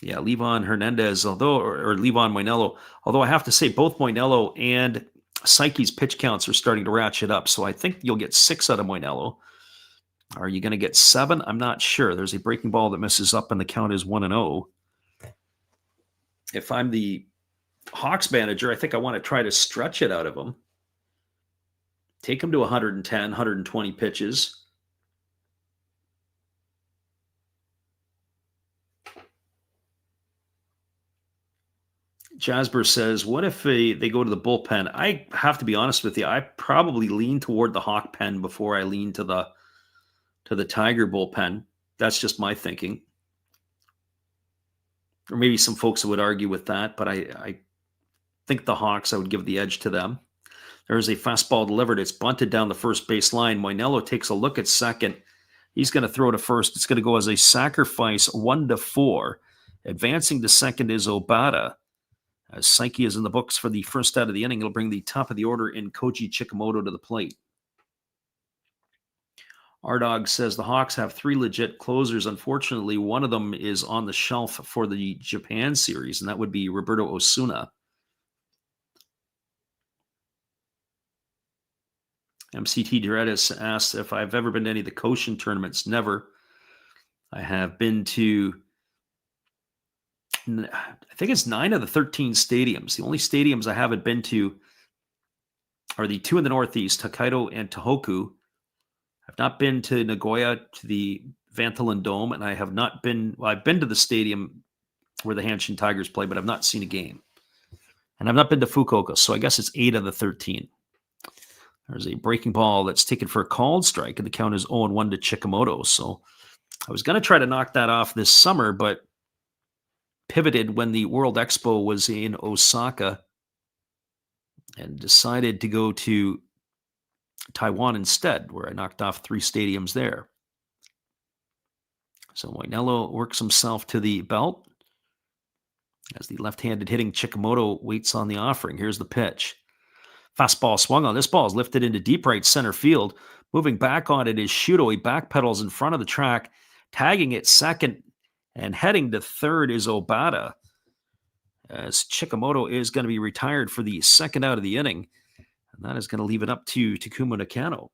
[SPEAKER 1] Yeah, Levon Hernandez, or Levon Moinello. Although I have to say both Moinello and Saiki's pitch counts are starting to ratchet up. So I think you'll get 6 out of Moinello. Are you going to get 7? I'm not sure. There's a breaking ball that misses up, and the count is 1-0. If I'm the Hawks manager, I think I want to try to stretch it out of him. Take him to 110, 120 pitches. Jasper says, what if they go to the bullpen? I have to be honest with you. I probably lean toward the Hawk pen before I lean to the Tiger bullpen. That's just my thinking. Or maybe some folks would argue with that, but I think the Hawks, I would give the edge to them. There is a fastball delivered. It's bunted down the first base line. Moinello takes a look at second. He's going to throw to first. It's going to go as a sacrifice 1-4. Advancing to second is Obata. As Saiki is in the books for the first out of the inning, it'll bring the top of the order in Koji Chikamoto to the plate. Ardog says the Hawks have 3 legit closers. Unfortunately, one of them is on the shelf for the Japan series, and that would be Roberto Osuna. MCT Doretis asks if I've ever been to any of the Koshin tournaments. Never. I have been to, I think it's 9 of the 13 stadiums. The only stadiums I haven't been to are the 2 in the Northeast, Hokkaido and Tohoku. I've not been to Nagoya, to the Vantolin Dome, and I have not been, well, I've been to the stadium where the Hanshin Tigers play, but I've not seen a game. And I've not been to Fukuoka, so I guess it's 8 of the 13. There's a breaking ball that's taken for a called strike, and the count is 0-1 to Chikamoto. So I was going to try to knock that off this summer, but pivoted when the World Expo was in Osaka and decided to go to Taiwan instead, where I knocked off 3 stadiums there. So Moinello works himself to the belt as the left-handed hitting Chikamoto waits on the offering. Here's the pitch. Fastball swung on. This ball is lifted into deep right center field. Moving back on it is Shuto. He backpedals in front of the track, tagging it second, and heading to third is Obata, as Chikamoto is going to be retired for the second out of the inning. And that is going to leave it up to Takuma Nakano.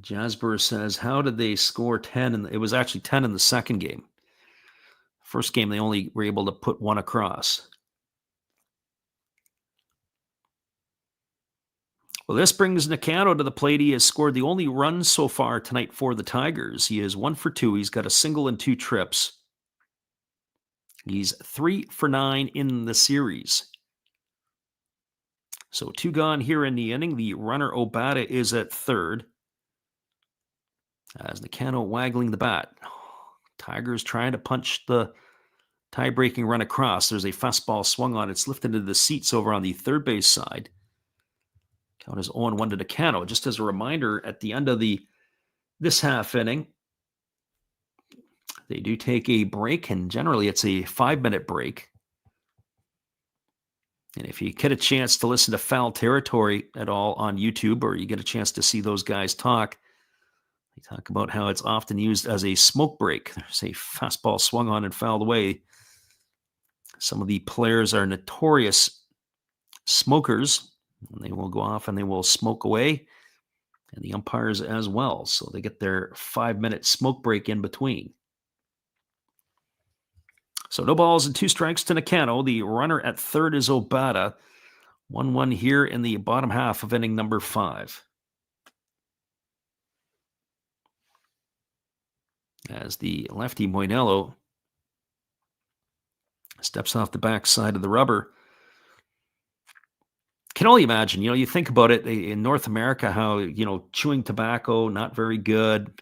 [SPEAKER 1] Jasper says, how did they score 10? And it was actually 10 in the second game. First game, they only were able to put 1 across. Well, this brings Nakano to the plate. He has scored the only run so far tonight for the Tigers. He is 1 for 2. He's got a single and 2 trips. He's 3 for 9 in the series. So 2 gone here in the inning. The runner Obata is at third, as Nakano waggling the bat. Tigers trying to punch the tie-breaking run across. There's a fastball swung on. It's lifted into the seats over on the third base side. Count is 0-1 to Nakano. Just as a reminder, at the end of this half inning, they do take a break, and generally it's a 5-minute break. And if you get a chance to listen to Foul Territory at all on YouTube, or you get a chance to see those guys talk, they talk about how it's often used as a smoke break. There's a fastball swung on and fouled away. Some of the players are notorious smokers, and they will go off and they will smoke away, and the umpires as well. So they get their 5-minute smoke break in between. So no balls and 2 strikes to Nakano. The runner at third is Obata. 1-1 here in the bottom half of inning number 5. As the lefty Moinello steps off the backside of the rubber. Can only imagine, you think about it in North America, how, chewing tobacco, not very good.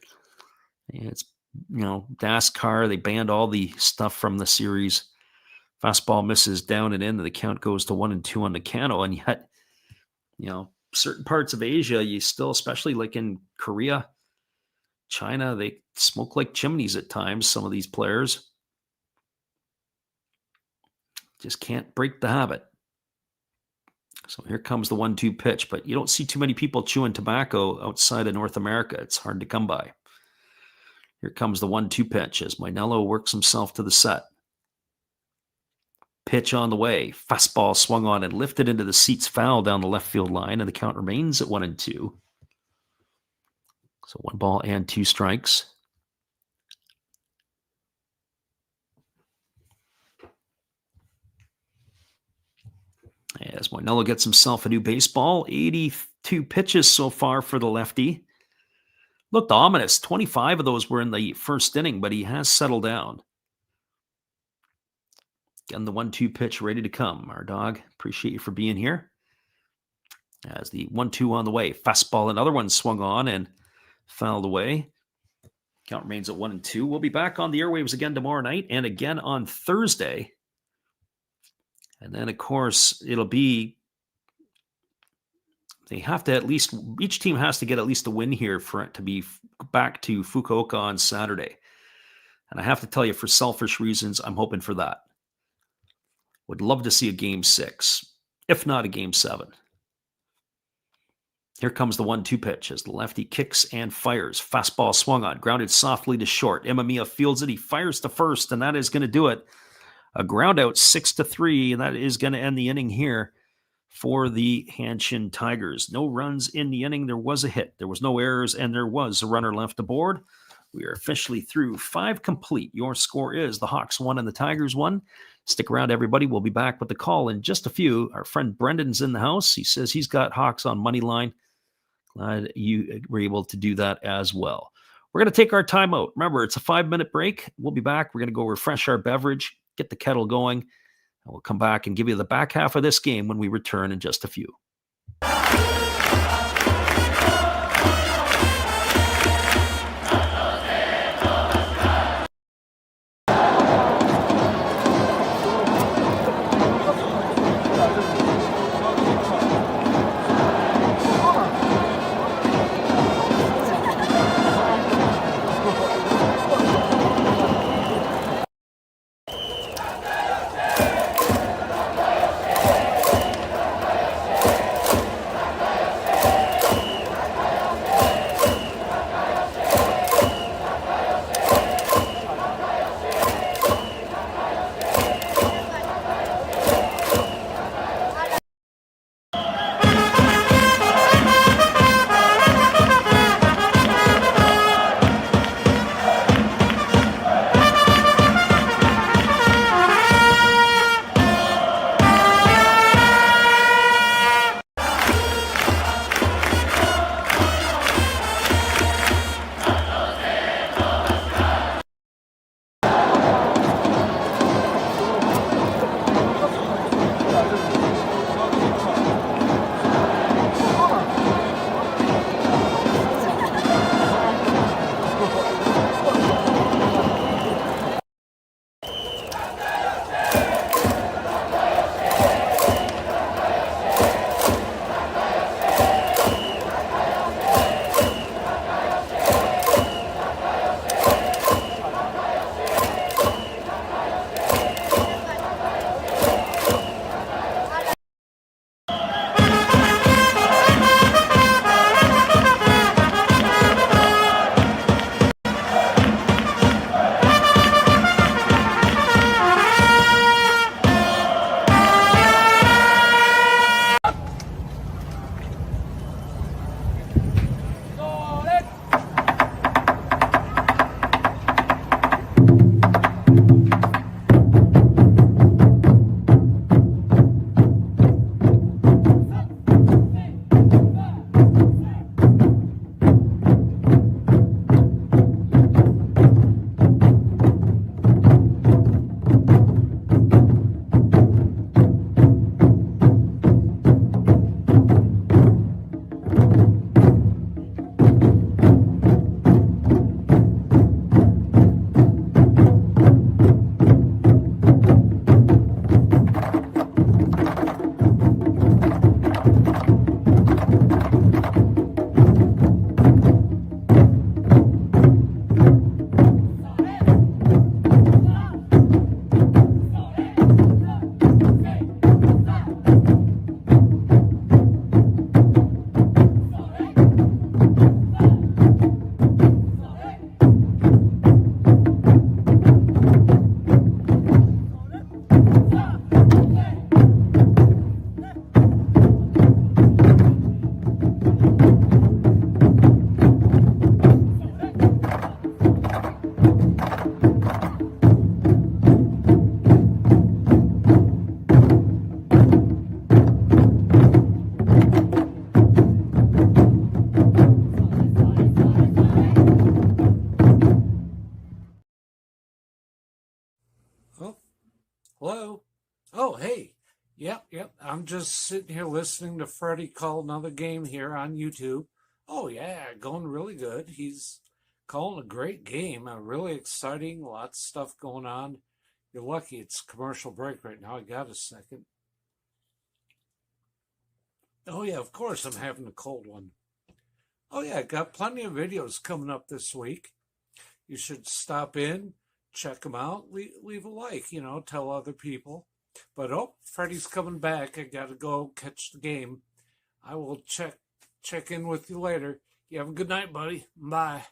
[SPEAKER 1] It's, NASCAR, they banned all the stuff from the series. Fastball misses down and in, and the count goes to 1-2 on Nakano. And yet, certain parts of Asia, you still, especially like in Korea, China, they smoke like chimneys at times, some of these players. Just can't break the habit. So here comes the 1-2 pitch, but you don't see too many people chewing tobacco outside of North America. It's hard to come by. Here comes the 1-2 pitch as Moinello works himself to the set. Pitch on the way. Fastball swung on and lifted into the seats, foul down the left field line, and the count remains at 1-2. So 1 ball and 2 strikes. As Moinello gets himself a new baseball, 82 pitches so far for the lefty. looked ominous. 25 of those were in the first inning, but he has settled down. Again, the 1-2 pitch ready to come. Our dog, appreciate you for being here. As the 1-2 on the way. Fastball, another one swung on and fouled away. Count remains at 1-2. We'll be back on the airwaves again tomorrow night and again on Thursday. And then, of course, it'll be, they have to at least, each team has to get at least a win here for it to be back to Fukuoka on Saturday. And I have to tell you, for selfish reasons, I'm hoping for that. Would love to see a Game 6, if not a Game 7. Here comes the 1-2 pitch as the lefty kicks and fires. Fastball swung on, grounded softly to short. Imamiya fields it. He fires to first, and that is going to do it. A ground out 6-3, and that is going to end the inning here for the Hanshin Tigers. No runs in the inning. There was a hit. There was no errors, and there was a runner left aboard. We are officially through 5 complete. Your score is the Hawks 1 and the Tigers 1. Stick around, everybody. We'll be back with the call in just a few. Our friend Brendan's in the house. He says he's got Hawks on money line. Glad you were able to do that as well. We're going to take our time out. Remember, it's a 5-minute break. We'll be back. We're going to go refresh our beverage, get the kettle going, and we'll come back and give you the back half of this game when we return in just a few.
[SPEAKER 6] Hello? Oh, hey. Yep. I'm just sitting here listening to Freddie call another game here on YouTube. Oh, yeah, going really good. He's calling a great game, really exciting, lots of stuff going on. You're lucky it's commercial break right now. I got a second. Oh, yeah, of course I'm having a cold one. Oh, yeah, I got plenty of videos coming up this week. You should stop in, check them out, leave a like, tell other people. But, Freddie's coming back. I got to go catch the game. I will check in with you later. You have a good night, buddy. Bye.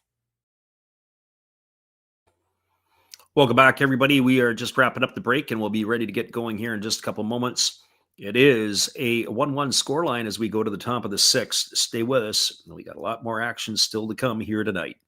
[SPEAKER 1] Welcome back, everybody. We are just wrapping up the break, and we'll be ready to get going here in just a couple moments. It is a 1-1 scoreline as we go to the top of the sixth. Stay with us. We got a lot more action still to come here tonight.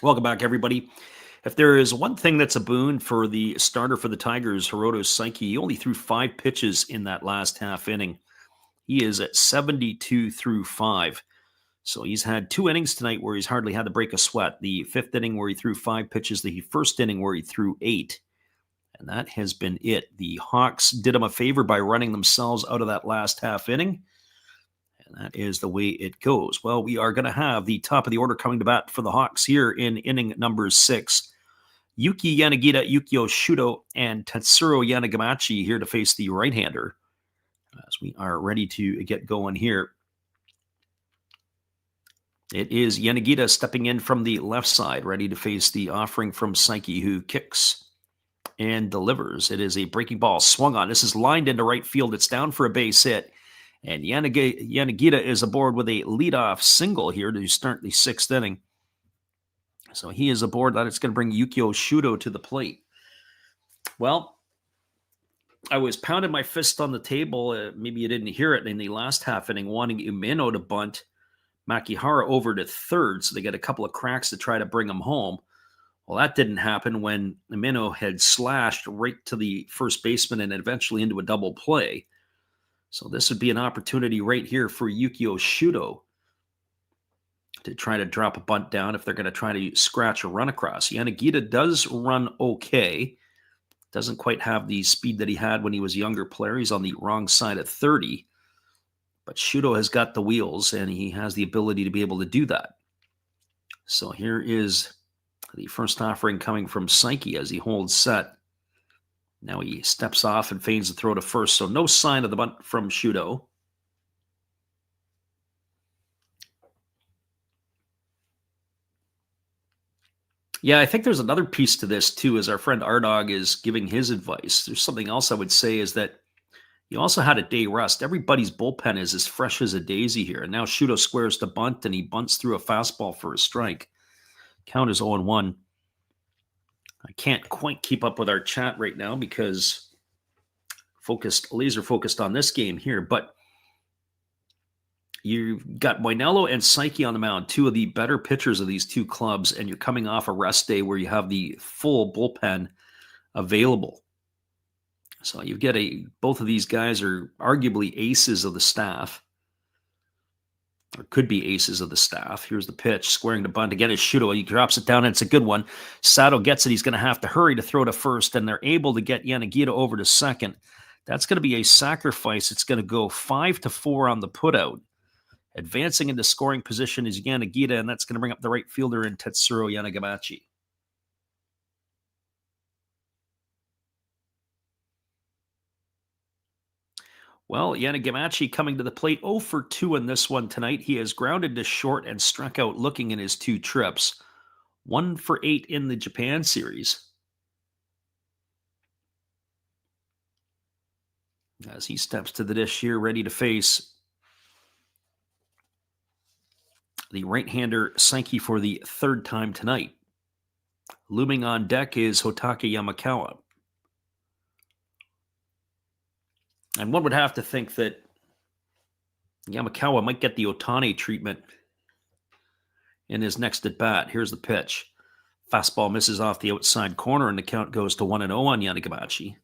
[SPEAKER 1] Welcome back, everybody. If there is one thing that's a boon for the starter for the Tigers, Hiroto Saiki, he only threw 5 pitches in that last half inning. He is at 72 through 5. So he's had 2 innings tonight where he's hardly had to break a sweat. The 5th inning where he threw 5 pitches, the 1st inning where he threw 8. And that has been it. The Hawks did him a favor by running themselves out of that last half inning. And that is the way it goes. Well, we are going to have the top of the order coming to bat for the Hawks here in inning number 6. Yuki Yanagita, Yukio Shudo, and Tetsuro Yanagamachi here to face the right-hander as we are ready to get going here. It is Yanagita stepping in from the left side, ready to face the offering from Saiki, who kicks and delivers. It is a breaking ball swung on. This is lined into right field. It's down for a base hit. And Yanagita is aboard with a leadoff single here to start the 6th inning. So he is aboard. That it's going to bring Yukio Shudo to the plate. Well, I was pounding my fist on the table. Maybe you didn't hear it in the last half inning, wanting Umeno to bunt Makihara over to third, so they get a couple of cracks to try to bring him home. Well, that didn't happen when Umeno had slashed right to the first baseman and eventually into a double play. So this would be an opportunity right here for Yukio Shudo to try to drop a bunt down if they're going to try to scratch a run across. Yanagita does run okay. Doesn't quite have the speed that he had when he was a younger player. He's on the wrong side of 30. But Shudo has got the wheels, and he has the ability to be able to do that. So here is the first offering coming from Saiki as he holds set. Now he steps off and feigns the throw to first, so no sign of the bunt from Shudo. Yeah, I think there's another piece to this, too, as our friend Ardog is giving his advice. There's something else I would say is that you also had a day rest. Everybody's bullpen is as fresh as a daisy here. And now Shudo squares the bunt, and he bunts through a fastball for a strike. Count is 0-1. I can't quite keep up with our chat right now because laser focused on this game here. But you've got Moinello and Saiki on the mound, 2 of the better pitchers of these 2 clubs, and you're coming off a rest day where you have the full bullpen available. So you get both of these guys are arguably aces of the staff, or could be aces of the staff. Here's the pitch, squaring the bunt. Again, it's Shudo. He drops it down, and it's a good one. Sato gets it. He's going to have to hurry to throw to first, and they're able to get Yanagita over to second. That's going to be a sacrifice. It's going to go 5-4 on the putout. Advancing into scoring position is Yanagita, and that's going to bring up the right fielder in Tetsuro Yanagamachi. Well, Yanagamachi coming to the plate 0 for 2 in this one tonight. He has grounded to short and struck out looking in his 2 trips. 1 for 8 in the Japan series. As he steps to the dish here, ready to face the right-hander Saiki for the third time tonight. Looming on deck is Hotake Yamakawa. And one would have to think that Yamakawa might get the Otani treatment in his next at-bat. Here's the pitch. Fastball misses off the outside corner, and the count goes to 1-0 on Yanagamachi.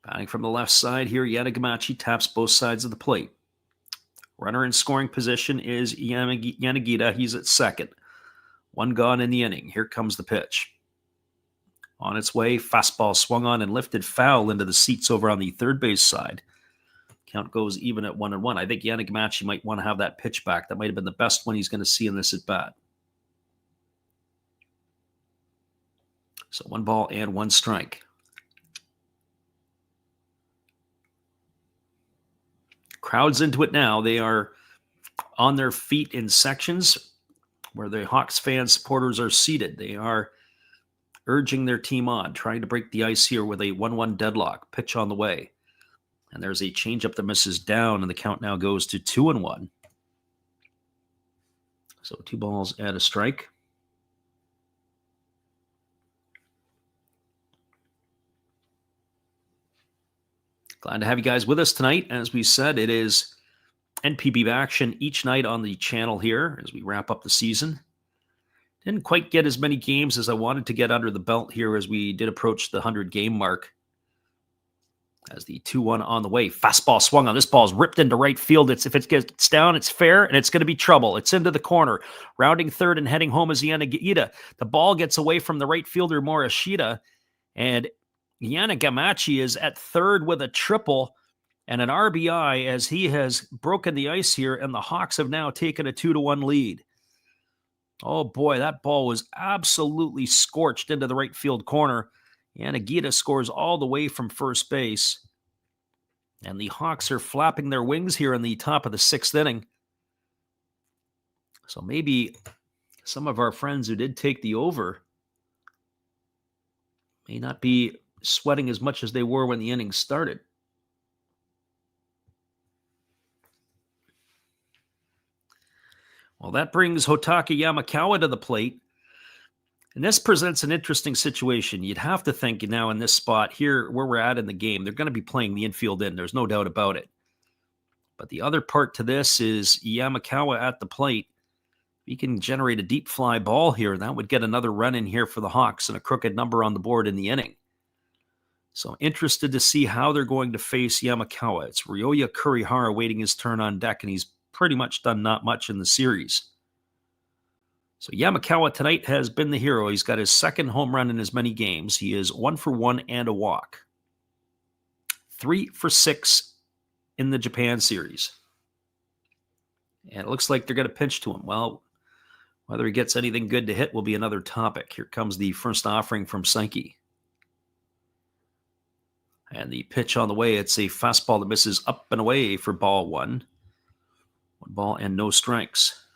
[SPEAKER 1] Batting from the left side here, Yanagamachi taps both sides of the plate. Runner in scoring position is Yanagita. He's at second. One gone in the inning. Here comes the pitch. On its way, fastball swung on and lifted foul into the seats over on the third base side. Count goes even at 1-1. I think Yanagamachi might want to have that pitch back. That might have been the best one he's going to see in this at-bat. So 1 ball and 1 strike. Crowds into it now. They are on their feet in sections where the Hawks fan supporters are seated. They are urging their team on, trying to break the ice here with a 1-1 deadlock. Pitch on the way. And there's a changeup that misses down, and the count now goes to 2-1. So 2 balls and a strike. Glad to have you guys with us tonight. As we said, it is NPB action each night on the channel here as we wrap up the season. Didn't quite get as many games as I wanted to get under the belt here as we did approach the 100-game mark. As the 2-1 on the way. Fastball swung on. This ball's ripped into right field. If it gets down, it's fair, and it's going to be trouble. It's into the corner. Rounding third and heading home is Yanagita. The ball gets away from the right fielder, Morishita, and Yanagamachi is at third with a triple and an RBI as he has broken the ice here, and the Hawks have now taken a 2-1 lead. Oh boy, that ball was absolutely scorched into the right field corner. Yanagita scores all the way from first base. And the Hawks are flapping their wings here in the top of the 6th inning. So maybe some of our friends who did take the over may not be sweating as much as they were when the inning started. Well, that brings Hotake Yamakawa to the plate. And this presents an interesting situation. You'd have to think now in this spot here where we're at in the game, they're going to be playing the infield in. There's no doubt about it. But the other part to this is Yamakawa at the plate. He can generate a deep fly ball here. That would get another run in here for the Hawks and a crooked number on the board in the inning. So interested to see how they're going to face Yamakawa. It's Ryoya Kurihara waiting his turn on deck, and he's pretty much done not much in the series. So Yamakawa tonight has been the hero. He's got his 2nd home run in as many games. He is 1 for 1 and a walk. 3 for 6 in the Japan series. And it looks like they're going to pitch to him. Well, whether he gets anything good to hit will be another topic. Here comes the first offering from Saiki. And the pitch on the way, it's a fastball that misses up and away for ball 1. 1 ball and no strikes.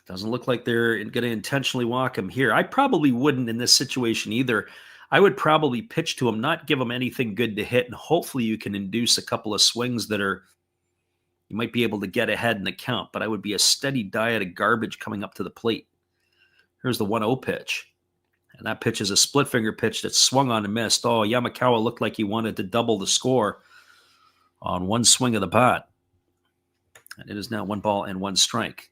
[SPEAKER 1] Doesn't look like they're going to intentionally walk him here. I probably wouldn't in this situation either. I would probably pitch to him, not give him anything good to hit, and hopefully you can induce a couple of swings that are, you might be able to get ahead in the count, but I would be a steady diet of garbage coming up to the plate. Here's the 1-0 pitch. And that pitch is a split finger pitch that swung on and missed. Oh, Yamakawa looked like he wanted to double the score on one swing of the bat. And it is now 1 ball and 1 strike.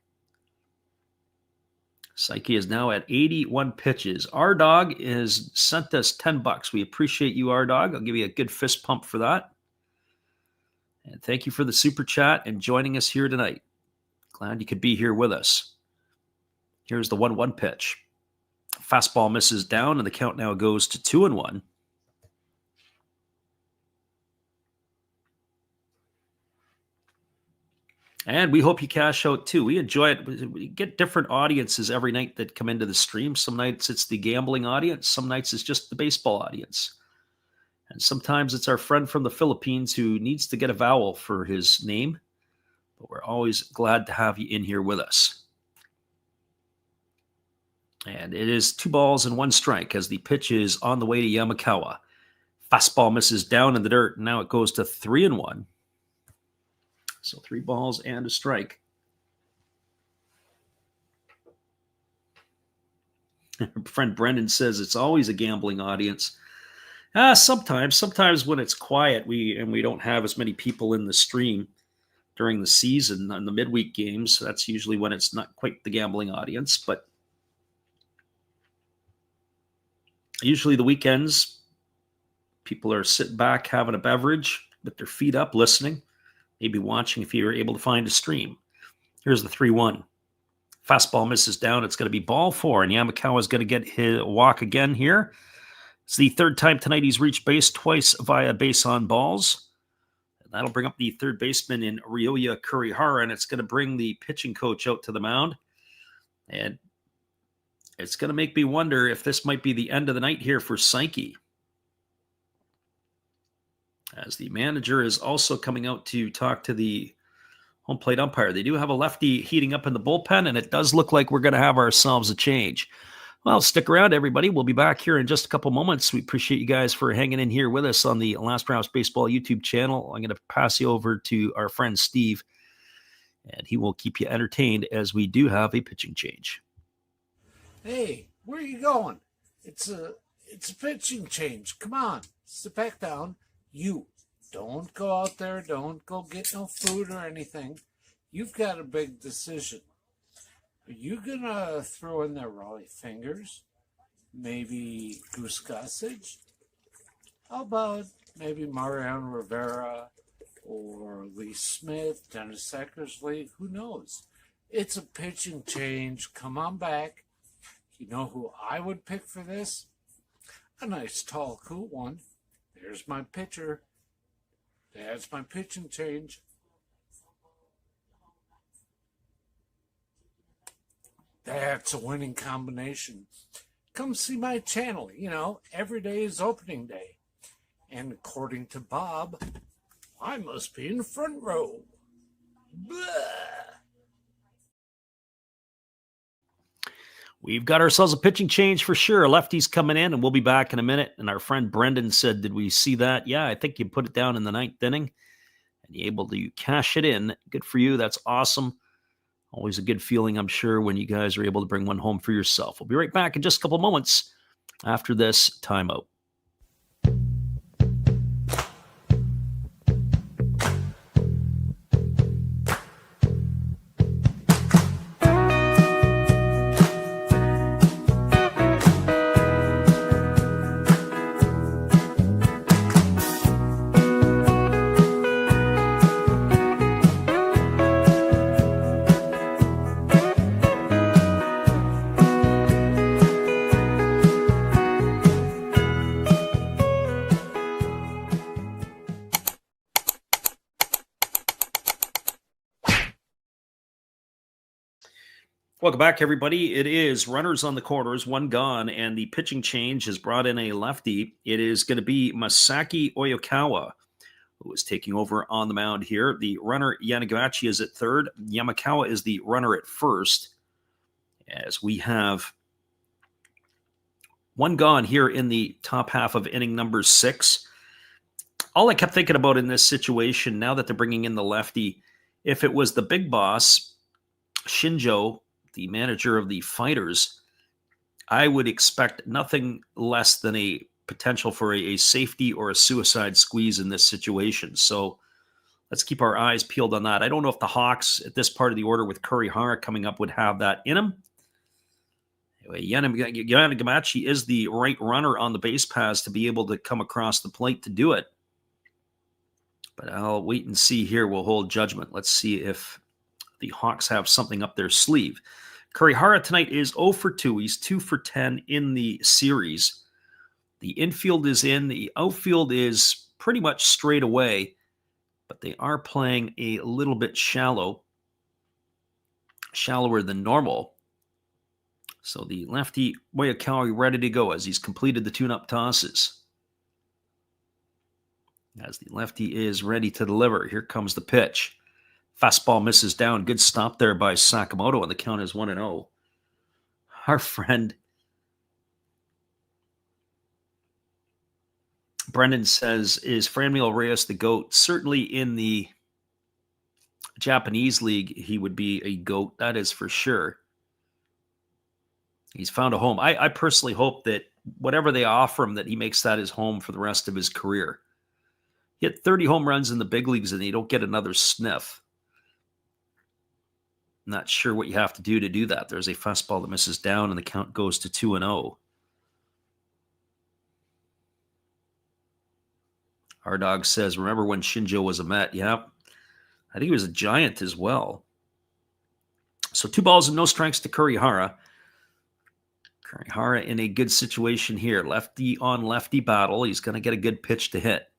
[SPEAKER 1] Saiki is now at 81 pitches. Our dog has sent us $10. We appreciate you, Our Dog. I'll give you a good fist pump for that. And thank you for the super chat and joining us here tonight. Glad you could be here with us. Here's the 1-1 pitch. Fastball misses down, and the count now goes to 2-1. And we hope you cash out too. We enjoy it. We get different audiences every night that come into the stream. Some nights it's the gambling audience. Some nights it's just the baseball audience. And sometimes it's our friend from the Philippines who needs to get a vowel for his name. But we're always glad to have you in here with us. And it is 2 balls and 1 strike as the pitch is on the way to Yamakawa. Fastball misses down in the dirt. Now it goes to 3-1. So 3 balls and a strike. Friend Brendan says it's always a gambling audience. Sometimes when it's quiet, we don't have as many people in the stream during the season on the midweek games. That's usually when it's not quite the gambling audience, but usually the weekends, people are sitting back having a beverage with their feet up, listening, maybe watching if you're able to find a stream. Here's the 3-1. Fastball misses down. It's going to be ball 4, and Yamakawa is going to get his walk again here. It's the 3rd time tonight he's reached base, twice via base on balls. And that'll bring up the 3rd baseman in Ryoya Kurihara, and it's going to bring the pitching coach out to the mound. And it's going to make me wonder if this might be the end of the night here for Saiki, as the manager is also coming out to talk to the home plate umpire. They do have a lefty heating up in the bullpen, and it does look like we're going to have ourselves a change. Well, stick around, everybody. We'll be back here in just a couple moments. We appreciate you guys for hanging in here with us on the Last Rounds Baseball YouTube channel. I'm going to pass you over to our friend Steve, and he will keep you entertained as we do have a pitching change.
[SPEAKER 6] Hey, where are you going? It's a pitching change. Come on, sit back down. You don't go out there. Don't go get no food or anything. You've got a big decision. Are you gonna throw in there Raleigh Fingers? Maybe Goose Gossage? How about maybe Mariano Rivera or Lee Smith, Dennis Eckersley? Who knows? It's a pitching change. Come on back. You know who I would pick for this? A nice, tall, cool one. There's my pitcher. That's my pitching change. That's a winning combination. Come see my channel. Every day is opening day. And according to Bob, I must be in the front row. Blah.
[SPEAKER 1] We've got ourselves a pitching change for sure. Lefty's coming in, and we'll be back in a minute. And our friend Brendan said, did we see that? Yeah, I think you put it down in the 9th inning, and you're able to cash it in. Good for you. That's awesome. Always a good feeling, I'm sure, when you guys are able to bring one home for yourself. We'll be right back in just a couple moments after this timeout. Welcome back, everybody. It is runners on the corners, 1 gone, and the pitching change has brought in a lefty. It is going to be Masaki Oyakawa, who is taking over on the mound here. The runner, Yanagachi, is at 3rd. Yamakawa is the runner at 1st, as we have 1 gone here in the top half of inning number 6. All I kept thinking about in this situation, now that they're bringing in the lefty, if it was the big boss, Shinjo, the manager of the Fighters, I would expect nothing less than a potential for a safety or a suicide squeeze in this situation. So let's keep our eyes peeled on that. I don't know if the Hawks at this part of the order with Kurihara coming up would have that in them. Anyway, Yanagamachi is the right runner on the base paths to be able to come across the plate to do it. But I'll wait and see here. We'll hold judgment. Let's see if the Hawks have something up their sleeve. Kurihara tonight is 0 for 2. He's 2 for 10 in the series. The infield is in. The outfield is pretty much straight away, but they are playing a little bit shallower than normal. So the lefty, Oyakawa, ready to go as he's completed the tune-up tosses. As the lefty is ready to deliver, here comes the pitch. Fastball misses down. Good stop there by Sakamoto, and the count is 1-0. our friend Brendan says, is Franmil Reyes the GOAT? Certainly in the Japanese league, he would be a GOAT. That is for sure. He's found a home. I personally hope that whatever they offer him, that he makes that his home for the rest of his career. He hit 30 home runs in the big leagues and you don't get another sniff. Not sure what you have to do that. There's a fastball that misses down and the count goes to 2-0. Our dog says, remember when Shinjo was a Met? Yeah. I think he was a Giant as well. So 2 balls and no strikes to Kurihara. Kurihara in a good situation here. Lefty on lefty battle. He's going to get a good pitch to hit.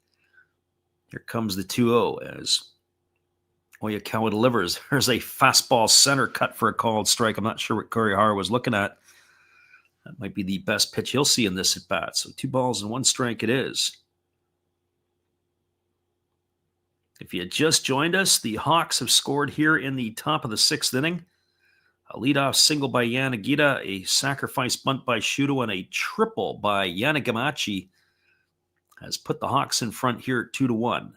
[SPEAKER 1] Here comes the 2-0 as Oyakawa delivers. There's a fastball center cut for a called strike. I'm not sure what Kurihara was looking at. That might be the best pitch he'll see in this at bat. So 2 balls and 1 strike it is. If you had just joined us, the Hawks have scored here in the top of the 6th inning. A leadoff single by Yanagita, a sacrifice bunt by Shudo, and a triple by Yanagamachi has put the Hawks in front here at 2-1.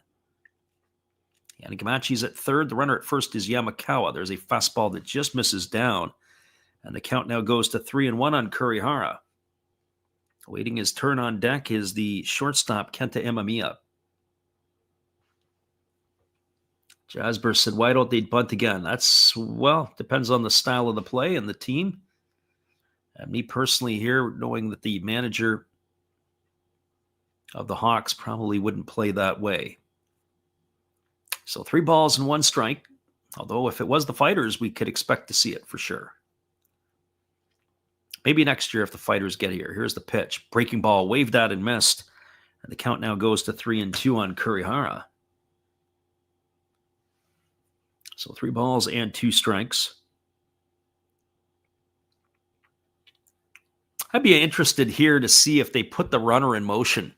[SPEAKER 1] Yanagamachi's at third. The runner at first is Yamakawa. There's a fastball that just misses down, and the count now goes to 3-1 on Kurihara. Waiting his turn on deck is the shortstop, Kenta Imamiya. Jasper said, why don't they bunt again? That's, well, depends on the style of the play and the team. And me personally here, knowing that the manager of the Hawks probably wouldn't play that way. So 3 balls and 1 strike. Although if it was the Fighters, we could expect to see it for sure. Maybe next year if the Fighters get here. Here's the pitch. Breaking ball, waved at and missed. And the count now goes to 3-2 on Kurihara. So 3 balls and 2 strikes. I'd be interested here to see if they put the runner in motion.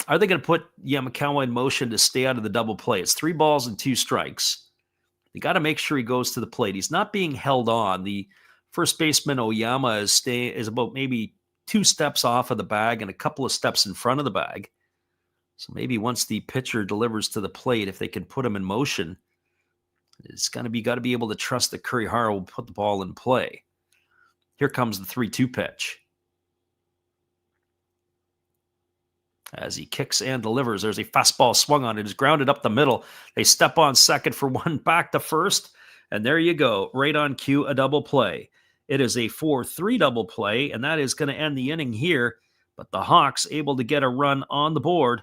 [SPEAKER 1] Are they going to put Yamakawa in motion to stay out of the double play? It's 3 balls and 2 strikes. They got to make sure he goes to the plate. He's not being held on. The first baseman Oyama is about maybe 2 steps off of the bag and a couple of steps in front of the bag. So maybe once the pitcher delivers to the plate, if they can put him in motion, it's got to be able to trust that Kurihara will put the ball in play. Here comes the 3-2 pitch. As he kicks and delivers, there's a fastball swung on. It is grounded up the middle. They step on second for 1, back to first. And there you go. Right on cue, a double play. It is a 4-3 double play, and that is going to end the inning here. But the Hawks able to get a run on the board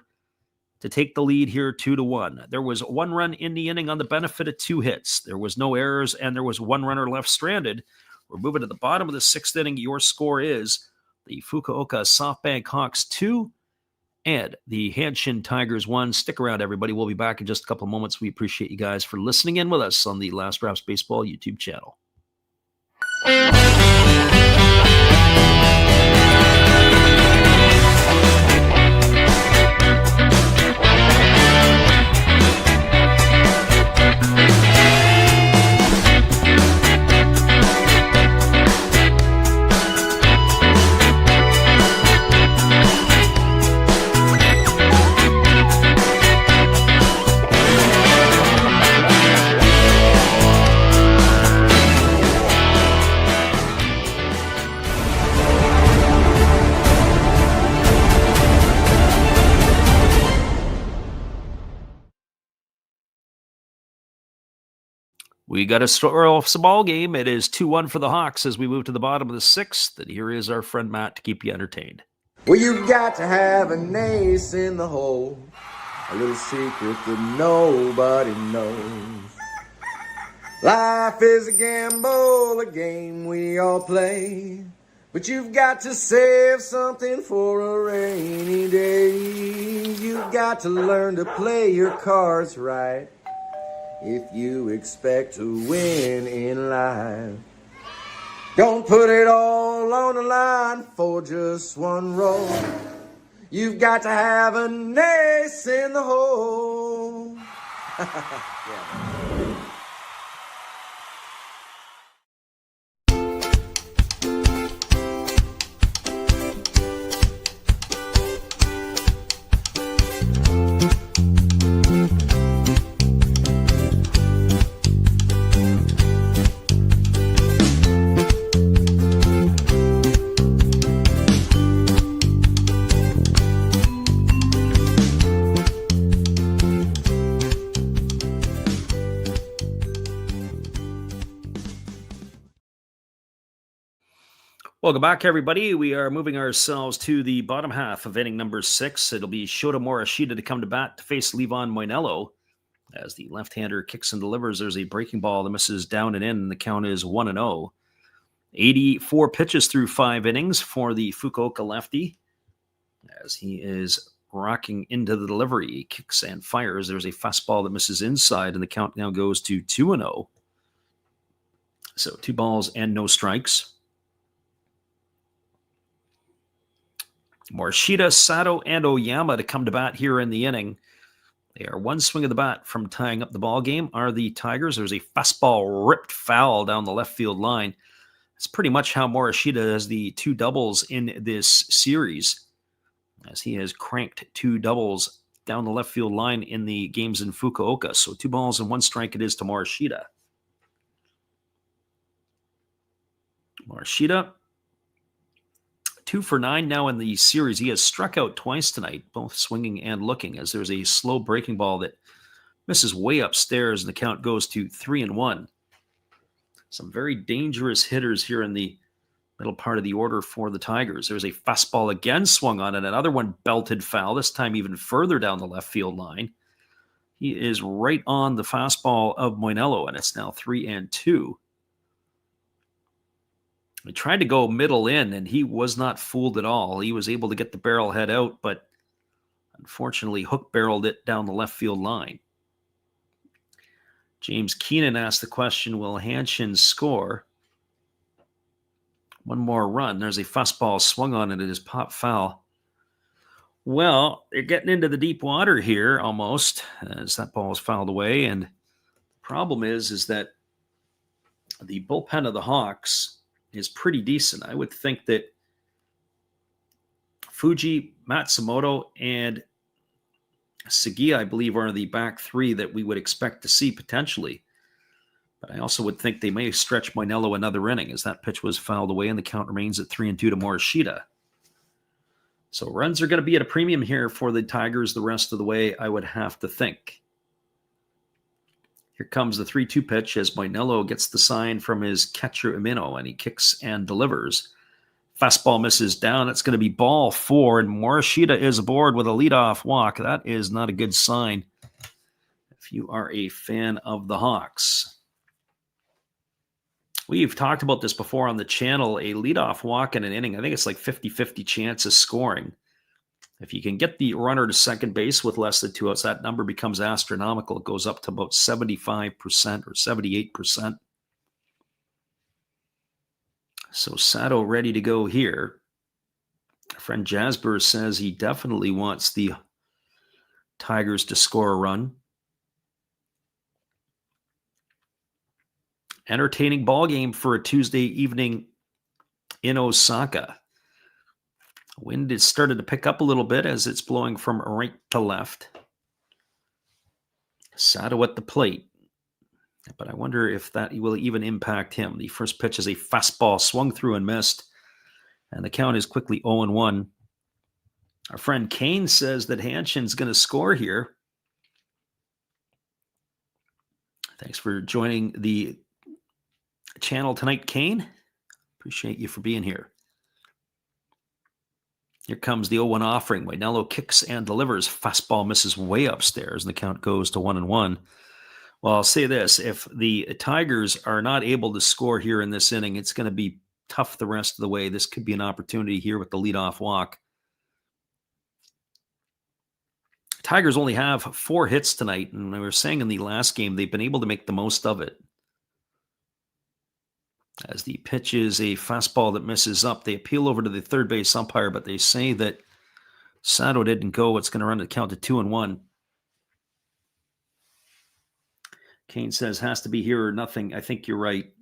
[SPEAKER 1] to take the lead here 2-1. There was 1 run in the inning on the benefit of 2 hits. There was no errors, and there was 1 runner left stranded. We're moving to the bottom of the 6th inning. Your score is the Fukuoka Softbank Hawks 2 and the Hanshin Tigers 1. Stick around, everybody. We'll be back in just a couple of moments. We appreciate you guys for listening in with us on the Last Raps Baseball YouTube channel. We got a story off the ball game. It is 2-1 for the Hawks as we move to the bottom of the 6th. And here is our friend Matt to keep you entertained.
[SPEAKER 5] Well, you've got to have an ace in the hole, a little secret that nobody knows. Life is a gamble, a game we all play, but you've got to save something for a rainy day. You've got to learn to play your cards right if you expect to win in life. Don't put it all on the line for just 1 roll. You've got to have an ace in the hole. Yeah.
[SPEAKER 1] Welcome back, everybody. We are moving ourselves to the bottom half of inning number 6. It'll be Shota Morishita to come to bat to face Levon Moinello. As the left-hander kicks and delivers, there's a breaking ball that misses down and in, and the count is 1-0. 84 pitches through 5 innings for the Fukuoka lefty. As he is rocking into the delivery, he kicks and fires. There's a fastball that misses inside, and the count now goes to 2-0. So 2 balls and no strikes. Morishita, Sato, and Oyama to come to bat here in the inning. They are one swing of the bat from tying up the ball game. Are the Tigers? There's a fastball ripped foul down the left field line. It's pretty much how Morishita has the 2 doubles in this series, as he has cranked 2 doubles down the left field line in the games in Fukuoka. So 2 balls and 1 strike it is to Morishita. Morishita, 2 for 9 now in the series. He has struck out twice tonight, both swinging and looking, as there's a slow breaking ball that misses way upstairs, and the count goes to 3-1. Some very dangerous hitters here in the middle part of the order for the Tigers. There's a fastball again swung on, and another one belted foul, this time even further down the left field line. He is right on the fastball of Moinello, and it's now 3-2. He tried to go middle in, and he was not fooled at all. He was able to get the barrel head out, but unfortunately hook-barreled it down the left field line. James Keenan asked the question, will Hanshin score? One more run. There's a fastball swung on, and it is pop foul. Well, they're getting into the deep water here almost, as that ball is fouled away. And the problem is that the bullpen of the Hawks is pretty decent. I would think that Fuji, Matsumoto, and Segi, I believe, are the back 3 that we would expect to see potentially. But I also would think they may stretch Moinello another inning, as that pitch was fouled away and the count remains at 3-2 to Morishita. So runs are going to be at a premium here for the Tigers the rest of the way, I would have to think. Here comes the 3-2 pitch as Moinello gets the sign from his catcher Umino, and he kicks and delivers. Fastball misses down. It's going to be ball 4, and Morishita is aboard with a leadoff walk. That is not a good sign if you are a fan of the Hawks. We've talked about this before on the channel. A leadoff walk in an inning, I think it's like 50-50 chance of scoring. If you can get the runner to second base with less than 2 outs, that number becomes astronomical. It goes up to about 75% or 78%. So Sato ready to go here. Our friend Jasper says he definitely wants the Tigers to score a run. Entertaining ball game for a Tuesday evening in Osaka. Wind has started to pick up a little bit as it's blowing from right to left. Sato at the plate. But I wonder if that will even impact him. The first pitch is a fastball swung through and missed. And the count is quickly 0-1. Our friend Kane says that Hanshin's going to score here. Thanks for joining the channel tonight, Kane. Appreciate you for being here. Here comes the 0-1 offering. Moinello kicks and delivers. Fastball misses way upstairs, and the count goes to 1-1. Well, I'll say this. If the Tigers are not able to score here in this inning, it's going to be tough the rest of the way. This could be an opportunity here with the leadoff walk. Tigers only have 4 hits tonight, and we were saying in the last game they've been able to make the most of it. As the pitch is a fastball that misses up, they appeal over to the third base umpire, but they say that Sato didn't go. It's going to run the count to 2-1. Kane says, has to be here or nothing. I think you're right.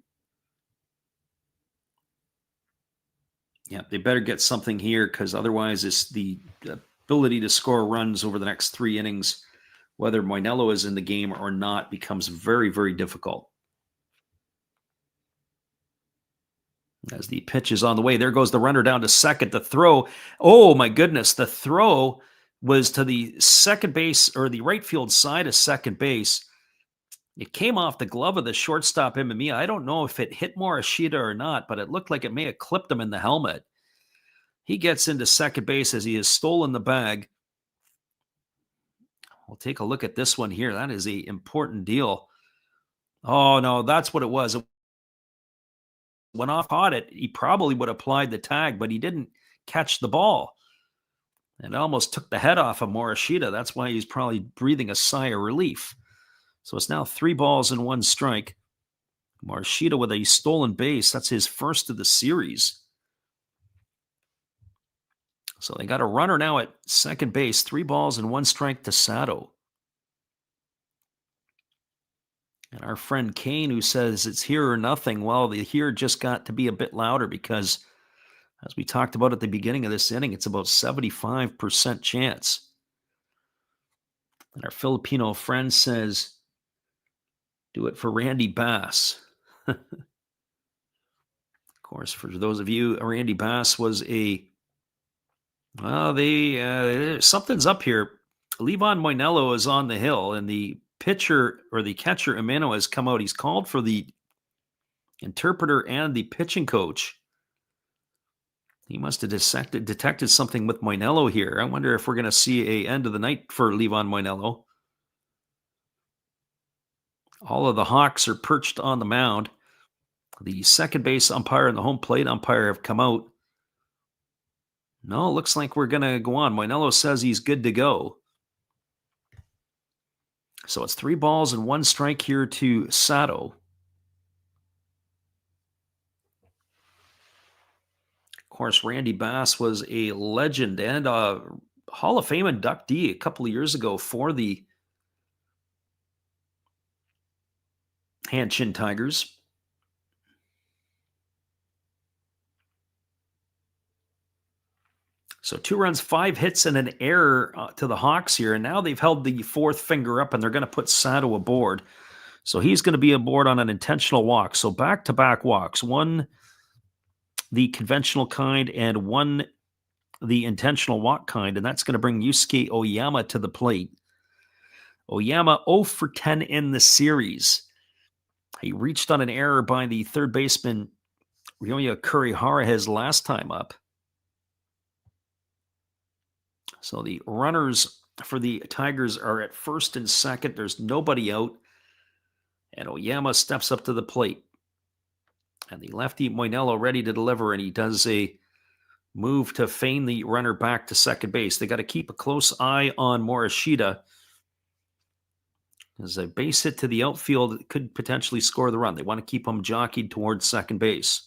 [SPEAKER 1] Yeah, they better get something here, because otherwise it's the ability to score runs over the next 3 innings, whether Moinello is in the game or not, becomes very, very difficult. As the pitch is on the way, there goes the runner down to second. The throw, oh my goodness, the throw was to the second base, or the right field side of second base. It came off the glove of the shortstop, Imamiya. I don't know if it hit Morishita or not, but it looked like it may have clipped him in the helmet. He gets into second base as he has stolen the bag. We'll take a look at this one here. That is an important deal. Oh, no, that's what it was. It went off, caught it. He probably would have applied the tag, but he didn't catch the ball. And almost took the head off of Morishita. That's why he's probably breathing a sigh of relief. So it's now 3 balls and 1 strike. Morishita with a stolen base. That's his first of the series. So they got a runner now at second base. 3 balls and 1 strike to Sato. And our friend Kane, who says it's here or nothing, well, the here just got to be a bit louder because, as we talked about at the beginning of this inning, it's about 75% chance. And our Filipino friend says, do it for Randy Bass. Of course, for those of you, Randy Bass was something's up here. Levon Moinello is on the hill, and the pitcher or the catcher, Ameno, has come out. He's called for the interpreter and the pitching coach. He must have detected something with Moinello here. I wonder if we're going to see an end of the night for Levon Moinello. All of the Hawks are perched on the mound. The second base umpire and the home plate umpire have come out. No, it looks like we're going to go on. Moinello says he's good to go. So it's 3 balls and 1 strike here to Sato. Of course, Randy Bass was a legend and a Hall of Fame inductee a couple of years ago for the Hanshin Tigers. So 2 runs, 5 hits, and an error to the Hawks here. And now they've held the 4th finger up, and they're going to put Sato aboard. So he's going to be aboard on an intentional walk. So back-to-back walks. 1 the conventional kind and 1 the intentional walk kind. And that's going to bring Yusuke Oyama to the plate. Oyama 0 for 10 in the series. He reached on an error by the third baseman Ryoya Kurihara his last time up. So the runners for the Tigers are at first and second. There's nobody out. And Oyama steps up to the plate. And the lefty Moinello ready to deliver, and he does a move to feign the runner back to second base. They got to keep a close eye on Morishita. As a base hit to the outfield could potentially score the run. They want to keep him jockeyed towards second base.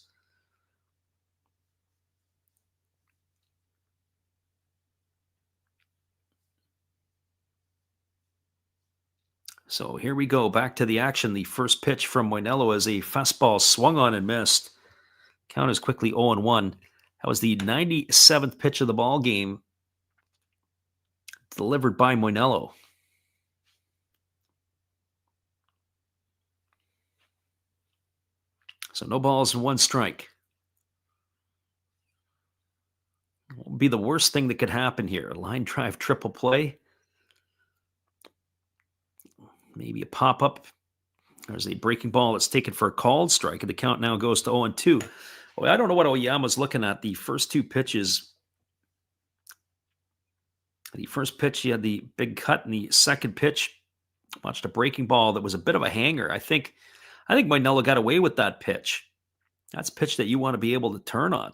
[SPEAKER 1] So here we go. Back to the action. The first pitch from Moinello is a fastball swung on and missed. Count is quickly 0-1. That was the 97th pitch of the ball game, delivered by Moinello. So no balls and 1 strike. What would be the worst thing that could happen here? A line drive triple play? Maybe a pop-up. There's a breaking ball that's taken for a called strike, and the count now goes to 0-2. Well, I don't know what Oyama's looking at. The first 2 pitches. The first pitch, he had the big cut, and the second pitch, watched a breaking ball that was a bit of a hanger. I think Moinello got away with that pitch. That's a pitch that you want to be able to turn on.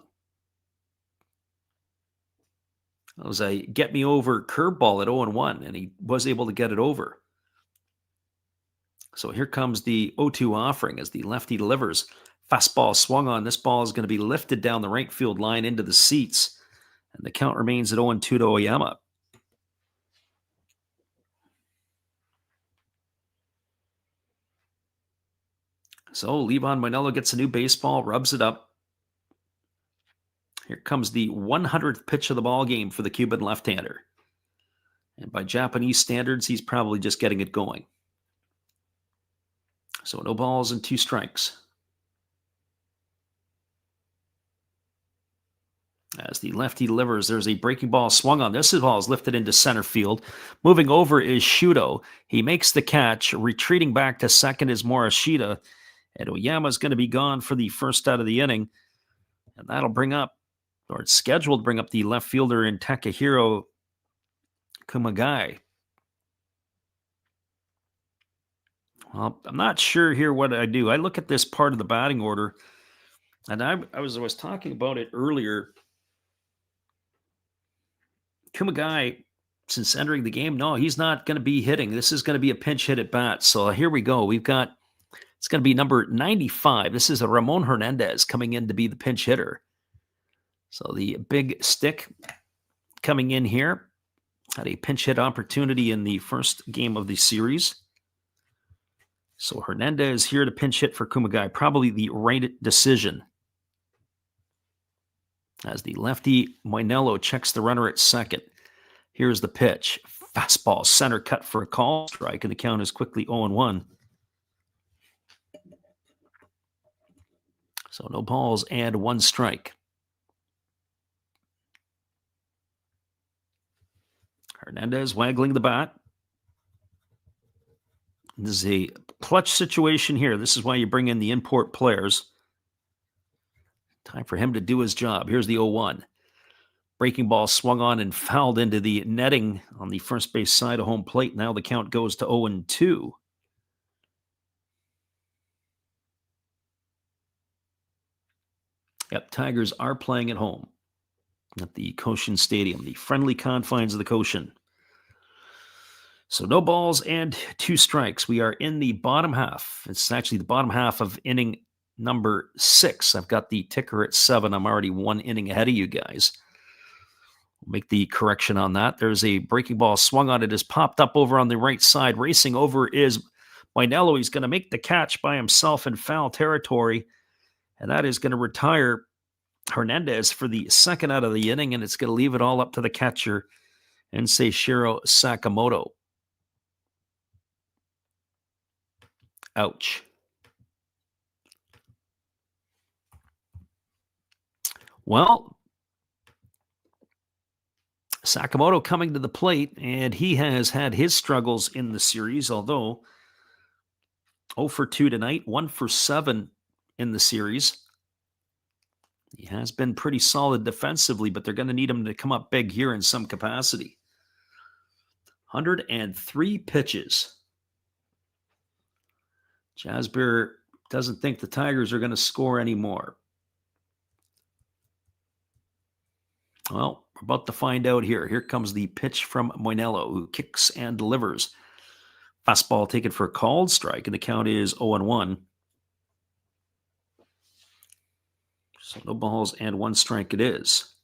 [SPEAKER 1] It was a get-me-over curveball at 0-1, and he was able to get it over. So here comes the 0-2 offering as the lefty delivers. Fastball swung on. This ball is going to be lifted down the right field line into the seats. And the count remains at 0-2 to Oyama. So Levon Moinello gets a new baseball, rubs it up. Here comes the 100th pitch of the ball game for the Cuban left-hander. And by Japanese standards, he's probably just getting it going. So no balls and 2 strikes. As the lefty delivers, there's a breaking ball swung on. This ball is lifted into center field. Moving over is Shudo. He makes the catch. Retreating back to second is Morishita. And Oyama's going to be gone for the first out of the inning. And that'll bring up, or it's scheduled to bring up the left fielder in Takahiro Kumagai. Well, I'm not sure here what I do. I look at this part of the batting order, and I was talking about it earlier. Kumagai, since entering the game, no, he's not going to be hitting. This is going to be a pinch hit at bat. So here we go. It's going to be number 95. This is a Ramon Hernandez coming in to be the pinch hitter. So the big stick coming in here had a pinch hit opportunity in the first game of the series. So Hernandez here to pinch hit for Kumagai. Probably the right decision. As the lefty Moinello checks the runner at second. Here's the pitch. Fastball, center cut for a call strike, and the count is quickly 0-1. So no balls and one strike. Hernandez waggling the bat. This is a clutch situation here. This is why you bring in the import players. Time for him to do his job. Here's the 0-1. Breaking ball swung on and fouled into the netting on the first base side of home plate. Now the count goes to 0-2. Yep, Tigers are playing at home at the Koshin Stadium, the friendly confines of the Koshin. So no balls and two strikes. We are in the bottom half. It's actually the bottom half of inning number 6. I've got the ticker at 7. I'm already one inning ahead of you guys. We'll make the correction on that. There's a breaking ball swung on. It has popped up over on the right side. Racing over is Moinello. He's going to make the catch by himself in foul territory. And that is going to retire Hernandez for the second out of the inning. And it's going to leave it all up to the catcher, Seishiro Sakamoto. Ouch. Well, Sakamoto coming to the plate, and he has had his struggles in the series, although 0 for 2 tonight, 1 for 7 in the series. He has been pretty solid defensively, but they're going to need him to come up big here in some capacity. 103 pitches. Jasper doesn't think the Tigers are going to score anymore. Well, we're about to find out here. Here comes the pitch from Moinello, who kicks and delivers. Fastball taken for a called strike, and the count is 0-1. So no balls and one strike it is.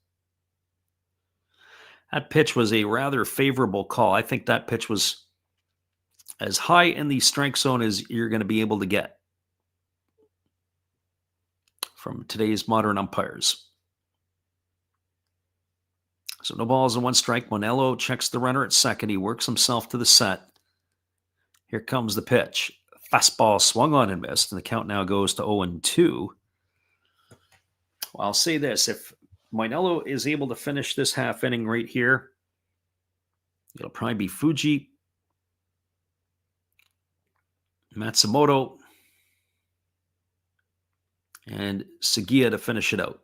[SPEAKER 1] That pitch was a rather favorable call. I think that pitch was as high in the strike zone as you're going to be able to get from today's modern umpires. So no balls and one strike. Moinello checks the runner at second. He works himself to the set. Here comes the pitch. Fastball swung on and missed, and the count now goes to 0-2. Well, I'll say this. If Moinello is able to finish this half inning right here, it'll probably be Fuji, Matsumoto, and Sugiya to finish it out.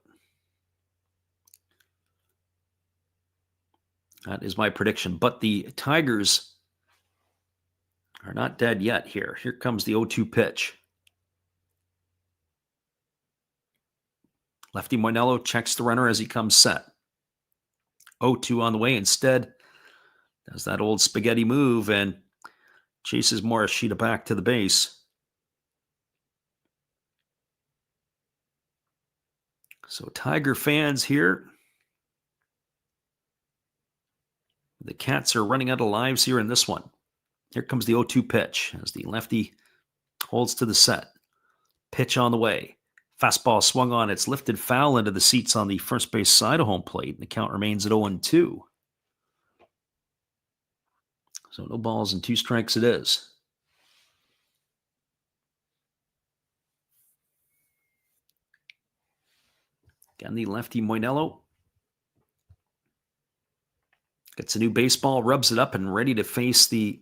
[SPEAKER 1] That is my prediction. But the Tigers are not dead yet here. Here comes the 0-2 pitch. Lefty Moinello checks the runner as he comes set. 0-2 on the way. Instead, does that old spaghetti move and chases Morishita back to the base. So Tiger fans here, the Cats are running out of lives here in this one. Here comes the 0-2 pitch as the lefty holds to the set. Pitch on the way. Fastball swung on. It's lifted foul into the seats on the first base side of home plate. And the count remains at 0-2. So no balls and two strikes it is. Again, the lefty Moinello Gets a new baseball, rubs it up, and ready to face the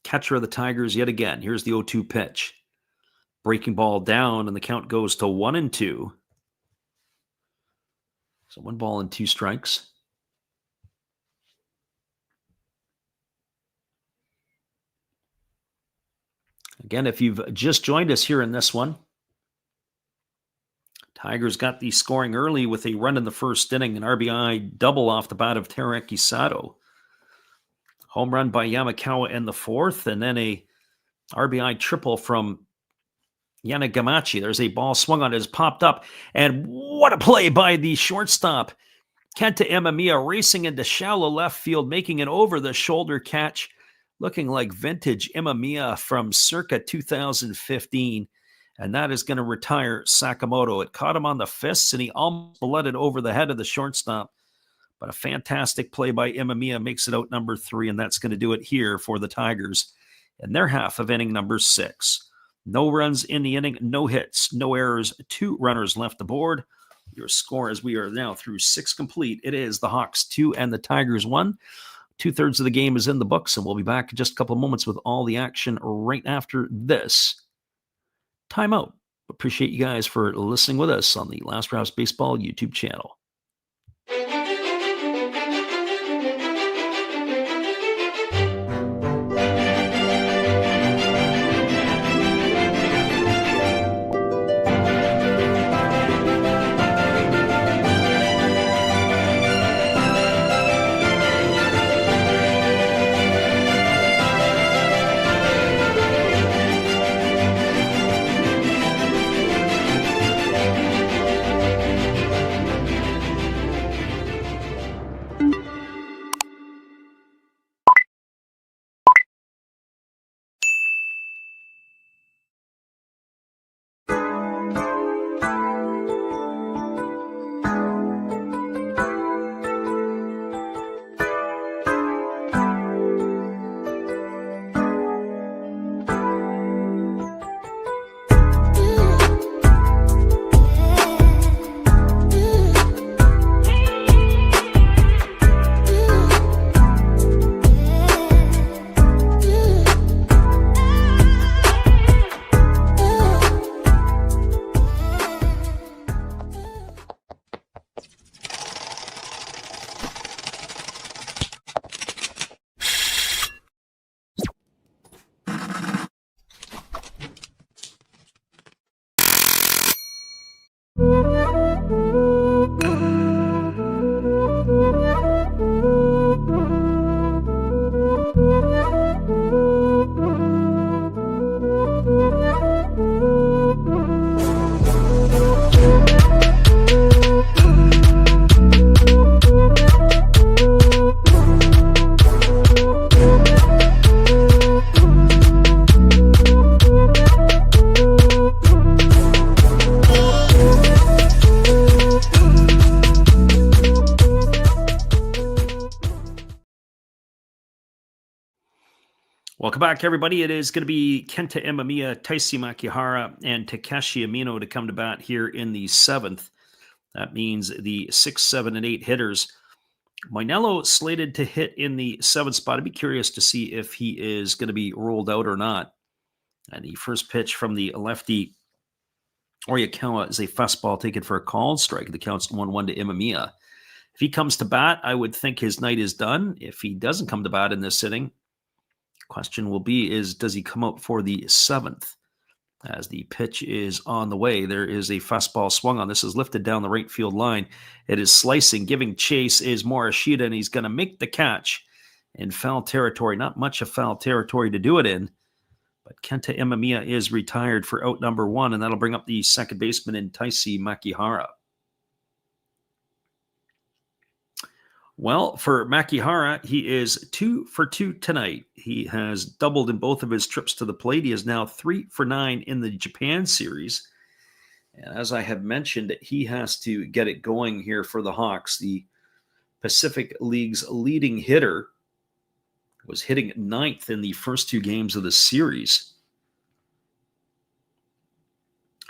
[SPEAKER 1] catcher of the Tigers yet again. Here's the 0-2 pitch. Breaking ball down, and the count goes to 1-2. So 1 ball and 2 strikes. Again, if you've just joined us here in this one, Tigers got the scoring early with a run in the first inning, an RBI double off the bat of Tereki Sato. Home run by Yamakawa in the fourth, and then a RBI triple from Yanagamachi. There's a ball swung on, it has popped up, and what a play by the shortstop. Kenta Imamiya racing into shallow left field, making an over-the-shoulder catch, looking like vintage Imamiya from circa 2015. And that is going to retire Sakamoto. It caught him on the fists, and he almost let it over the head of the shortstop. But a fantastic play by Imamiya makes it out number 3, and that's going to do it here for the Tigers in their half of inning number 6. No runs in the inning, no hits, no errors, 2 runners left aboard. Your score, as we are now through 6 complete, it is the Hawks 2 and the Tigers 1. 2/3 of the game is in the books, and we'll be back in just a couple of moments with all the action right after this timeout. Appreciate you guys for listening with us on the Last Rouse Baseball YouTube channel. Welcome back, everybody. It is going to be Kenta Imamiya, Taisi Makihara, and Takeshi Amino to come to bat here in the 7th. That means the 6, 7, and 8 hitters. Moinello slated to hit in the 7th spot. I'd be curious to see if he is going to be rolled out or not. And the first pitch from the lefty, Oyakawa, is a fastball taken for a called strike. The count's 1-1 to Imamiya. If he comes to bat, I would think his night is done. If he doesn't come to bat in this inning, question will be does he come out for the 7th? As the pitch is on the way, there is a fastball swung on. This is lifted down the right field line. It is slicing. Giving chase is Morishita, and he's going to make the catch in foul territory. Not much of foul territory to do it in, but Kenta Imamiya is retired for out number 1, and that'll bring up the second baseman in Taisi Makihara. Well, for Makihara, he is 2 for 2 tonight. He has doubled in both of his trips to the plate. He is now 3 for 9 in the Japan series. And as I have mentioned, he has to get it going here for the Hawks. The Pacific League's leading hitter was hitting 9th in the first 2 games of the series.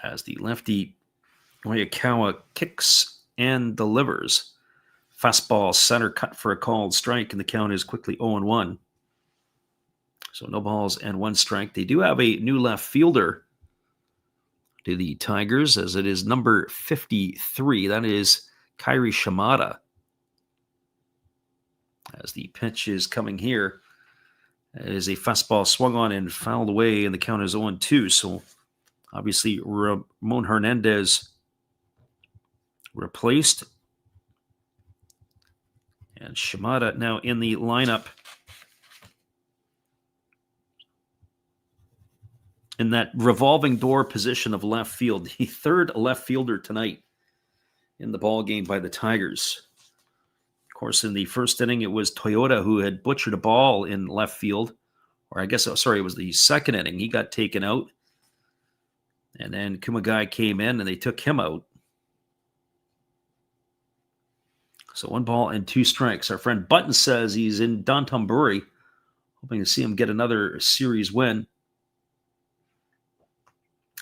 [SPEAKER 1] As the lefty Oyakawa kicks and delivers. Fastball center cut for a called strike, and the count is quickly 0-1. So no balls and 1 strike. They do have a new left fielder to the Tigers, as it is number 53. That is Kairi Shimada. As the pitch is coming here, it is a fastball swung on and fouled away, and the count is 0-2. So obviously Ramon Hernandez replaced. And Shimada now in the lineup in that revolving door position of left field. The third left fielder tonight in the ball game by the Tigers. Of course, in the first inning, it was Toyota who had butchered a ball in left field. Or I guess, it was the second inning. He got taken out. And then Kumagai came in and they took him out. So 1 ball and 2 strikes. Our friend Button says he's in Downtown-Bury, hoping to see him get another series win.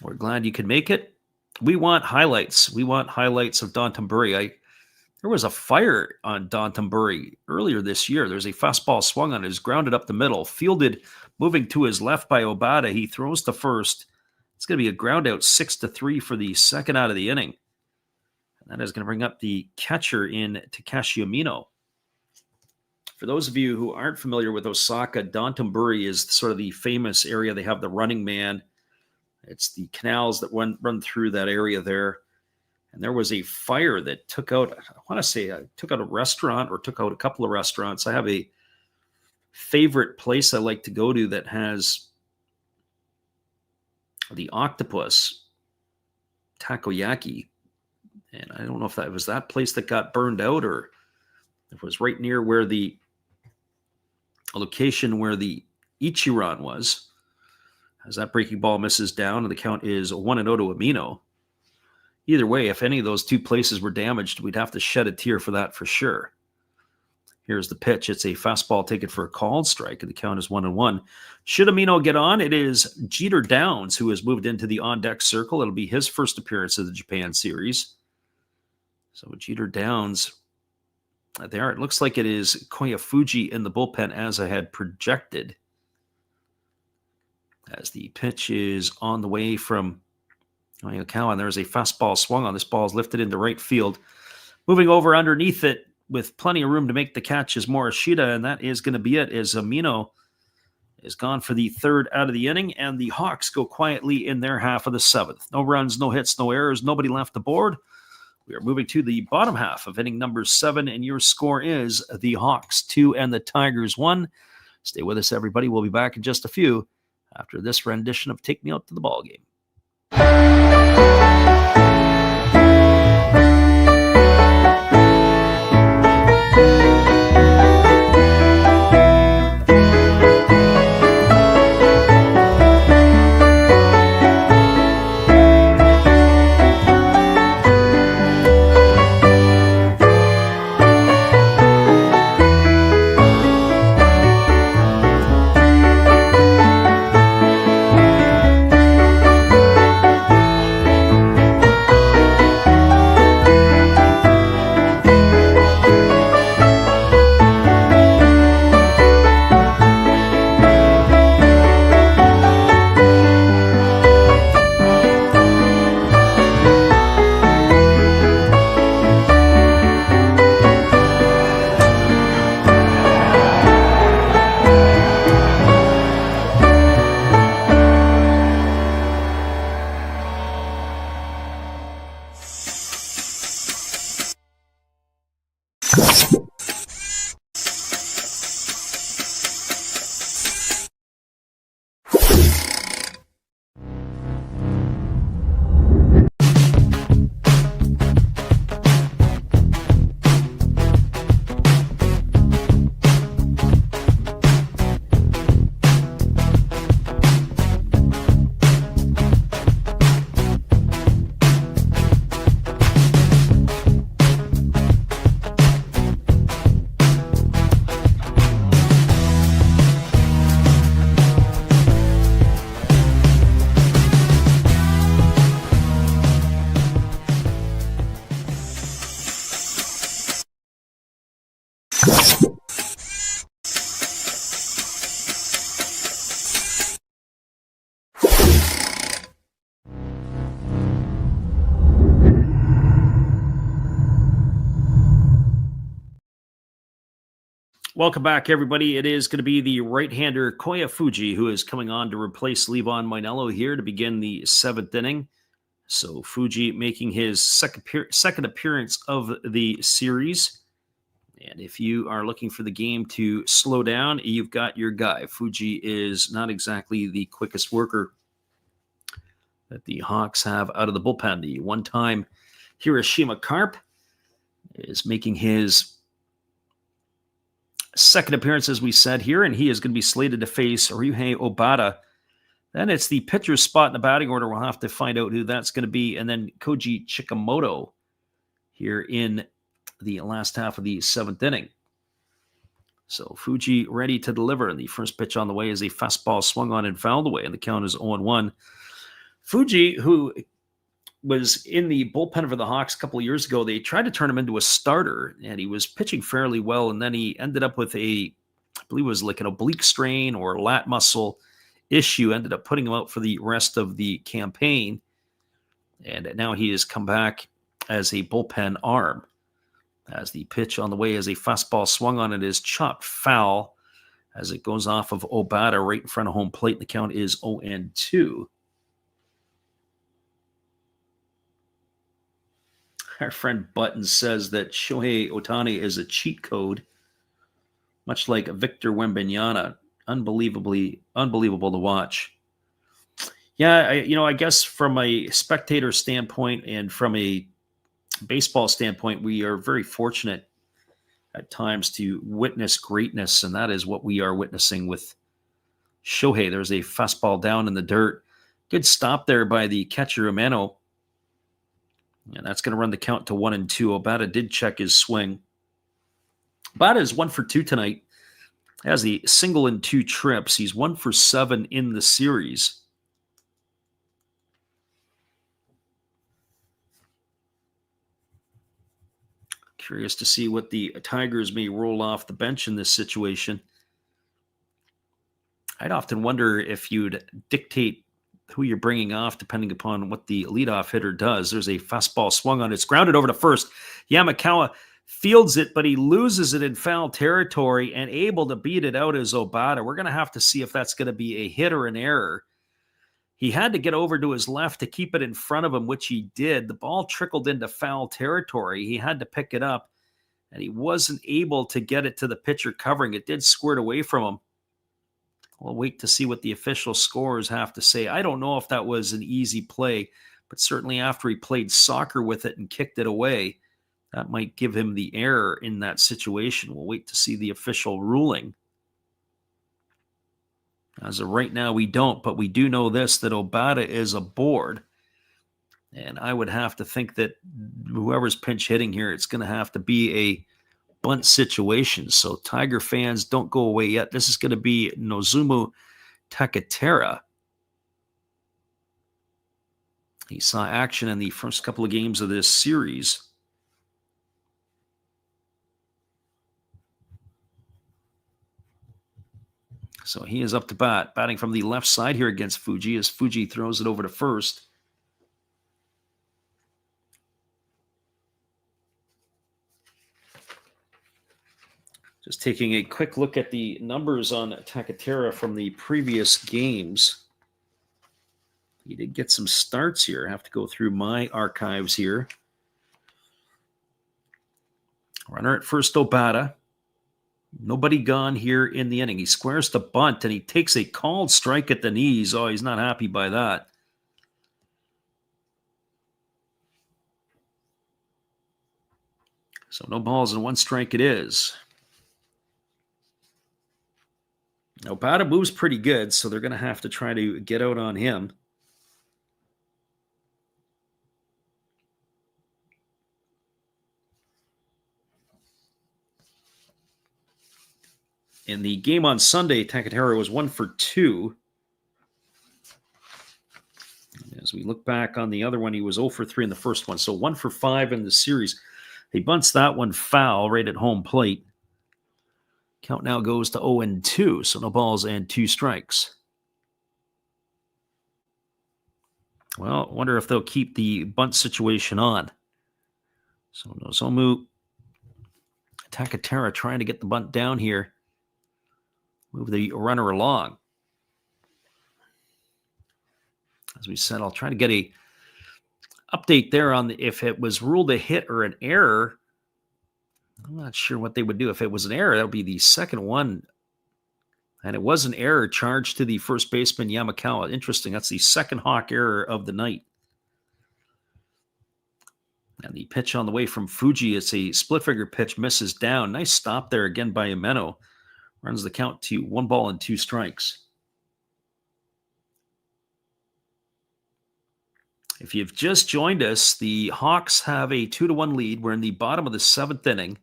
[SPEAKER 1] We're glad you could make it. We want highlights. We want highlights of Downtown-Bury. There was a fire on Downtown-Bury earlier this year. There's a fastball swung on, is grounded up the middle, fielded, moving to his left by Obata. He throws to first. It's going to be a ground out 6-3 for the second out of the inning. That is going to bring up the catcher in Takashi Amino. For those of you who aren't familiar with Osaka, Downtown-Bury is sort of the famous area. They have the Running Man. It's the canals that run through that area there. And there was a fire that took out, I want to say, took out a restaurant or took out a couple of restaurants. I have a favorite place I like to go to that has the octopus takoyaki. And I don't know if that was that place that got burned out or if it was right near where the location where the Ichiran was. As that breaking ball misses down and the count is 1-0 to Amino. Either way, if any of those 2 places were damaged, we'd have to shed a tear for that for sure. Here's the pitch. It's a fastball taken for a called strike, and the count is 1-1. Should Amino get on, it is Jeter Downs who has moved into the on-deck circle. It'll be his first appearance of the Japan Series. So Jeter Downs there. It looks like it is Koya Fuji in the bullpen as I had projected. As the pitch is on the way from Oyakawa, and there's a fastball swung on. This ball is lifted into right field. Moving over underneath it with plenty of room to make the catch is Morishita, and that is going to be it as Amino is gone for the third out of the inning, and the Hawks go quietly in their half of the 7th. No runs, no hits, no errors, nobody left the board. We are moving to the bottom half of inning number 7, and your score is the Hawks 2 and the Tigers 1. Stay with us, everybody. We'll be back in just a few after this rendition of Take Me Out to the Ball Game. Welcome back, everybody. It is going to be the right-hander Koya Fuji who is coming on to replace Levon Mainello here to begin the 7th inning. So Fuji making his second appearance of the series. And if you are looking for the game to slow down, you've got your guy. Fuji is not exactly the quickest worker that the Hawks have out of the bullpen. The one-time Hiroshima Carp is making his second appearance, as we said here, and he is going to be slated to face Ryuhei Obata. Then it's the pitcher's spot in the batting order. We'll have to find out who that's going to be. And then Koji Chikamoto here in the last half of the 7th inning. So Fuji ready to deliver. And the first pitch on the way is a fastball swung on and fouled away. And the count is 0-1. Fuji, who was in the bullpen for the Hawks a couple of years ago, they tried to turn him into a starter, and he was pitching fairly well, and then he ended up with I believe it was like an oblique strain or lat muscle issue, ended up putting him out for the rest of the campaign, and now he has come back as a bullpen arm. As the pitch on the way is a fastball swung on, it is chopped foul as it goes off of Obata right in front of home plate. The count is 0-2. Our friend Button says that Shohei Ohtani is a cheat code, much like Victor Wembanyama. Unbelievable to watch. Yeah, I guess from a spectator standpoint and from a baseball standpoint, we are very fortunate at times to witness greatness, and that is what we are witnessing with Shohei. There's a fastball down in the dirt. Good stop there by the catcher, Umeno. And that's going to run the count to 1-2. Obata did check his swing. Obata is 1 for 2 tonight. Has a single and 2 trips. He's 1 for 7 in the series. Curious to see what the Tigers may roll off the bench in this situation. I'd often wonder if you'd dictate who you're bringing off depending upon what the leadoff hitter does. There's a fastball swung on. It's grounded over to first. Yamakawa fields it, but he loses it in foul territory, and able to beat it out is Obata. We're going to have to see if that's going to be a hit or an error. He had to get over to his left to keep it in front of him, which he did. The ball trickled into foul territory. He had to pick it up, and he wasn't able to get it to the pitcher covering. It did squirt away from him. We'll wait to see what the official scorers have to say. I don't know if that was an easy play, but certainly after he played soccer with it and kicked it away, that might give him the error in that situation. We'll wait to see the official ruling. As of right now, we don't, but we do know this, that Obata is aboard. And I would have to think that whoever's pinch hitting here, it's going to have to be a bunt situation. So Tiger fans, don't go away yet. This is going to be Nozomu Takatera. He saw action in the first couple of games of this series. So he is up to bat, batting from the left side here against Fuji as Fuji throws it over to first. Just taking a quick look at the numbers on Takatera from the previous games. He did get some starts here. I have to go through my archives here. Runner at first, Obata. Nobody gone here in the inning. He squares the bunt, and he takes a called strike at the knees. Oh, he's not happy by that. So no balls and 1 strike it is. Obata moves pretty good, so they're going to have to try to get out on him. In the game on Sunday, Takatera was 1 for 2. As we look back on the other one, he was 0 for 3 in the first one. So 1 for 5 in the series. He bunts that one foul right at home plate. Count now goes to 0-2, so no balls and 2 strikes. Well, I wonder if they'll keep the bunt situation on. So Nozomu Takatera trying to get the bunt down here. Move the runner along. As we said, I'll try to get a update there on if it was ruled a hit or an error. I'm not sure what they would do. If it was an error, that would be the second one. And it was an error charged to the first baseman, Yamakawa. Interesting. That's the second Hawk error of the night. And the pitch on the way from Fuji, it's a split figure pitch, misses down. Nice stop there again by Umeno. Runs the count to 1 ball and 2 strikes. If you've just joined us, the Hawks have a 2-1 lead. We're in the bottom of the 7th inning.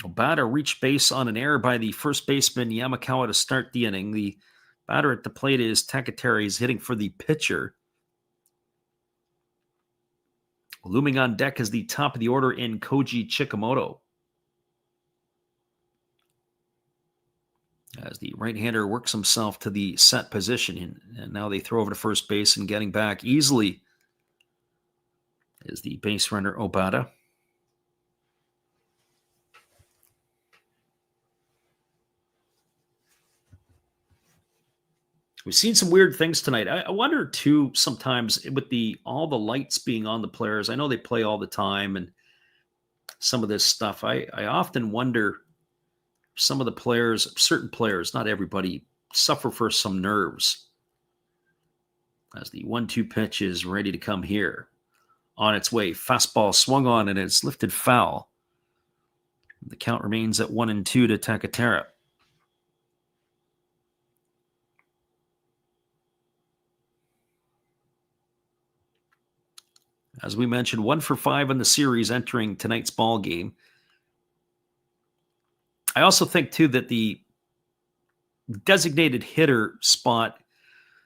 [SPEAKER 1] Obata reached base on an error by the first baseman, Yamakawa, to start the inning. The batter at the plate is Takatera. He's hitting for the pitcher. Looming on deck is the top of the order in Koji Chikamoto. As the right-hander works himself to the set position. And now they throw over to first base, and getting back easily is the base runner, Obata. We've seen some weird things tonight. I wonder, too, sometimes with all the lights being on the players. I know they play all the time and some of this stuff. I often wonder, some of the players, certain players, not everybody, suffer for some nerves. As the 1-2 pitch is ready to come here. On its way, fastball swung on, and it's lifted foul. The count remains at 1-2 to Takatera. As we mentioned, 1 for 5 in the series entering tonight's ball game. I also think, too, that the designated hitter spot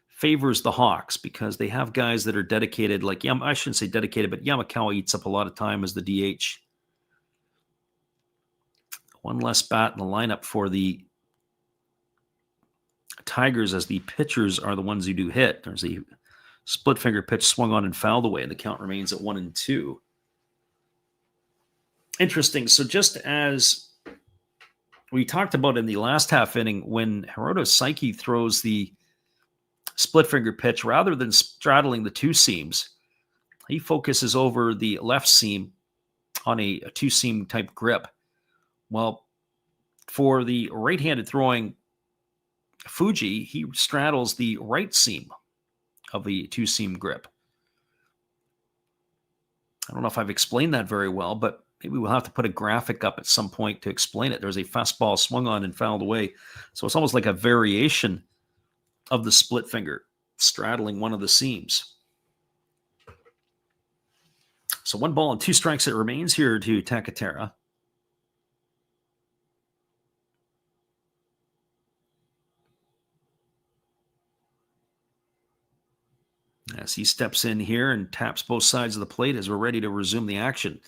[SPEAKER 1] favors the Hawks because they have guys that are dedicated, like, I shouldn't say dedicated, but Yamakawa eats up a lot of time as the DH. One less bat in the lineup for the Tigers, as the pitchers are the ones who do hit. There's a split finger pitch swung on and fouled away, and the count remains at 1-2. Interesting. So just as we talked about in the last half inning, when Hiroto Saiki throws the split finger pitch, rather than straddling the two seams, he focuses over the left seam on a two-seam type grip. Well, for the right-handed throwing Fuji, he straddles the right seam of the two-seam grip. I don't know if I've explained that very well, but maybe we'll have to put a graphic up at some point to explain it. There's a fastball swung on and fouled away. So it's almost like a variation of the split finger, straddling one of the seams. So 1 ball and 2 strikes it remains here to Takatera. As he steps in here and taps both sides of the plate as we're ready to resume the action.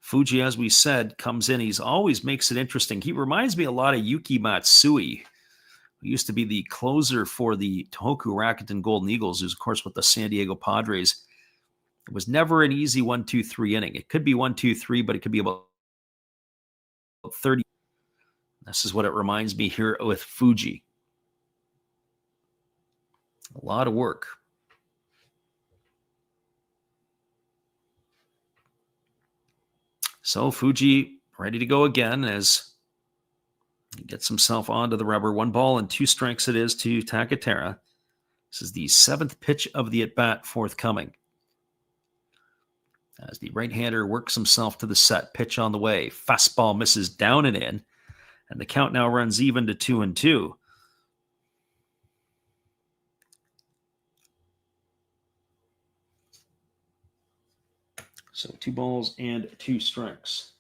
[SPEAKER 1] Fuji, as we said, comes in. He's always makes it interesting. He reminds me a lot of Yuki Matsui, who used to be the closer for the Tohoku Rakuten Golden Eagles, who's, of course, with the San Diego Padres. It was never an easy 1-2-3 inning. It could be 1-2-3, but it could be about 30. This is what it reminds me here with Fuji. A lot of work. So Fuji ready to go again as he gets himself onto the rubber. 1 ball and 2 strikes it is to Takatera. This is the 7th pitch of the at-bat forthcoming. As the right-hander works himself to the set, pitch on the way. Fastball misses down and in, and the count now runs even to 2-2. So 2 balls and 2 strikes.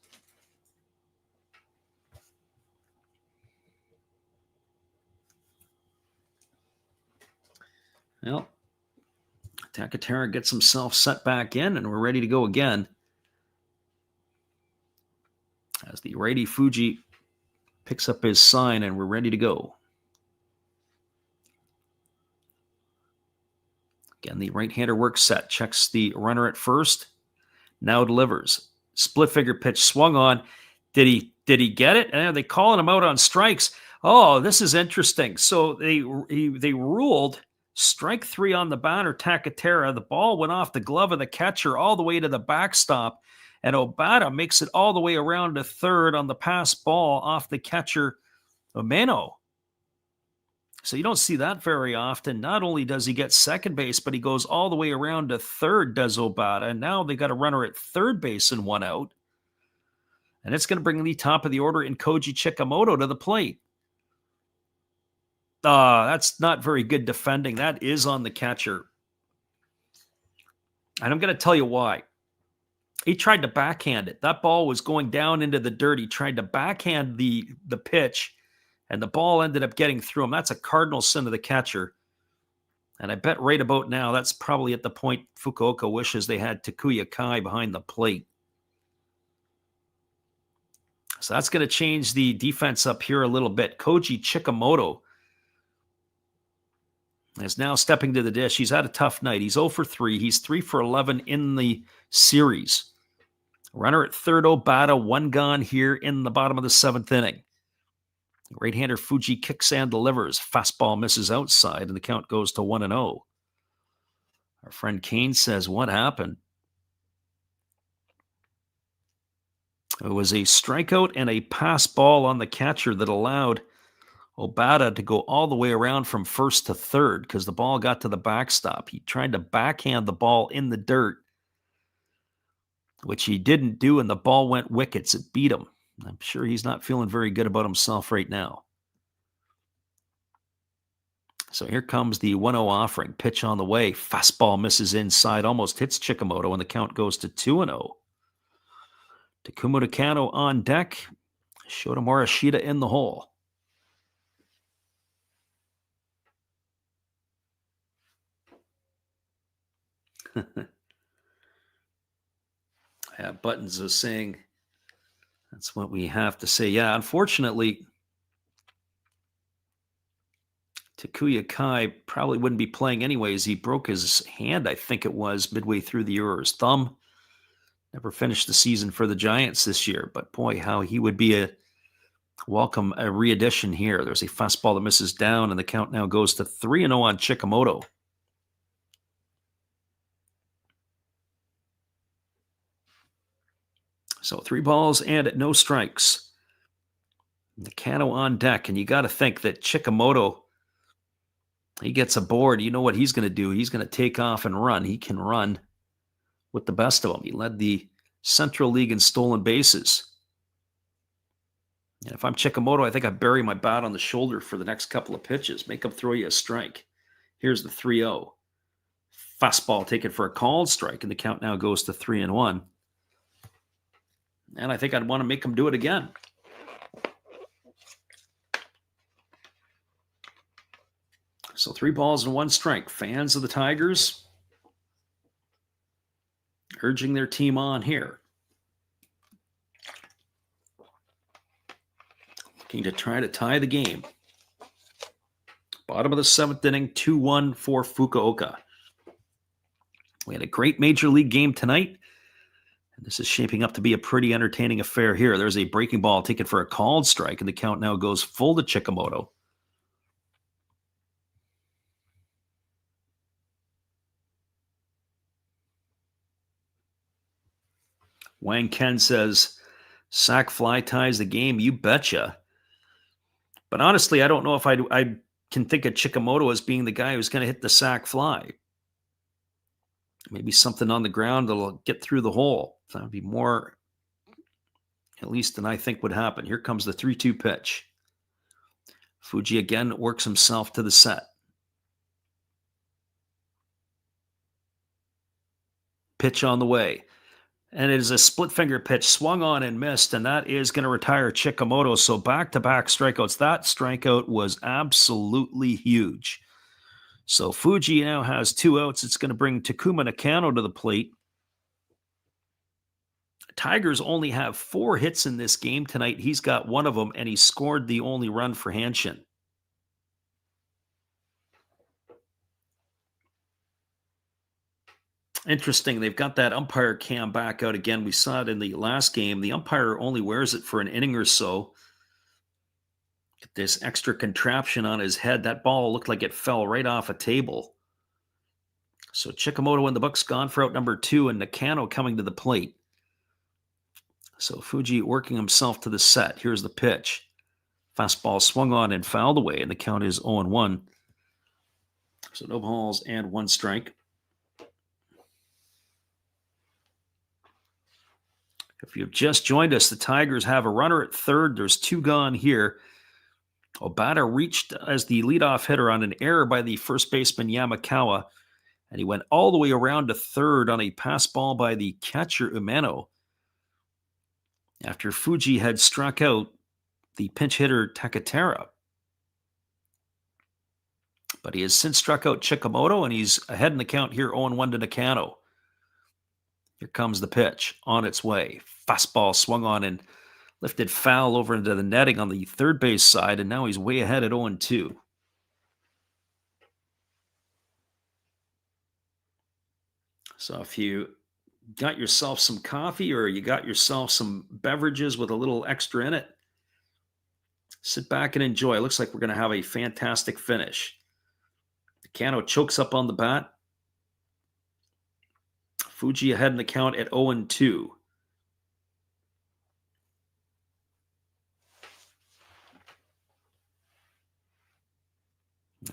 [SPEAKER 1] Well, Takatera gets himself set back in, and we're ready to go again. As the righty Fuji picks up his sign, and we're ready to go. Again, the right-hander works set, checks the runner at first. Now delivers. Split figure pitch swung on. Did he get it? And they calling him out on strikes. Oh, this is interesting. So they ruled strike 3 on the batter, Takatera. The ball went off the glove of the catcher all the way to the backstop, and Obata makes it all the way around to third on the pass ball off the catcher, Omeno. So you don't see that very often. Not only does he get second base, but he goes all the way around to third, does Obata. And now they got a runner at third base and 1 out. And it's going to bring the top of the order in Koji Chikamoto to the plate. That's not very good defending. That is on the catcher. And I'm going to tell you why. He tried to backhand it. That ball was going down into the dirt. He tried to backhand the pitch, and the ball ended up getting through him. That's a cardinal sin to the catcher. And I bet right about now, that's probably at the point Fukuoka wishes they had Takuya Kai behind the plate. So that's going to change the defense up here a little bit. Koji Chikamoto is now stepping to the dish. He's had a tough night. He's 0 for 3. He's 3 for 11 in the series. Runner at third, Obata, 1 gone here in the bottom of the 7th inning. Right-hander Fuji kicks and delivers. Fastball misses outside, and the count goes to 1-0. Our friend Kane says, what happened? It was a strikeout and a pass ball on the catcher that allowed Obata to go all the way around from first to third because the ball got to the backstop. He tried to backhand the ball in the dirt, which he didn't do, and the ball went wickets. It beat him. I'm sure he's not feeling very good about himself right now. So here comes the 1-0 offering. Pitch on the way. Fastball misses inside, almost hits Chikamoto, and the count goes to 2-0. Takuma Nakano on deck. Shota Morishita in the hole. Yeah, Buttons is saying that's what we have to say. Yeah, unfortunately, Takuya Kai probably wouldn't be playing anyways. He broke his hand, I think it was, midway through the year, or his thumb. Never finished the season for the Giants this year, but boy, how he would be a welcome re-addition here. There's a fastball that misses down, and the count now goes to 3-0 on Chikamoto. So 3 balls and no strikes. Nakano on deck, and you got to think that Chikamoto, he gets aboard. You know what he's going to do? He's going to take off and run. He can run with the best of them. He led the Central League in stolen bases. And if I'm Chikamoto, I think I bury my bat on the shoulder for the next couple of pitches. Make him throw you a strike. Here's the 3-0. Fastball taken for a called strike, and the count now goes to 3-1. And I think I'd want to make him do it again. So 3 balls and 1 strike. Fans of the Tigers urging their team on here. Looking to try to tie the game. Bottom of the 7th inning, 2-1 for Fukuoka. We had a great Major League game tonight. And this is shaping up to be a pretty entertaining affair here. There's a breaking ball taken for a called strike, and the count now goes full to Chikamoto. Wang Ken says, sack fly ties the game. You betcha. But honestly, I don't know if I can think of Chikamoto as being the guy who's going to hit the sack fly. Maybe something on the ground that'll get through the hole. That would be more, at least, than I think would happen. Here comes the 3-2 pitch. Fuji again works himself to the set. Pitch on the way. And it is a split finger pitch, swung on and missed, and that is going to retire Chikamoto. So back-to-back strikeouts. That strikeout was absolutely huge. So Fuji now has 2 outs. It's going to bring Takuma Nakano to the plate. Tigers only have 4 hits in this game tonight. He's got 1 of them, and he scored the only run for Hanshin. Interesting. They've got that umpire cam back out again. We saw it in the last game. The umpire only wears it for an inning or so. Get this extra contraption on his head. That ball looked like it fell right off a table. So Chikamoto in the books, gone for out number 2, and Nakano coming to the plate. So Fuji working himself to the set. Here's the pitch. Fastball swung on and fouled away, and the count is 0-1. So no balls and 1 strike. If you've just joined us, the Tigers have a runner at third. There's 2 gone here. Obata reached as the leadoff hitter on an error by the first baseman Yamakawa, and he went all the way around to third on a pass ball by the catcher Umeno. After Fuji had struck out the pinch hitter Takatera. But he has since struck out Chikamoto, and he's ahead in the count here, 0-1 to Nakano. Here comes the pitch on its way. Fastball swung on and lifted foul over into the netting on the third base side, and now he's way ahead at 0-2. So if you got yourself some coffee or you got yourself some beverages with a little extra in it, sit back and enjoy. It looks like we're going to have a fantastic finish. Nakano chokes up on the bat. Fuji ahead in the count at 0-2.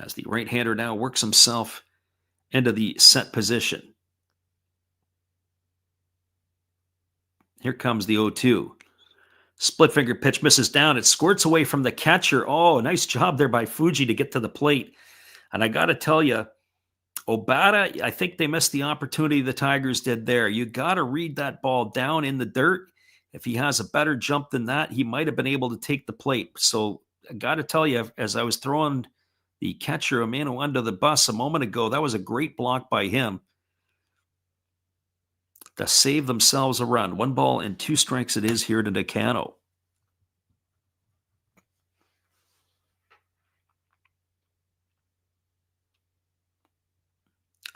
[SPEAKER 1] As the right-hander now works himself into the set position. Here comes the 0-2. Split finger pitch misses down. It squirts away from the catcher. Oh, nice job there by Fuji to get to the plate. And I got to tell you, Obata, I think they missed the opportunity the Tigers did there. You got to read that ball down in the dirt. If he has a better jump than that, he might have been able to take the plate. So I got to tell you, as I was throwing the catcher Umeno under the bus a moment ago, that was a great block by him to save themselves a run. 1 ball and 2 strikes it is here to Nakano.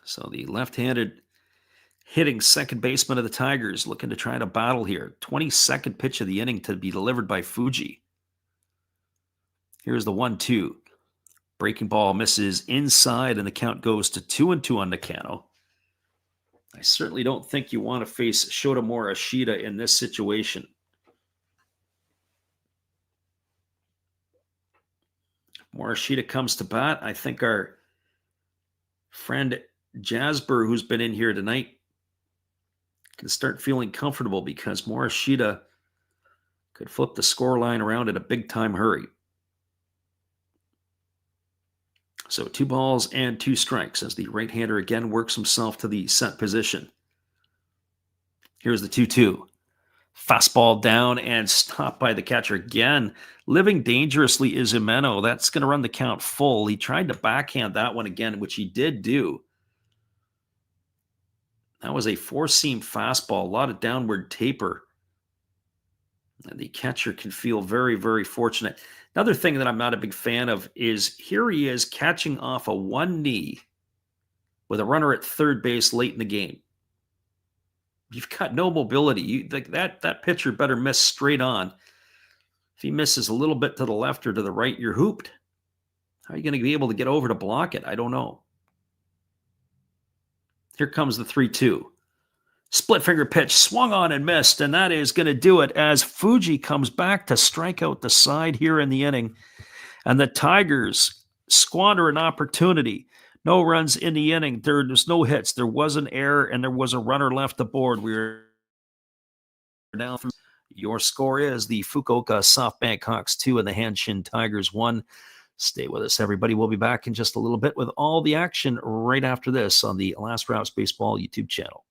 [SPEAKER 1] So the left-handed hitting second baseman of the Tigers looking to try to battle here. 22nd pitch of the inning to be delivered by Fuji. Here's the 1-2. Breaking ball misses inside, and the count goes to 2-2 on Nakano. I certainly don't think you want to face Shota Morishita in this situation. Morishita comes to bat. I think our friend Jasper, who's been in here tonight, can start feeling comfortable because Morishita could flip the scoreline around in a big-time hurry. So 2 balls and 2 strikes as the right-hander again works himself to the set position. Here's the 2-2. Fastball down and stopped by the catcher again. Living dangerously is Umeno. That's going to run the count full. He tried to backhand that one again, which he did do. That was a 4-seam fastball, a lot of downward taper. And the catcher can feel very, very fortunate. Another thing that I'm not a big fan of is here he is catching off a 1 knee with a runner at third base late in the game. You've got no mobility. That pitcher better miss straight on. If he misses a little bit to the left or to the right, you're hooped. How are you going to be able to get over to block it? I don't know. Here comes the 3-2. Split finger pitch swung on and missed, and that is going to do it as Fuji comes back to strike out the side here in the inning. And the Tigers squander an opportunity. No runs in the inning. There was no hits. There was an error, and there was a runner left aboard. We're down. Your score is the Fukuoka Softbank Hawks 2 and the Hanshin Tigers 1. Stay with us, everybody. We'll be back in just a little bit with all the action right after this on the Last Routes Baseball YouTube channel.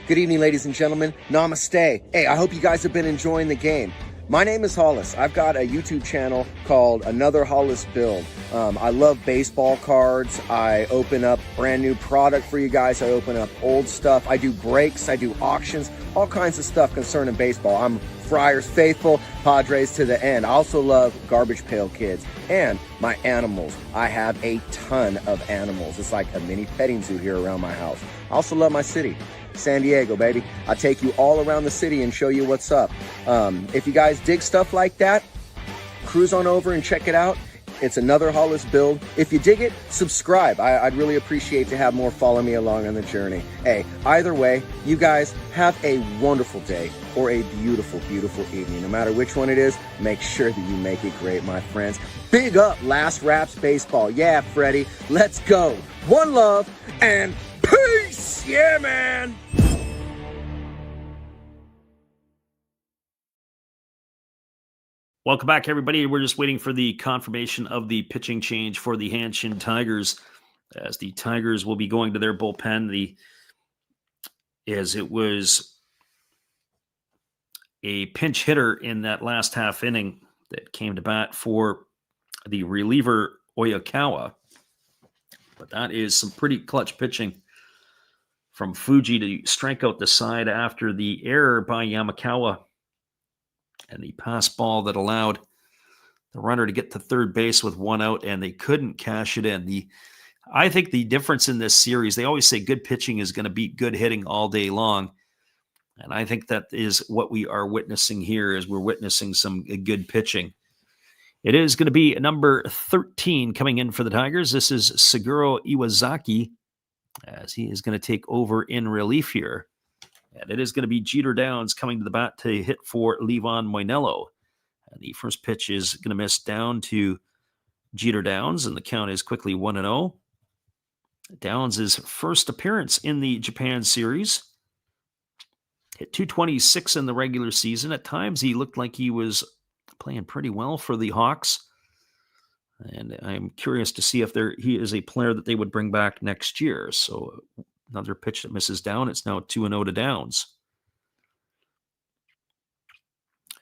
[SPEAKER 5] Good evening, ladies and gentlemen. Namaste. Hey, I hope you guys have been enjoying the game. My name is Hollis. I've got a YouTube channel called Another Hollis Build. I love baseball cards. I open up brand new product for you guys. I open up old stuff. I do breaks. I do auctions. All kinds of stuff concerning baseball. I'm Friars faithful, Padres to the end. I also love Garbage Pail Kids and my animals. I have a ton of animals. It's like a mini petting zoo here around my house. I also love my city. San Diego, baby. I take you all around the city and show you what's up. If you guys dig stuff like that, cruise on over and check it out. It's Another Hollis Build. If you dig it, subscribe. I'd really appreciate to have more follow me along on the journey. Hey, either way, you guys have a wonderful day or a beautiful, beautiful evening. No matter which one it is, make sure that you make it great, my friends. Big up Last Raps Baseball. Yeah, Freddie, let's go. One love and peace. Yeah, man.
[SPEAKER 1] Welcome back, everybody. We're just waiting for the confirmation of the pitching change for the Hanshin Tigers, as the Tigers will be going to their bullpen. As it was a pinch hitter in that last half inning that came to bat for the reliever Oyakawa. But that is some pretty clutch pitching from Fuji to strike out the side after the error by Yamakawa and the pass ball that allowed the runner to get to third base with one out, and they couldn't cash it in. I think the difference in this series, they always say good pitching is going to beat good hitting all day long. And I think that is what we are witnessing here, as we're witnessing some good pitching. It is going to be number 13 coming in for the Tigers. This is Seguro Iwazaki, as he is going to take over in relief here. And it is going to be Jeter Downs coming to the bat to hit for Levon Moinello. And the first pitch is going to miss down to Jeter Downs, and the count is quickly 1-0. Downs' first appearance in the Japan Series. Hit 226 in the regular season. At times, he looked like he was playing pretty well for the Hawks. And I'm curious to see if he is a player that they would bring back next year. So another pitch that misses down. It's now 2-0 to Downs.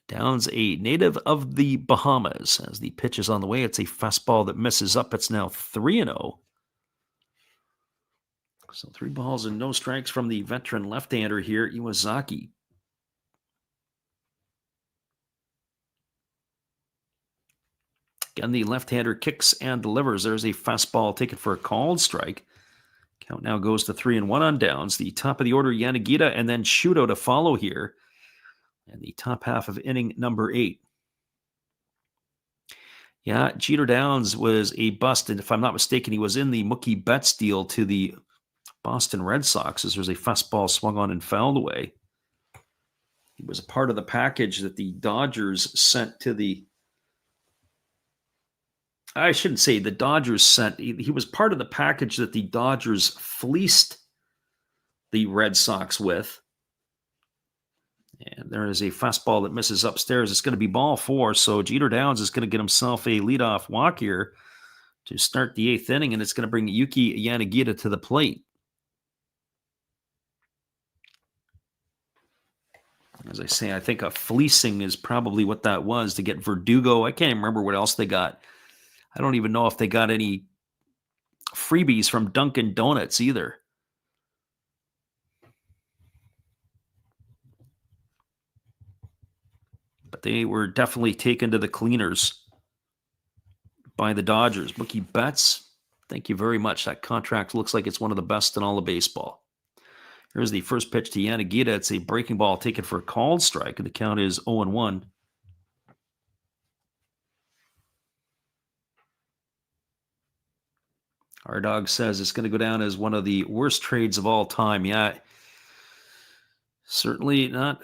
[SPEAKER 1] Downs, a native of the Bahamas. As the pitch is on the way, it's a fastball that misses up. It's now 3-0. So 3 balls and no strikes from the veteran left-hander here, Iwazaki. Again, the left-hander kicks and delivers. There's a fastball taken for a called strike. Count now goes to 3-1 on Downs. The top of the order, Yanagita, and then Shudo to follow here. And the top half of inning number 8. Yeah, Jeter Downs was a bust. And if I'm not mistaken, he was in the Mookie Betts deal to the Boston Red Sox, as there's a fastball swung on and fouled away. He was a part of the package that the Dodgers sent to the... I shouldn't say the Dodgers sent. He was part of the package that the Dodgers fleeced the Red Sox with. And there is a fastball that misses upstairs. It's going to be ball 4. So Jeter Downs is going to get himself a leadoff walk here to start the 8th inning. And it's going to bring Yuki Yanagita to the plate. As I say, I think a fleecing is probably what that was to get Verdugo. I can't even remember what else they got. I don't even know if they got any freebies from Dunkin' Donuts either. But they were definitely taken to the cleaners by the Dodgers. Mookie Betts, thank you very much. That contract looks like it's one of the best in all of baseball. Here's the first pitch to Yanagita. It's a breaking ball taken for a called strike, and the count is 0-1. Our dog says it's going to go down as one of the worst trades of all time. Yeah, certainly not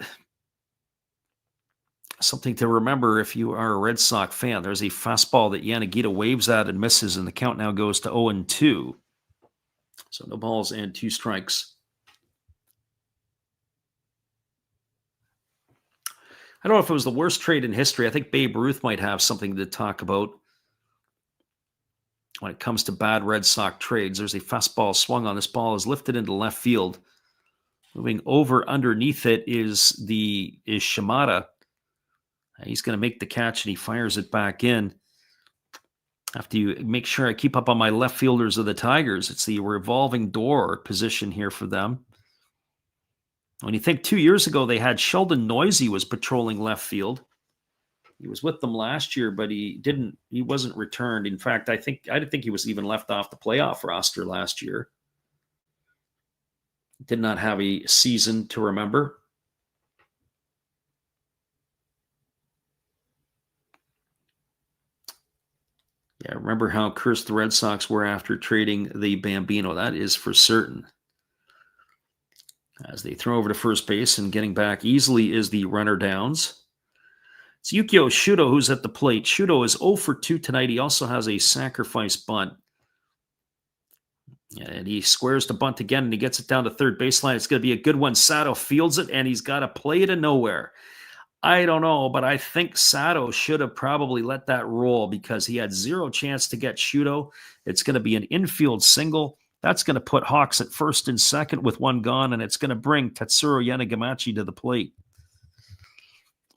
[SPEAKER 1] something to remember if you are a Red Sox fan. There's a fastball that Yanagita waves at and misses, and the count now goes to 0-2. So no balls and 2 strikes. I don't know if it was the worst trade in history. I think Babe Ruth might have something to talk about when it comes to bad Red Sox trades. There's a fastball swung on. This ball is lifted into left field. Moving over underneath it is Shimada. He's going to make the catch, and he fires it back in. I have to make sure I keep up on my left fielders of the Tigers. It's the revolving door position here for them. When you think 2 years ago, they had Sheldon Noisy was patrolling left field. He was with them last year, but he wasn't returned. In fact, I didn't think he was even left off the playoff roster last year. Did not have a season to remember. Yeah, remember how cursed the Red Sox were after trading the Bambino. That is for certain. As they throw over to first base, and getting back easily is the runner downs. It's Yukio Shudo who's at the plate. Shudo is 0 for 2 tonight. He also has a sacrifice bunt. And he squares the bunt again, and he gets it down to third baseline. It's going to be a good one. Sato fields it, and he's got to play to nowhere. I don't know, but I think Sato should have probably let that roll because he had zero chance to get Shudo. It's going to be an infield single. That's going to put Hawks at first and second with one gone, and it's going to bring Tatsuro Yanagamachi to the plate.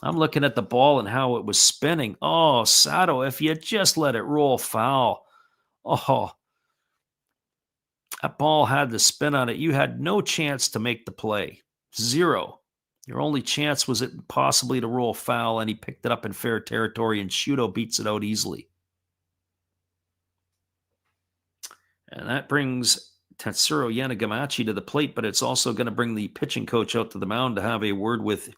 [SPEAKER 1] I'm looking at the ball and how it was spinning. Oh, Sato, if you just let it roll foul. Oh, that ball had the spin on it. You had no chance to make the play. Zero. Your only chance was it possibly to roll foul, and he picked it up in fair territory, and Shudo beats it out easily. And that brings Tatsuro Yanagamachi to the plate, but it's also going to bring the pitching coach out to the mound to have a word with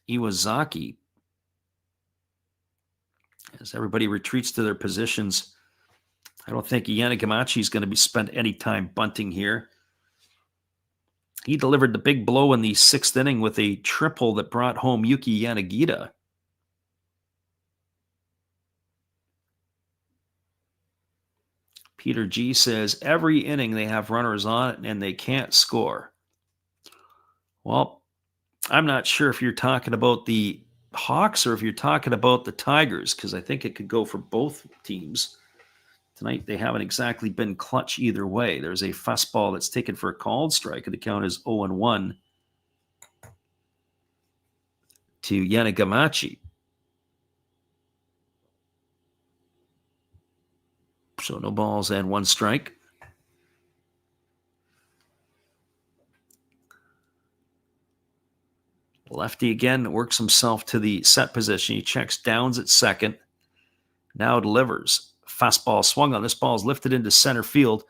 [SPEAKER 1] Iwazaki. As everybody retreats to their positions, I don't think Yanagamachi is going to be spent any time bunting here. He delivered the big blow in the 6th inning with a triple that brought home Yuki Yanagita. Peter G says, every inning they have runners on it and they can't score. Well, I'm not sure if you're talking about the Hawks or if you're talking about the Tigers, because I think it could go for both teams. Tonight, they haven't exactly been clutch either way. There's a fastball that's taken for a called strike, and the count is 0-1 to Yanagamachi. So no balls and one strike. Lefty again works himself to the set position. He checks downs at second. Now delivers. Fastball swung on. This ball is lifted into center field.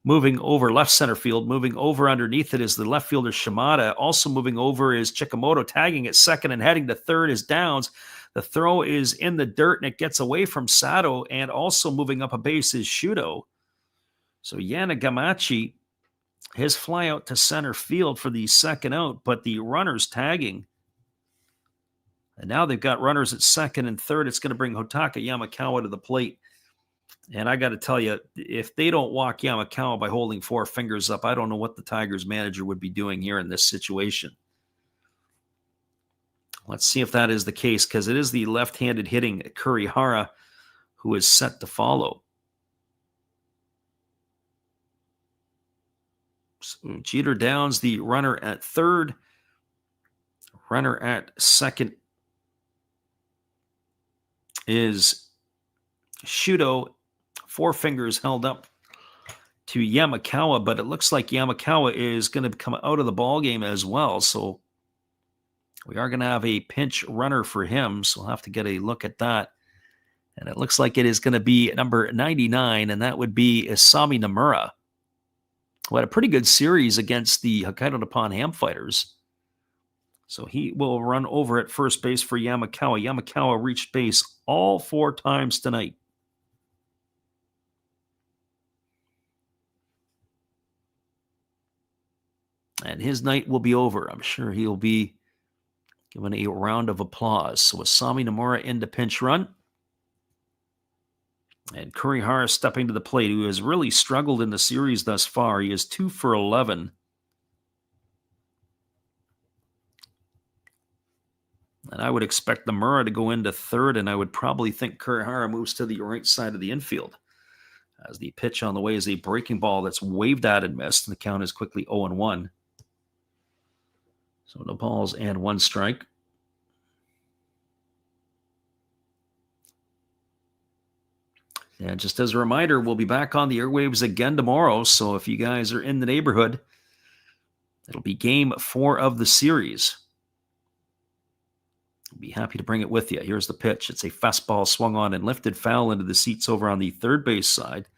[SPEAKER 1] Moving over left center field. Moving over underneath it is the left fielder Shimada. Also moving over is Chikamoto. Tagging at second and heading to third is Downs. The throw is in the dirt and it gets away from Sato. And also moving up a base is Shudo. So Yanagamachi, his fly out to center field for the second out, but the runner's tagging. And now they've got runners at second and third. It's going to bring Hotaka Yamakawa to the plate. And I got to tell you, if they don't walk Yamakawa by holding 4 fingers up, I don't know what the Tigers manager would be doing here in this situation. Let's see if that is the case, because it is the left-handed hitting Kurihara who is set to follow. So Jeter Downs, the runner at third. Runner at second is Shudo. 4 fingers held up to Yamakawa, but it looks like Yamakawa is going to come out of the ball game as well. So we are going to have a pinch runner for him. So we'll have to get a look at that. And it looks like it is going to be number 99, and that would be Isami Nomura, who had a pretty good series against the Hokkaido Nippon Ham Fighters. So he will run over at first base for Yamakawa. Yamakawa reached base all 4 times tonight. And his night will be over. I'm sure he'll be given a round of applause. So Isami Nomura into pinch run. And Kurihara stepping to the plate, who has really struggled in the series thus far. He is 2 for 11. And I would expect Nomura to go into third, and I would probably think Kurihara moves to the right side of the infield. as the pitch on the way is a breaking ball that's waved at and missed, and the count is quickly 0-1. So no balls and 1 strike. And just as a reminder, we'll be back on the airwaves again tomorrow. So if you guys are in the neighborhood, it'll be game 4 of the series. I'll be happy to bring it with you. Here's the pitch. It's a fastball swung on and lifted foul into the seats over on the third base side.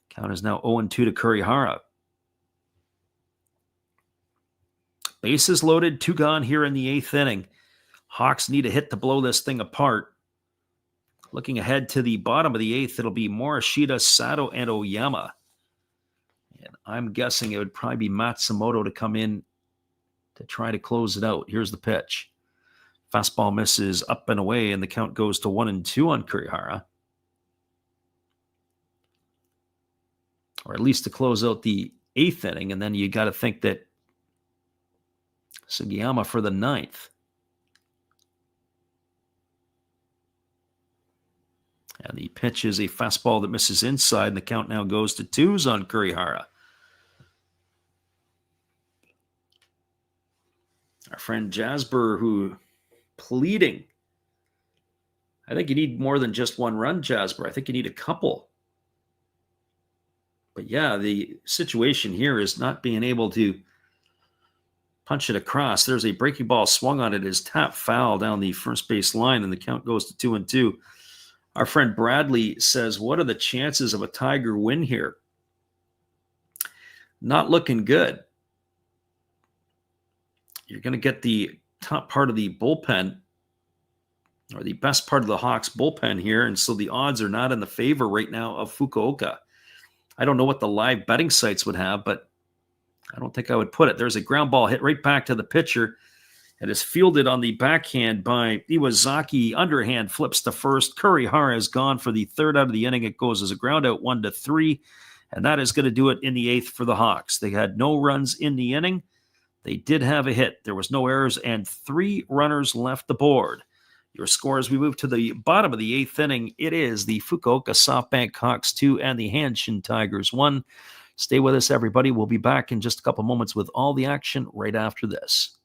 [SPEAKER 1] Count is now 0-2 to Kurihara. Bases loaded, 2 gone here in the 8th inning. Hawks need a hit to blow this thing apart. Looking ahead to the bottom of the 8th, it'll be Morishita, Sato, and Oyama. And I'm guessing it would probably be Matsumoto to come in to try to close it out. Here's the pitch. Fastball misses up and away, and the count goes to 1-2 on Kurihara. Or at least to close out the 8th inning, and then you got to think that Sugiyama for the 9th. And the pitch is a fastball that misses inside, and the count now goes to 2s on Kurihara. Our friend Jasper, who pleading. I think you need more than just 1 run, Jasper. I think you need a couple. But yeah, the situation here is not being able to punch it across. There's a breaking ball swung on it, is tap foul down the first base line, and the count goes to 2-2. Our friend Bradley says, what are the chances of a Tiger win here? Not looking good. You're going to get the top part of the bullpen, or the best part of the Hawks bullpen here, and so the odds are not in the favor right now of Fukuoka. I don't know what the live betting sites would have, but I don't think I would put it. There's a ground ball hit right back to the pitcher. It is fielded on the backhand by Iwazaki. Underhand flips to first. Kurihara is gone for the 3rd out of the inning. It goes as a ground out 1-3. And that is going to do it in the 8th for the Hawks. They had no runs in the inning. They did have a hit. There was no errors and 3 runners left the board. Your score as we move to the bottom of the 8th inning, it is the Fukuoka Softbank Hawks 2 and the Hanshin Tigers 1. Stay with us, everybody. We'll be back in just a couple moments with all the action right after this.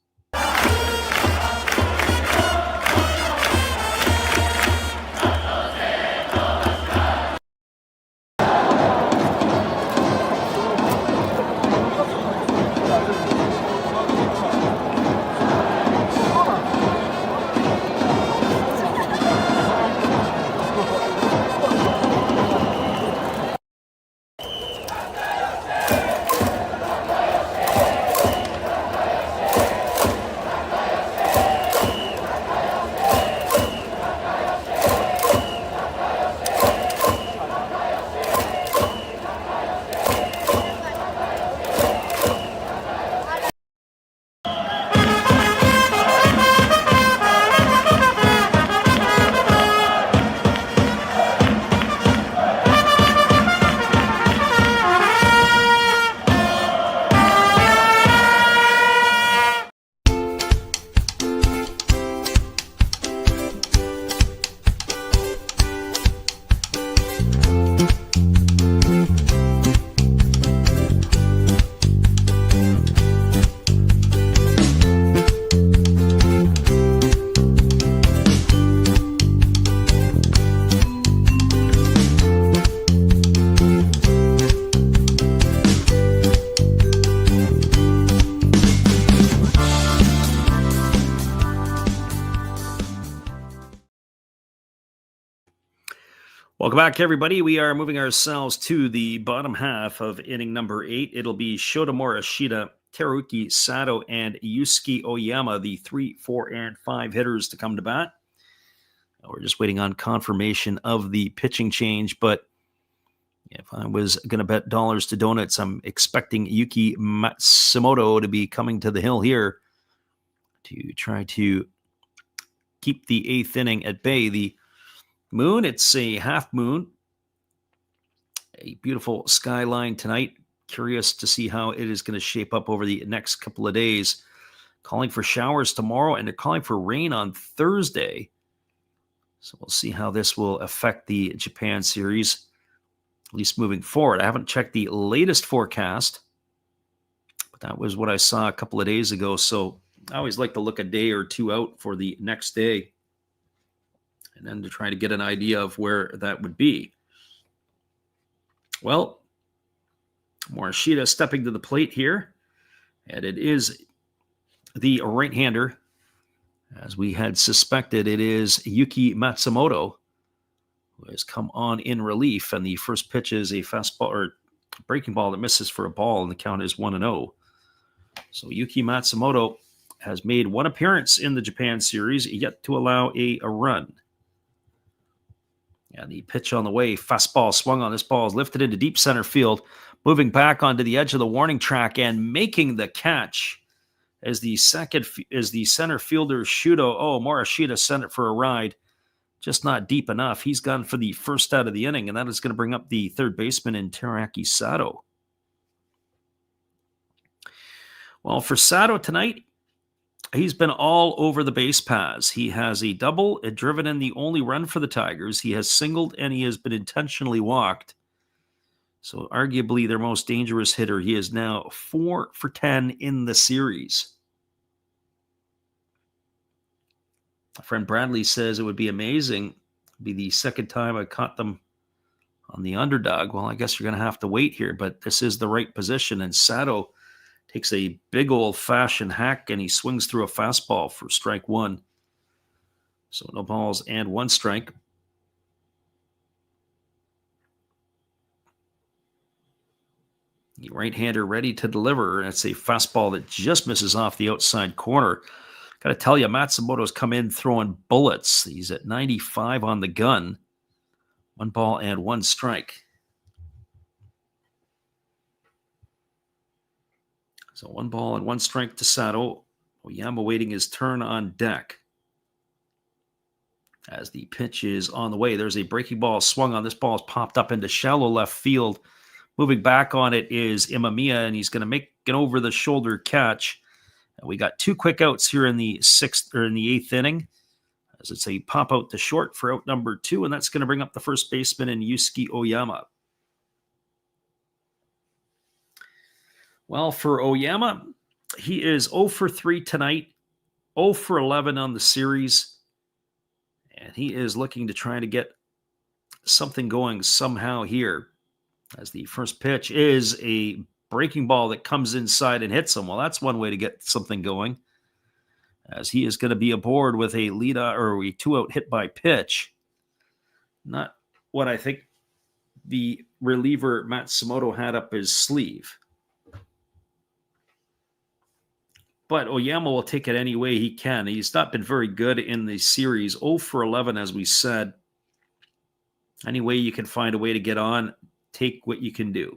[SPEAKER 1] Welcome back, everybody. We are moving ourselves to the bottom half of inning number 8. It'll be Shota Morishita, Teruki Sato, and Yusuke Oyama, the 3, 4, and 5 hitters to come to bat. We're just waiting on confirmation of the pitching change, but if I was going to bet dollars to donuts, I'm expecting Yuki Matsumoto to be coming to the hill here to try to keep the 8th inning at bay. The moon, it's a half moon. A beautiful skyline tonight. Curious to see how it is going to shape up over the next couple of days. Calling for showers tomorrow, and they're calling for rain on Thursday. So we'll see how this will affect the Japan series. at least moving forward. I haven't checked the latest forecast, but that was what I saw a couple of days ago. So I always like to look a day or two out for the next day and then to try to get an idea of where that would be. Well, Morishita stepping to the plate here, and it is the right-hander. As we had suspected, it is Yuki Matsumoto who has come on in relief, and the first pitch is a fastball or breaking ball that misses for a ball, and the count is 1-0. So Yuki Matsumoto has made one appearance in the Japan series, yet to allow a run. And the pitch on the way, fastball swung on. This ball is lifted into deep center field, moving back onto the edge of the warning track and making the catch as the center fielder Shudo. Oh, Morishita sent it for a ride, just not deep enough. He's gone for the first out of the inning, and that is going to bring up the third baseman in Teraki Sato. Well, for Sato tonight, he's been all over the base paths. He has a double, driven in the only run for the Tigers. He has singled, and he has been intentionally walked. So arguably their most dangerous hitter. He is now 4 for 10 in the series. My friend Bradley says it would be amazing. It'd be the second time I caught them on the underdog. Well, I guess you're going to have to wait here, but this is the right position. And Sato takes a big old-fashioned hack, and he swings through a fastball for strike one. So no balls and one strike. The right-hander ready to deliver. It's a fastball that just misses off the outside corner. Got to tell you, Matsumoto's come in throwing bullets. He's at 95 on the gun. 1 ball and 1 strike. So 1 ball and 1 strike to Sato. Oyama waiting his turn on deck. As the pitch is on the way, there's a breaking ball swung on. This ball is popped up into shallow left field. Moving back on it is Imamiya, and he's going to make an over-the-shoulder catch. And we got 2 quick outs here in the 8th inning, as it's a pop out to short for out number 2, and that's going to bring up the first baseman in Yusuke Oyama. Well, for Oyama, he is 0 for 3 tonight, 0 for 11 on the series, and he is looking to try to get something going somehow here. As the first pitch is a breaking ball that comes inside and hits him. Well, that's one way to get something going, as he is going to be aboard with a lead or a 2-out hit by pitch. Not what I think the reliever Matsumoto had up his sleeve. But Oyama will take it any way he can. He's not been very good in the series. 0 for 11, as we said. Any way you can find a way to get on, take what you can do.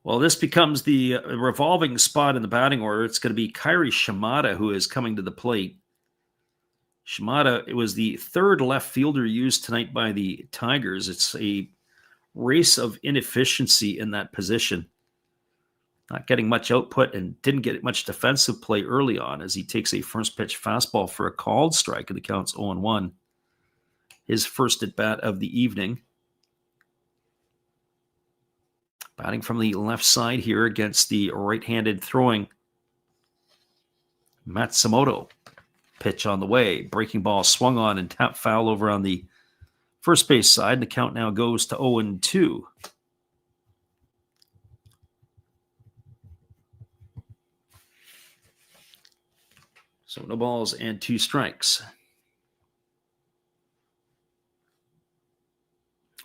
[SPEAKER 1] Well, this becomes the revolving spot in the batting order. It's going to be Kairi Shimada who is coming to the plate. Shimada, it was the 3rd left fielder used tonight by the Tigers. It's a race of inefficiency in that position. Not getting much output and didn't get much defensive play early on, as he takes a first pitch fastball for a called strike, and the count's 0-1. His first at bat of the evening. Batting from the left side here against the right-handed throwing Matsumoto. Pitch on the way. Breaking ball swung on and tapped foul over on the first base side. The count now goes to 0-2. So no balls and 2 strikes.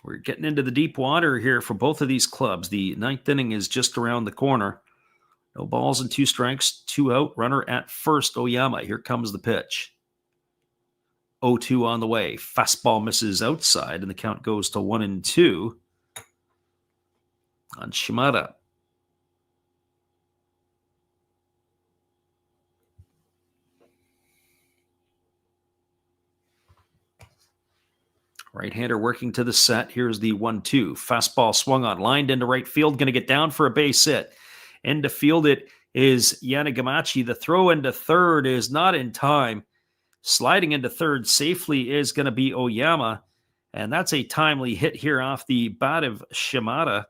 [SPEAKER 1] We're getting into the deep water here for both of these clubs. The 9th inning is just around the corner. No balls and 2 strikes, 2 out, runner at first, Oyama. Here comes the pitch. 0-2 on the way. Fastball misses outside, and the count goes to 1-2 on Shimada. Right-hander working to the set. Here's the 1-2. Fastball swung on, lined into right field. Going to get down for a base hit. Into field it is Yanagamachi. The throw into third is not in time. Sliding into third safely is going to be Oyama. And that's a timely hit here off the bat of Shimada.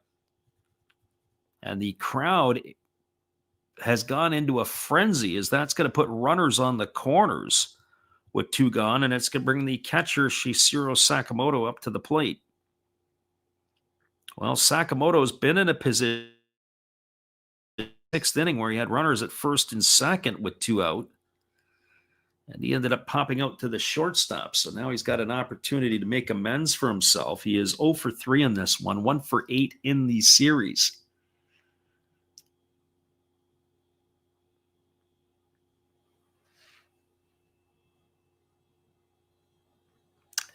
[SPEAKER 1] And the crowd has gone into a frenzy as that's going to put runners on the corners with 2 gone. And it's going to bring the catcher, Shishiro Sakamoto, up to the plate. Well, Sakamoto's been in a position 6th inning where he had runners at first and second with 2 out. And he ended up popping out to the shortstop. So now he's got an opportunity to make amends for himself. He is 0 for 3 in this one, 1 for 8 in the series.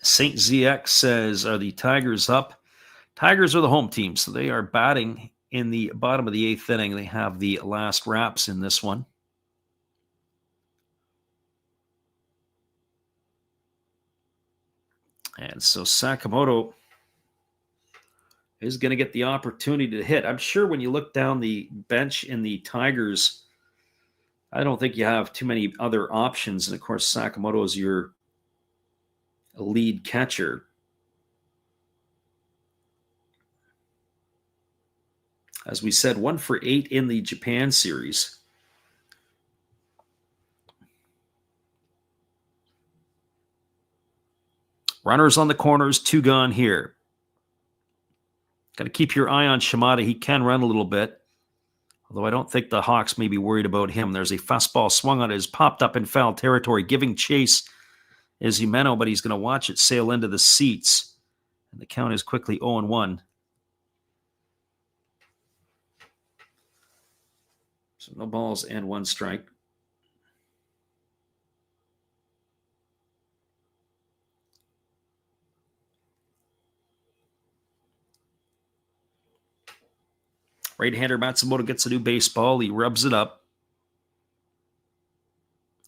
[SPEAKER 1] St. ZX says, are the Tigers up? Tigers are the home team, so they are batting in the bottom of the 8th inning. They have the last wraps in this one. And so Sakamoto is going to get the opportunity to hit. I'm sure when you look down the bench in the Tigers, I don't think you have too many other options. And of course, Sakamoto is your lead catcher. As we said, 1 for 8 in the Japan series. Runners on the corners, 2 gone here. Got to keep your eye on Shimada. He can run a little bit, although I don't think the Hawks may be worried about him. There's a fastball swung on it, has popped up in foul territory, giving chase is Himeno, but he's going to watch it sail into the seats. And the count is quickly 0-1. So no balls and 1 strike. Right-hander Matsumoto gets a new baseball. He rubs it up.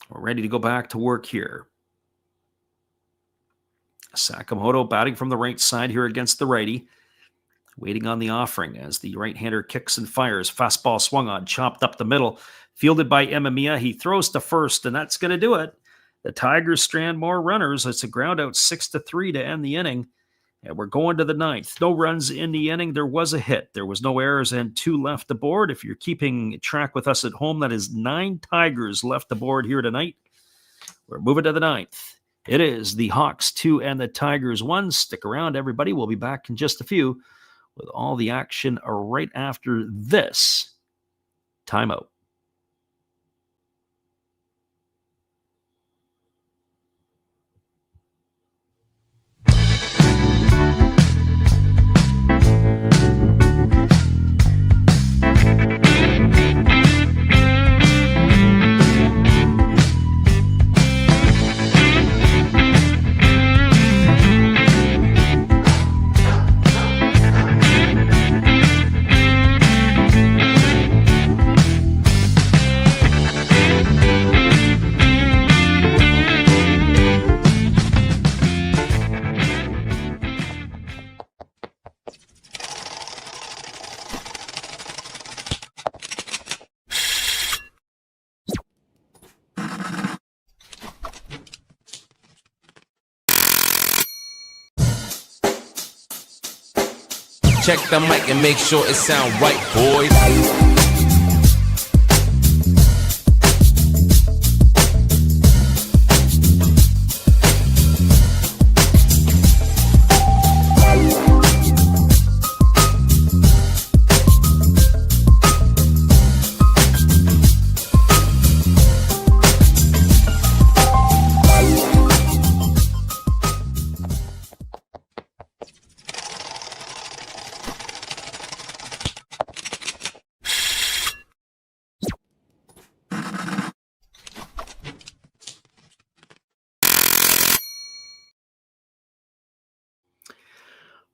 [SPEAKER 1] We're ready to go back to work here. Sakamoto batting from the right side here against the righty. Waiting on the offering as the right-hander kicks and fires. Fastball swung on, chopped up the middle. Fielded by Emamiya. He throws to first, and that's going to do it. The Tigers strand more runners. It's a ground out 6-3 to end the inning. And we're going to the 9th. No runs in the inning. There was a hit. There was no errors and 2 left aboard. If you're keeping track with us at home, that is 9 Tigers left aboard here tonight. We're moving to the 9th. It is the Hawks 2 and the Tigers 1. Stick around, everybody. We'll be back in just a few with all the action right after this timeout.
[SPEAKER 4] Check the mic and make sure it sound right, boys.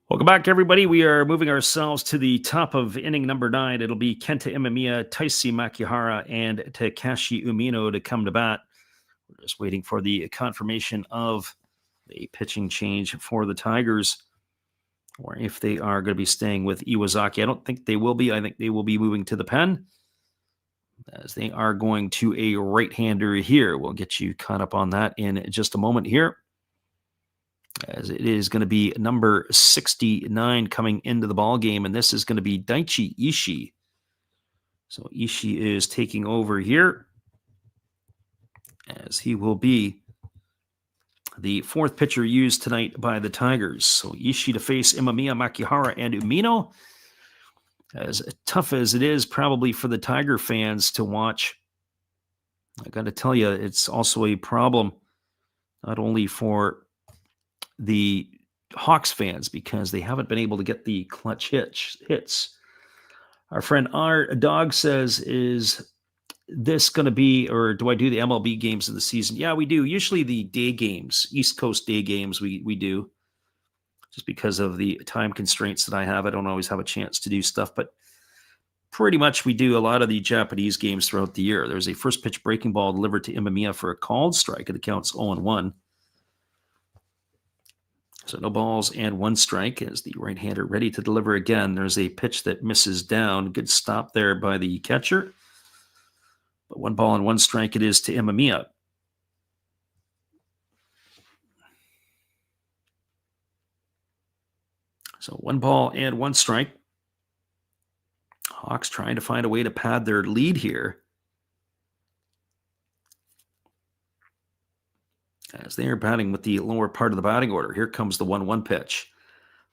[SPEAKER 1] Welcome back, everybody. We are moving ourselves to the top of inning number 9. It'll be Kenta Imamiya, Taisi Makihara, and Takashi Umino to come to bat. We're just waiting for the confirmation of the pitching change for the Tigers, or if they are going to be staying with Iwazaki. I don't think they will be. I think they will be moving to the pen, as they are going to a right-hander here. We'll get you caught up on that in just a moment here. as it is going to be number 69 coming into the ball game, and this is going to be Daichi Ishii. So Ishii is taking over here, as he will be the fourth pitcher used tonight by the Tigers. So Ishii to face Imamiya, Makihara, and Umino. As tough as it is probably for the Tiger fans to watch, I got to tell you, it's also a problem not only for the Hawks fans because they haven't been able to get the clutch hits. Our friend R Dog says, is this going to be, or do I do the MLB games of the season? Yeah, we do. Usually the day games, East Coast day games, we do. Just because of the time constraints that I have, I don't always have a chance to do stuff, but pretty much we do a lot of the Japanese games throughout the year. There's a first pitch breaking ball delivered to Imamiya for a called strike. It counts 0-1. So no balls and 1 strike as the right-hander ready to deliver again. There's a pitch that misses down. Good stop there by the catcher. But 1 ball and 1 strike it is to Imamiya. So 1 ball and 1 strike. Hawks trying to find a way to pad their lead here, as they are batting with the lower part of the batting order. Here comes the 1-1 pitch.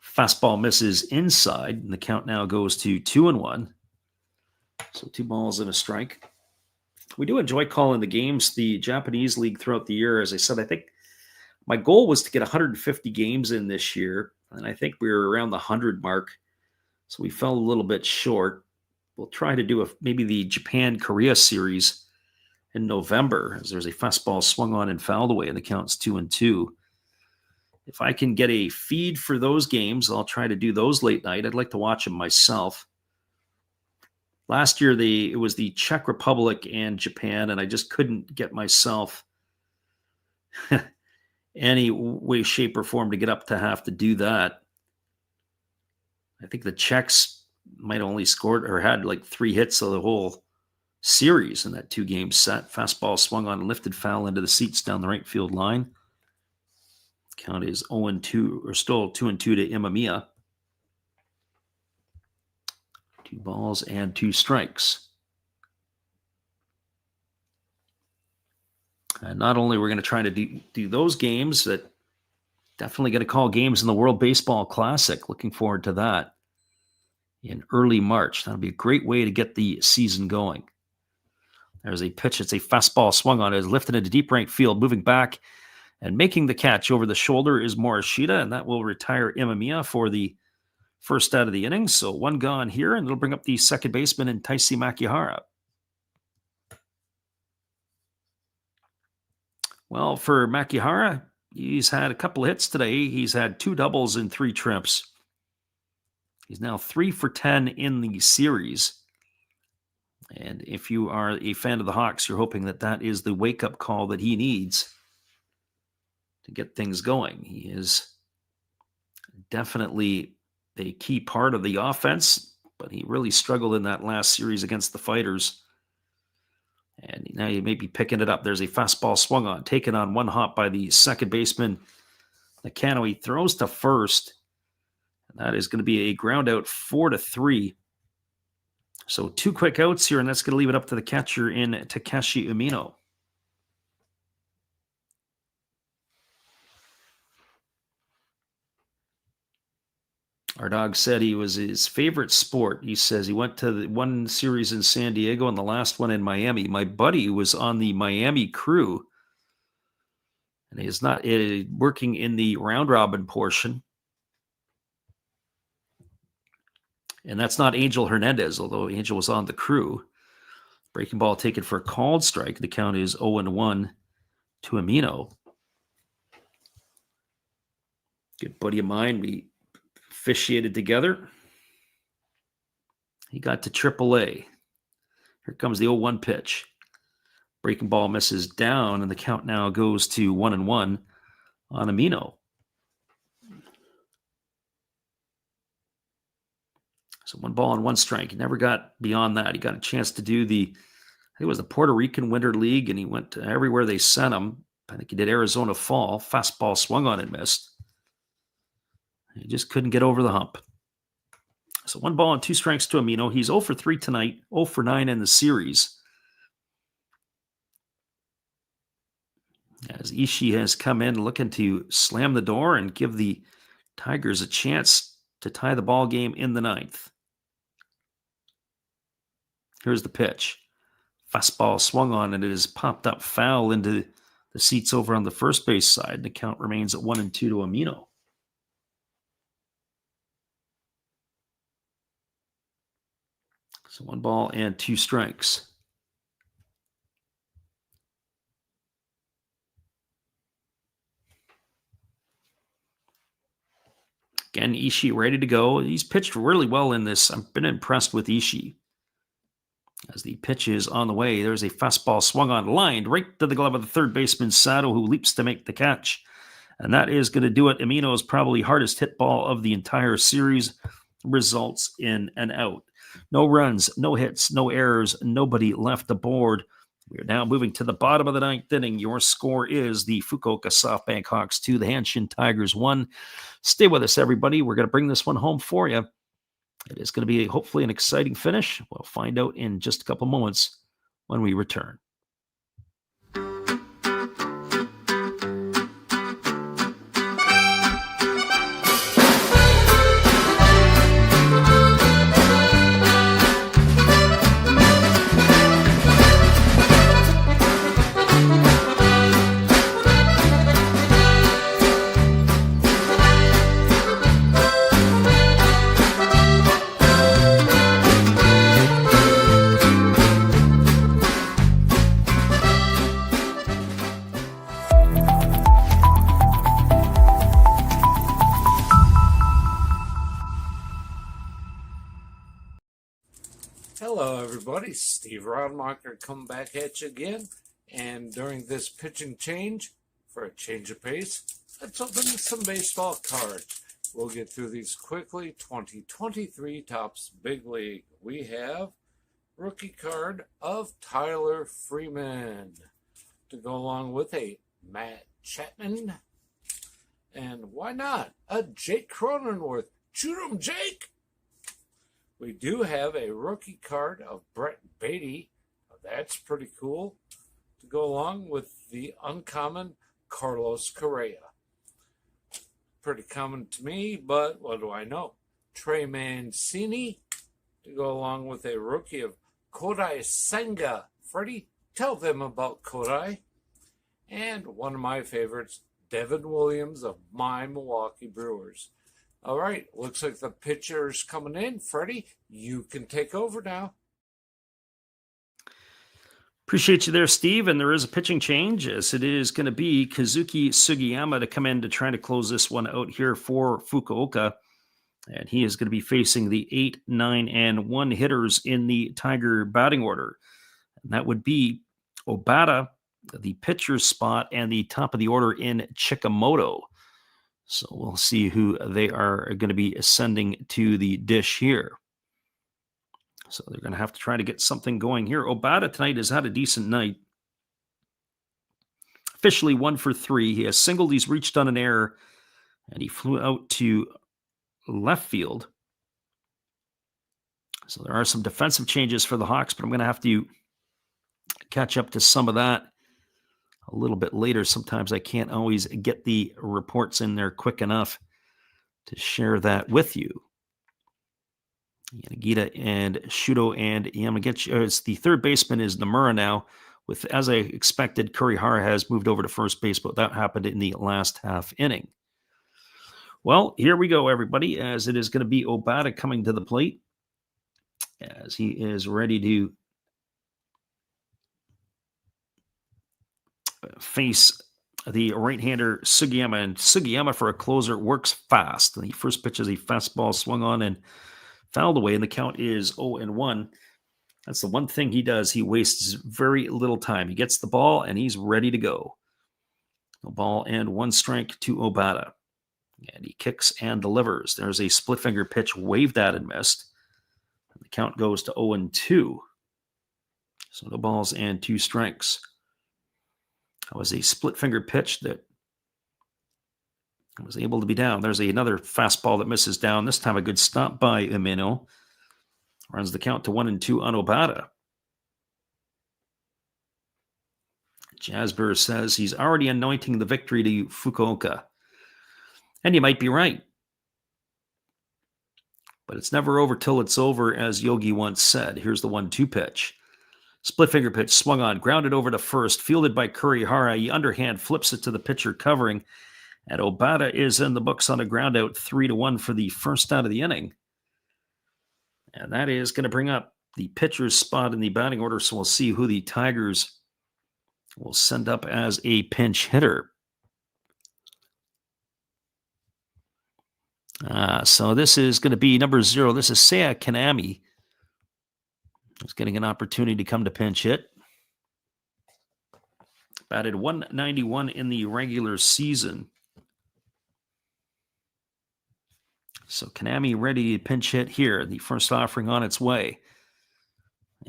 [SPEAKER 1] Fastball misses inside, and the count now goes to 2-1. So 2 balls and a strike. We do enjoy calling the games, the Japanese league, throughout the year. As I said, I think my goal was to get 150 games in this year, and I think we were around the 100 mark, so we fell a little bit short. We'll try to do maybe the Japan-Korea series in November, as there's a fastball swung on and fouled away, and the count's 2-2. If I can get a feed for those games, I'll try to do those late night. I'd like to watch them myself. Last year, it was the Czech Republic and Japan, and I just couldn't get myself any way, shape, or form to get up to have to do that. I think the Czechs might only scored or had like 3 hits of the whole series in that 2-game set. Fastball swung on and lifted foul into the seats down the right field line. Count is 0-2, or still 2-2 to Imamiya. 2 balls and 2 strikes. And not only we're going to try to do those games, that definitely going to call games in the World Baseball Classic. Looking forward to that in early March. That'll be a great way to get the season going. There's a pitch. It's a fastball swung on. It is lifted into deep right field. Moving back and making the catch over the shoulder is Morishita, and that will retire Imamiya for the first out of the inning. So 1 gone here, and it'll bring up the second baseman in Taisi Makihara. Well, for Makihara, he's had a couple of hits today. He's had 2 doubles and 3 trips. He's now 3 for 10 in the series. And if you are a fan of the Hawks, you're hoping that that is the wake-up call that he needs to get things going. He is definitely a key part of the offense, but he really struggled in that last series against the Fighters. And now you may be picking it up. There's a fastball swung on, taken on 1 hop by the second baseman, Nakano. He throws to first, and that is going to be a ground out, 4-3. So 2 quick outs here, and that's going to leave it up to the catcher in Takeshi Umino. Our dog said he was his favorite sport. He says he went to the one series in San Diego and the last one in Miami. My buddy was on the Miami crew, and he is not working in the round robin portion. And that's not Angel Hernandez, although Angel was on the crew. Breaking ball taken for a called strike. The count is 0-1 to Umino. Good buddy of mine. We officiated together. He got to AAA. Here comes the 0-1 pitch. Breaking ball misses down, and the count now goes to 1-1 on Umino. So 1 ball and 1 strike. He never got beyond that. He got a chance to do I think it was the Puerto Rican Winter League, and he went to everywhere they sent him. I think he did Arizona Fall. Fastball swung on and missed. He just couldn't get over the hump. So 1 ball and 2 strikes to Amino. He's 0 for 3 tonight, 0 for 9 in the series. As Ishii has come in looking to slam the door and give the Tigers a chance to tie the ball game in the 9th. Here's the pitch. Fastball swung on and it is popped up foul into the seats over on the first base side. The count remains at 1-2 to Amino. So 1 ball and 2 strikes. Again, Ishii ready to go. He's pitched really well in this. I've been impressed with Ishii. As the pitch is on the way, there's a fastball swung on, lined right to the glove of the third baseman, Sato, who leaps to make the catch. And that is going to do it. Amino's probably hardest hit ball of the entire series results in an out. No runs, no hits, no errors, nobody left aboard. We are now moving to the bottom of the 9th inning. Your score is the Fukuoka Softbank Hawks 2, the Hanshin Tigers 1. Stay with us, everybody. We're going to bring this one home for you. It is going to be hopefully an exciting finish. We'll find out in just a couple moments when we return.
[SPEAKER 6] Hello, everybody. Steve Rodmacher coming back at you again. And during this pitching change, for a change of pace, let's open some baseball cards. We'll get through these quickly. 2023 Topps Big League. We have rookie card of Tyler Freeman to go along with a Matt Chapman. And why not a Jake Cronenworth? Shoot 'em, Jake! We do have a rookie card of Brett Beatty. That's pretty cool. To go along with the uncommon Carlos Correa. Pretty common to me, but what do I know? Trey Mancini. To go along with a rookie of Kodai Senga. Freddie, tell them about Kodai. And one of my favorites, Devin Williams of my Milwaukee Brewers. All right, looks like the pitcher's coming in. Freddie, you can take over now.
[SPEAKER 1] Appreciate you there, Steve. And there is a pitching change, as it is going to be Kazuki Sugiyama to come in to try to close this one out here for Fukuoka. And he is going to be facing the 8, 9, and 1 hitters in the Tiger batting order. And that would be Obata, the pitcher's spot, and the top of the order in Chikamoto. So we'll see who they are going to be sending to the dish here. So they're going to have to try to get something going here. Obata tonight has had a decent night. Officially 1 for 3. He has singled, he's reached on an error, and he flew out to left field. So there are some defensive changes for the Hawks, but I'm going to have to catch up to some of that a little bit later. Sometimes I can't always get the reports in there quick enough to share that with you. Yanagita and Shudo and Yamaguchi. It's the third baseman is Nomura now. With, as I expected, Kurihara has moved over to first base, but that happened in the last half inning. Well, here we go, everybody, as it is going to be Obata coming to the plate as he is ready to face the right-hander Sugiyama. And Sugiyama, for a closer, works fast. The first pitch is a fastball swung on and fouled away, and the count is 0-1. That's the one thing he does. He wastes very little time. He gets the ball, and he's ready to go. No ball and 1 strike to Obata. And he kicks and delivers. There's a split-finger pitch waved at and missed. And the count goes to 0-2. So no balls and 2 strikes. That was a split-finger pitch that Was able to be down. There's another fastball that misses down. This time a good stop by Umino. Runs the count to 1-2 on Obata. Jasper says he's already anointing the victory to Fukuoka. And you might be right. But it's never over till it's over, as Yogi once said. Here's the 1-2 pitch. Split finger pitch swung on, grounded over to first, fielded by Kurihara. He underhand flips it to the pitcher covering. And Obata is in the books on a ground out, 3-1 for the first out of the inning. And that is going to bring up the pitcher's spot in the batting order. So we'll see who the Tigers will send up as a pinch hitter. So this is going to be number 0. This is Seiya Kanami. He's getting an opportunity to come to pinch hit. Batted 191 in the regular season. So Kanami ready to pinch hit here. The first offering on its way.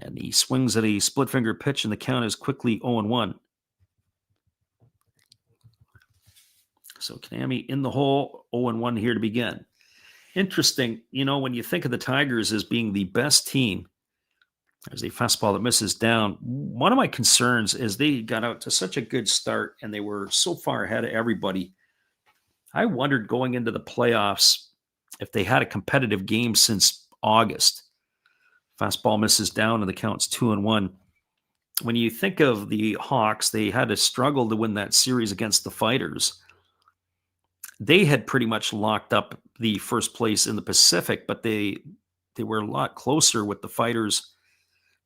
[SPEAKER 1] And he swings at a split finger pitch, and the count is quickly 0-1. So Kanami in the hole, 0-1 here to begin. Interesting, when you think of the Tigers as being the best team, there's a fastball that misses down. One of my concerns is they got out to such a good start, and they were so far ahead of everybody. I wondered going into the playoffs if they had a competitive game since August. Fastball misses down, and the count's 2-1. When you think of the Hawks, they had to struggle to win that series against the Fighters. They had pretty much locked up the first place in the Pacific, but they were a lot closer with the Fighters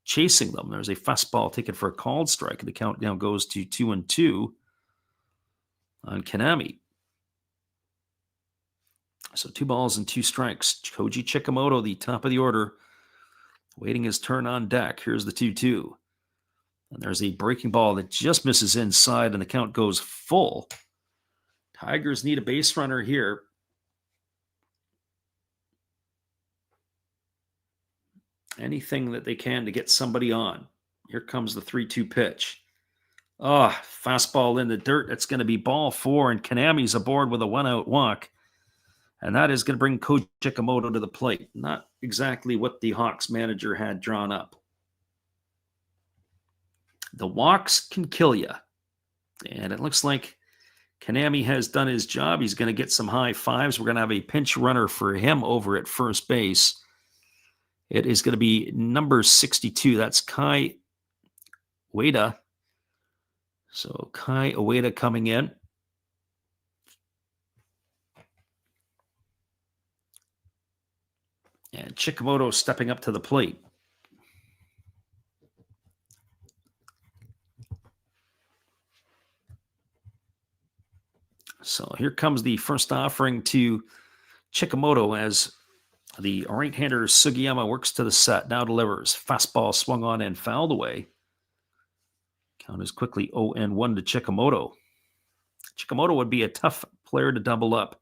[SPEAKER 1] chasing them. There's a fastball taken for a called strike, and the count now goes to 2-2 on Kanami. So 2 balls and 2 strikes. Koji Chikamoto, the top of the order, waiting his turn on deck. Here's the 2-2. And there's a breaking ball that just misses inside, and the count goes full. Tigers need a base runner here. Anything that they can to get somebody on. Here comes the 3-2 pitch. Fastball in the dirt. It's going to be ball 4, and Kanami's aboard with a 1-out walk. And that is going to bring Koji Chikamoto to the plate. Not exactly what the Hawks manager had drawn up. The walks can kill you. And it looks like Kanami has done his job. He's going to get some high fives. We're going to have a pinch runner for him over at first base. It is going to be number 62. That's Kai Ueda. So Kai Ueda coming in. And Chikamoto stepping up to the plate. So here comes the first offering to Chikamoto as the right-hander Sugiyama works to the set. Now delivers. Fastball swung on and fouled away. Count is quickly 0-1 to Chikamoto. Chikamoto would be a tough player to double up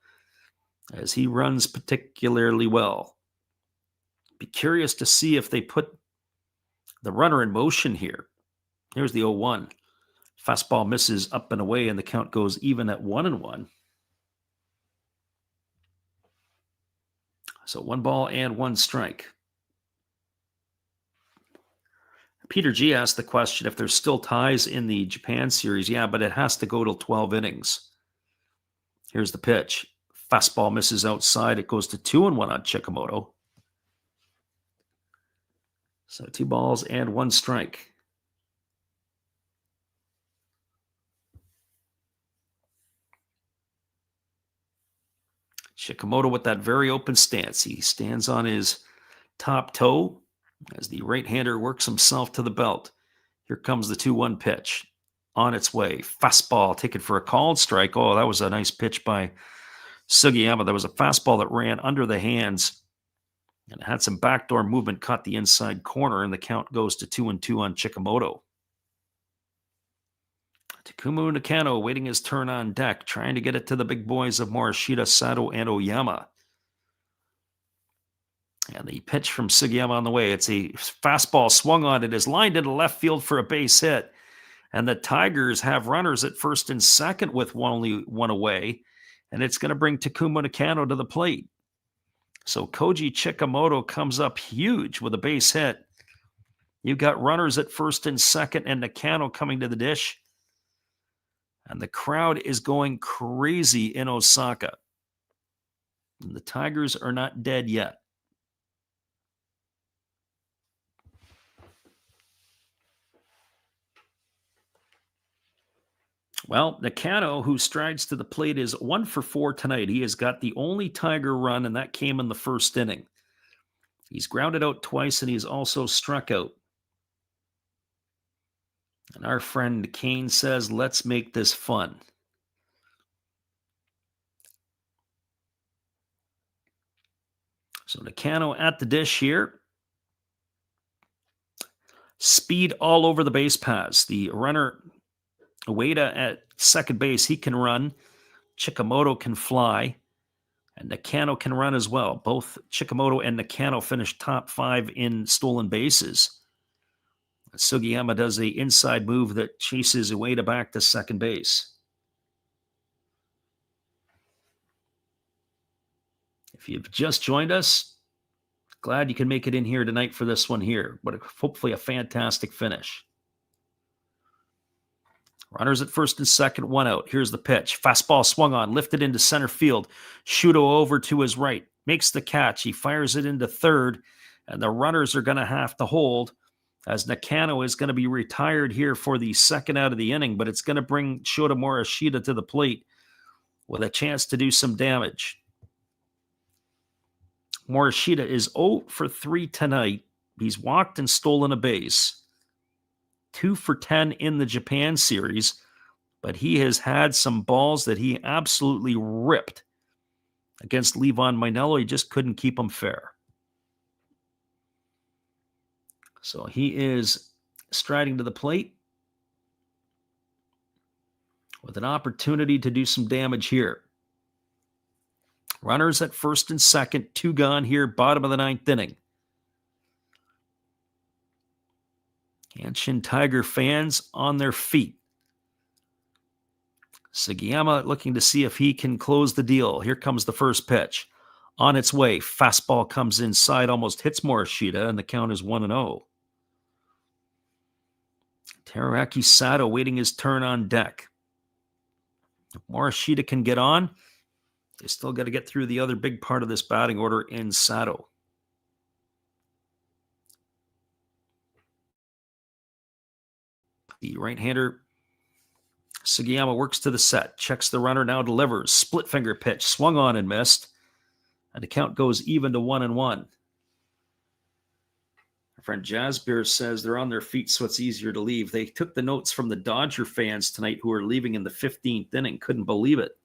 [SPEAKER 1] as he runs particularly well. Be curious to see if they put the runner in motion here. Here's the 0-1. Fastball misses up and away, and the count goes even at 1-1. So 1 ball and 1 strike. Peter G asked the question if there's still ties in the Japan series. Yeah, but it has to go till 12 innings. Here's the pitch. Fastball misses outside. It goes to 2-1 on Chikamoto. So 2 balls and 1 strike. Chikamoto with that very open stance. He stands on his top toe as the right-hander works himself to the belt. Here comes the 2-1 pitch. On its way. Fastball taken for a called strike. Oh, that was a nice pitch by Sugiyama. There was a fastball that ran under the hands and had some backdoor movement, caught the inside corner, and the count goes to 2-2 on Chikamoto. Takumu Nakano waiting his turn on deck, trying to get it to the big boys of Morishita, Sato, and Oyama. And the pitch from Sugiyama on the way. It's a fastball swung on. It is lined into left field for a base hit. And the Tigers have runners at first and second with only 1 away. and it's going to bring Takuma Nakano to the plate. So Koji Chikamoto comes up huge with a base hit. You've got runners at first and second, and Nakano coming to the dish. And the crowd is going crazy in Osaka. And the Tigers are not dead yet. Well, Nakano, who strides to the plate, is 1 for 4 tonight. He has got the only Tiger run, and that came in the first inning. He's grounded out twice, and he's also struck out. And our friend Kane says, let's make this fun. So Nakano at the dish here. Speed all over the base paths. The runner, Ueda at second base, he can run. Chikamoto can fly. And Nakano can run as well. Both Chikamoto and Nakano finished top 5 in stolen bases. Sugiyama does the inside move that chases Ueda back to second base. If you've just joined us, glad you can make it in here tonight for this one here. But hopefully a fantastic finish. Runners at first and second, 1 out. Here's the pitch. Fastball swung on, lifted into center field. Shuto over to his right. Makes the catch. He fires it into third. And the runners are going to have to hold, as Nakano is going to be retired here for the second out of the inning, but it's going to bring Shota Morishita to the plate with a chance to do some damage. Morishita is 0 for 3 tonight. He's walked and stolen a base. 2 for 10 in the Japan series, but he has had some balls that he absolutely ripped against Levon Mainello. He just couldn't keep them fair. So he is striding to the plate with an opportunity to do some damage here. Runners at first and second, 2 gone here, bottom of the 9th inning. Hanshin Tiger fans on their feet. Sugiyama looking to see if he can close the deal. Here comes the first pitch. On its way, fastball comes inside, almost hits Morishita, and the count is 1-0. Teraraki Sato waiting his turn on deck. If Morishita can get on, they still got to get through the other big part of this batting order in Sato. The right-hander, Sugiyama, works to the set, checks the runner, now delivers. Split finger pitch, swung on and missed. And the count goes even to 1-1. Our friend Jazzbear says they're on their feet, so it's easier to leave. They took the notes from the Dodger fans tonight who are leaving in the 15th inning. Couldn't believe it.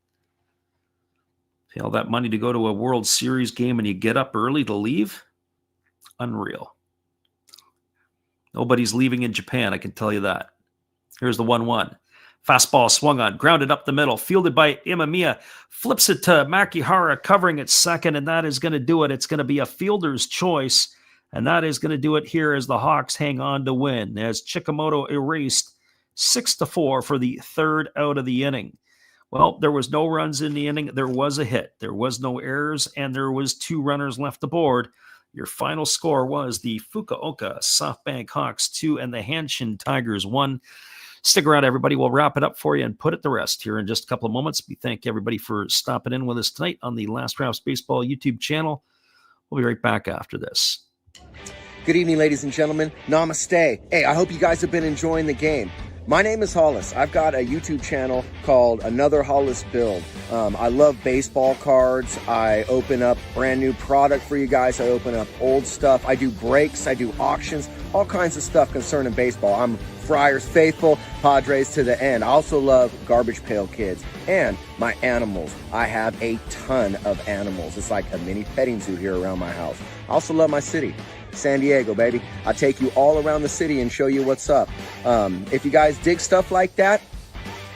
[SPEAKER 1] Pay all that money to go to a World Series game and you get up early to leave? Unreal. Nobody's leaving in Japan, I can tell you that. Here's the 1-1. Fastball swung on, grounded up the middle, fielded by Imamiya, flips it to Makihara, covering at second, and that is going to do it. It's going to be a fielder's choice, and that is going to do it here as the Hawks hang on to win, as Chikamoto erased 6-4 for the third out of the inning. Well, there was no runs in the inning. There was a hit. There was no errors, and there was 2 runners left aboard. Your final score was the Fukuoka Softbank Hawks 2 and the Hanshin Tigers 1. Stick around, everybody. We'll wrap it up for you and put it to rest here in just a couple of moments. We thank everybody for stopping in with us tonight on the Last Drafts Baseball YouTube channel. We'll be right back after this.
[SPEAKER 5] Good evening, ladies and gentlemen. Namaste. Hey, I hope you guys have been enjoying the game. My name is Hollis. I've got a YouTube channel called Another Hollis Build. I love baseball cards. I open up brand new product for you guys. I open up old stuff. I do breaks. I do auctions. All kinds of stuff concerning baseball. I'm Friars faithful, Padres to the end. I also love Garbage Pail Kids and my animals. I have a ton of animals. It's like a mini petting zoo here around my house. I also love my city. San Diego, baby. I take you all around the city and show you what's up. If you guys dig stuff like that,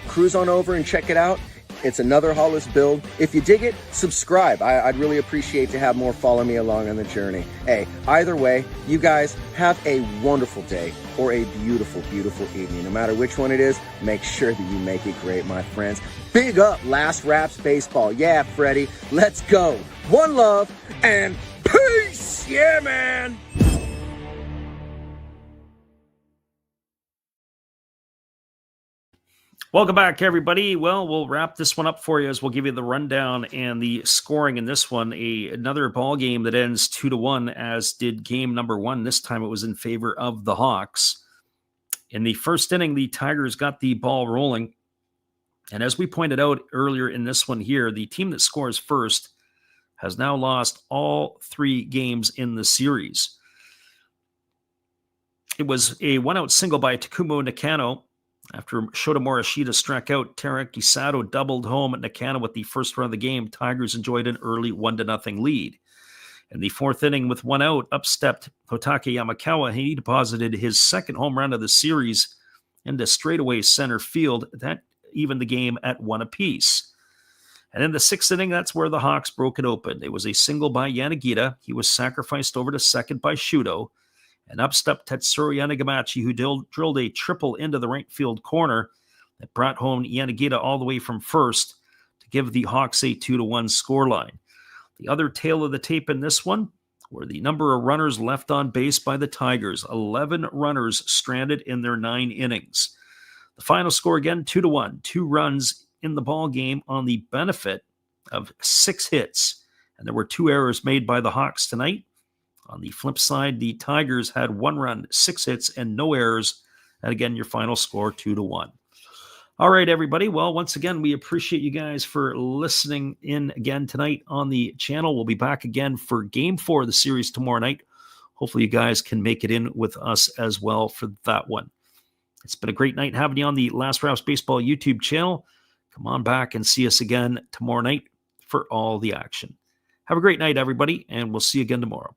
[SPEAKER 5] cruise on over and check it out. It's another Hollis build. If you dig it, subscribe. I'd really appreciate to have more follow me along on the journey. Hey, either way, you guys have a wonderful day or a beautiful, beautiful evening. No matter which one it is, make sure that you make it great, my friends. Big up Last Raps Baseball. Yeah, Freddie, let's go. One love and peace. Yeah, man.
[SPEAKER 1] Welcome back, everybody. Well, we'll wrap this one up for you as we'll give you the rundown and the scoring in this one. Another ball game that ends 2-1, as did game number 1. This time it was in favor of the Hawks. In the first inning, the Tigers got the ball rolling. And as we pointed out earlier in this one here, the team that scores first has now lost all 3 games in the series. It was a one-out single by Takumo Nakano. After Shota Morishita struck out, Tarek Sato doubled home at Nakano with the first run of the game. Tigers enjoyed an early 1-0 lead. In the fourth inning, with 1 out, up-stepped Hotake Yamakawa. He deposited his second home run of the series into straightaway center field. That evened the game at 1 apiece. And in the sixth inning, that's where the Hawks broke it open. It was a single by Yanagita. He was sacrificed over to second by Shudo. And up stepped Tetsuro Yanagamachi, who drilled a triple into the right field corner that brought home Yanagita all the way from first to give the Hawks a 2-1 scoreline. The other tail of the tape in this one were the number of runners left on base by the Tigers. 11 runners stranded in their 9 innings. The final score again, 2-1. 2 runs in the ball game on the benefit of 6 hits. And there were 2 errors made by the Hawks tonight. On the flip side, the Tigers had 1 run, 6 hits, and no errors. And again, your final score, 2-1. All right, everybody. Well, once again, we appreciate you guys for listening in again tonight on the channel. We'll be back again for Game 4 of the series tomorrow night. Hopefully you guys can make it in with us as well for that one. It's been a great night having you on the Last Raps Baseball YouTube channel. Come on back and see us again tomorrow night for all the action. Have a great night, everybody, and we'll see you again tomorrow.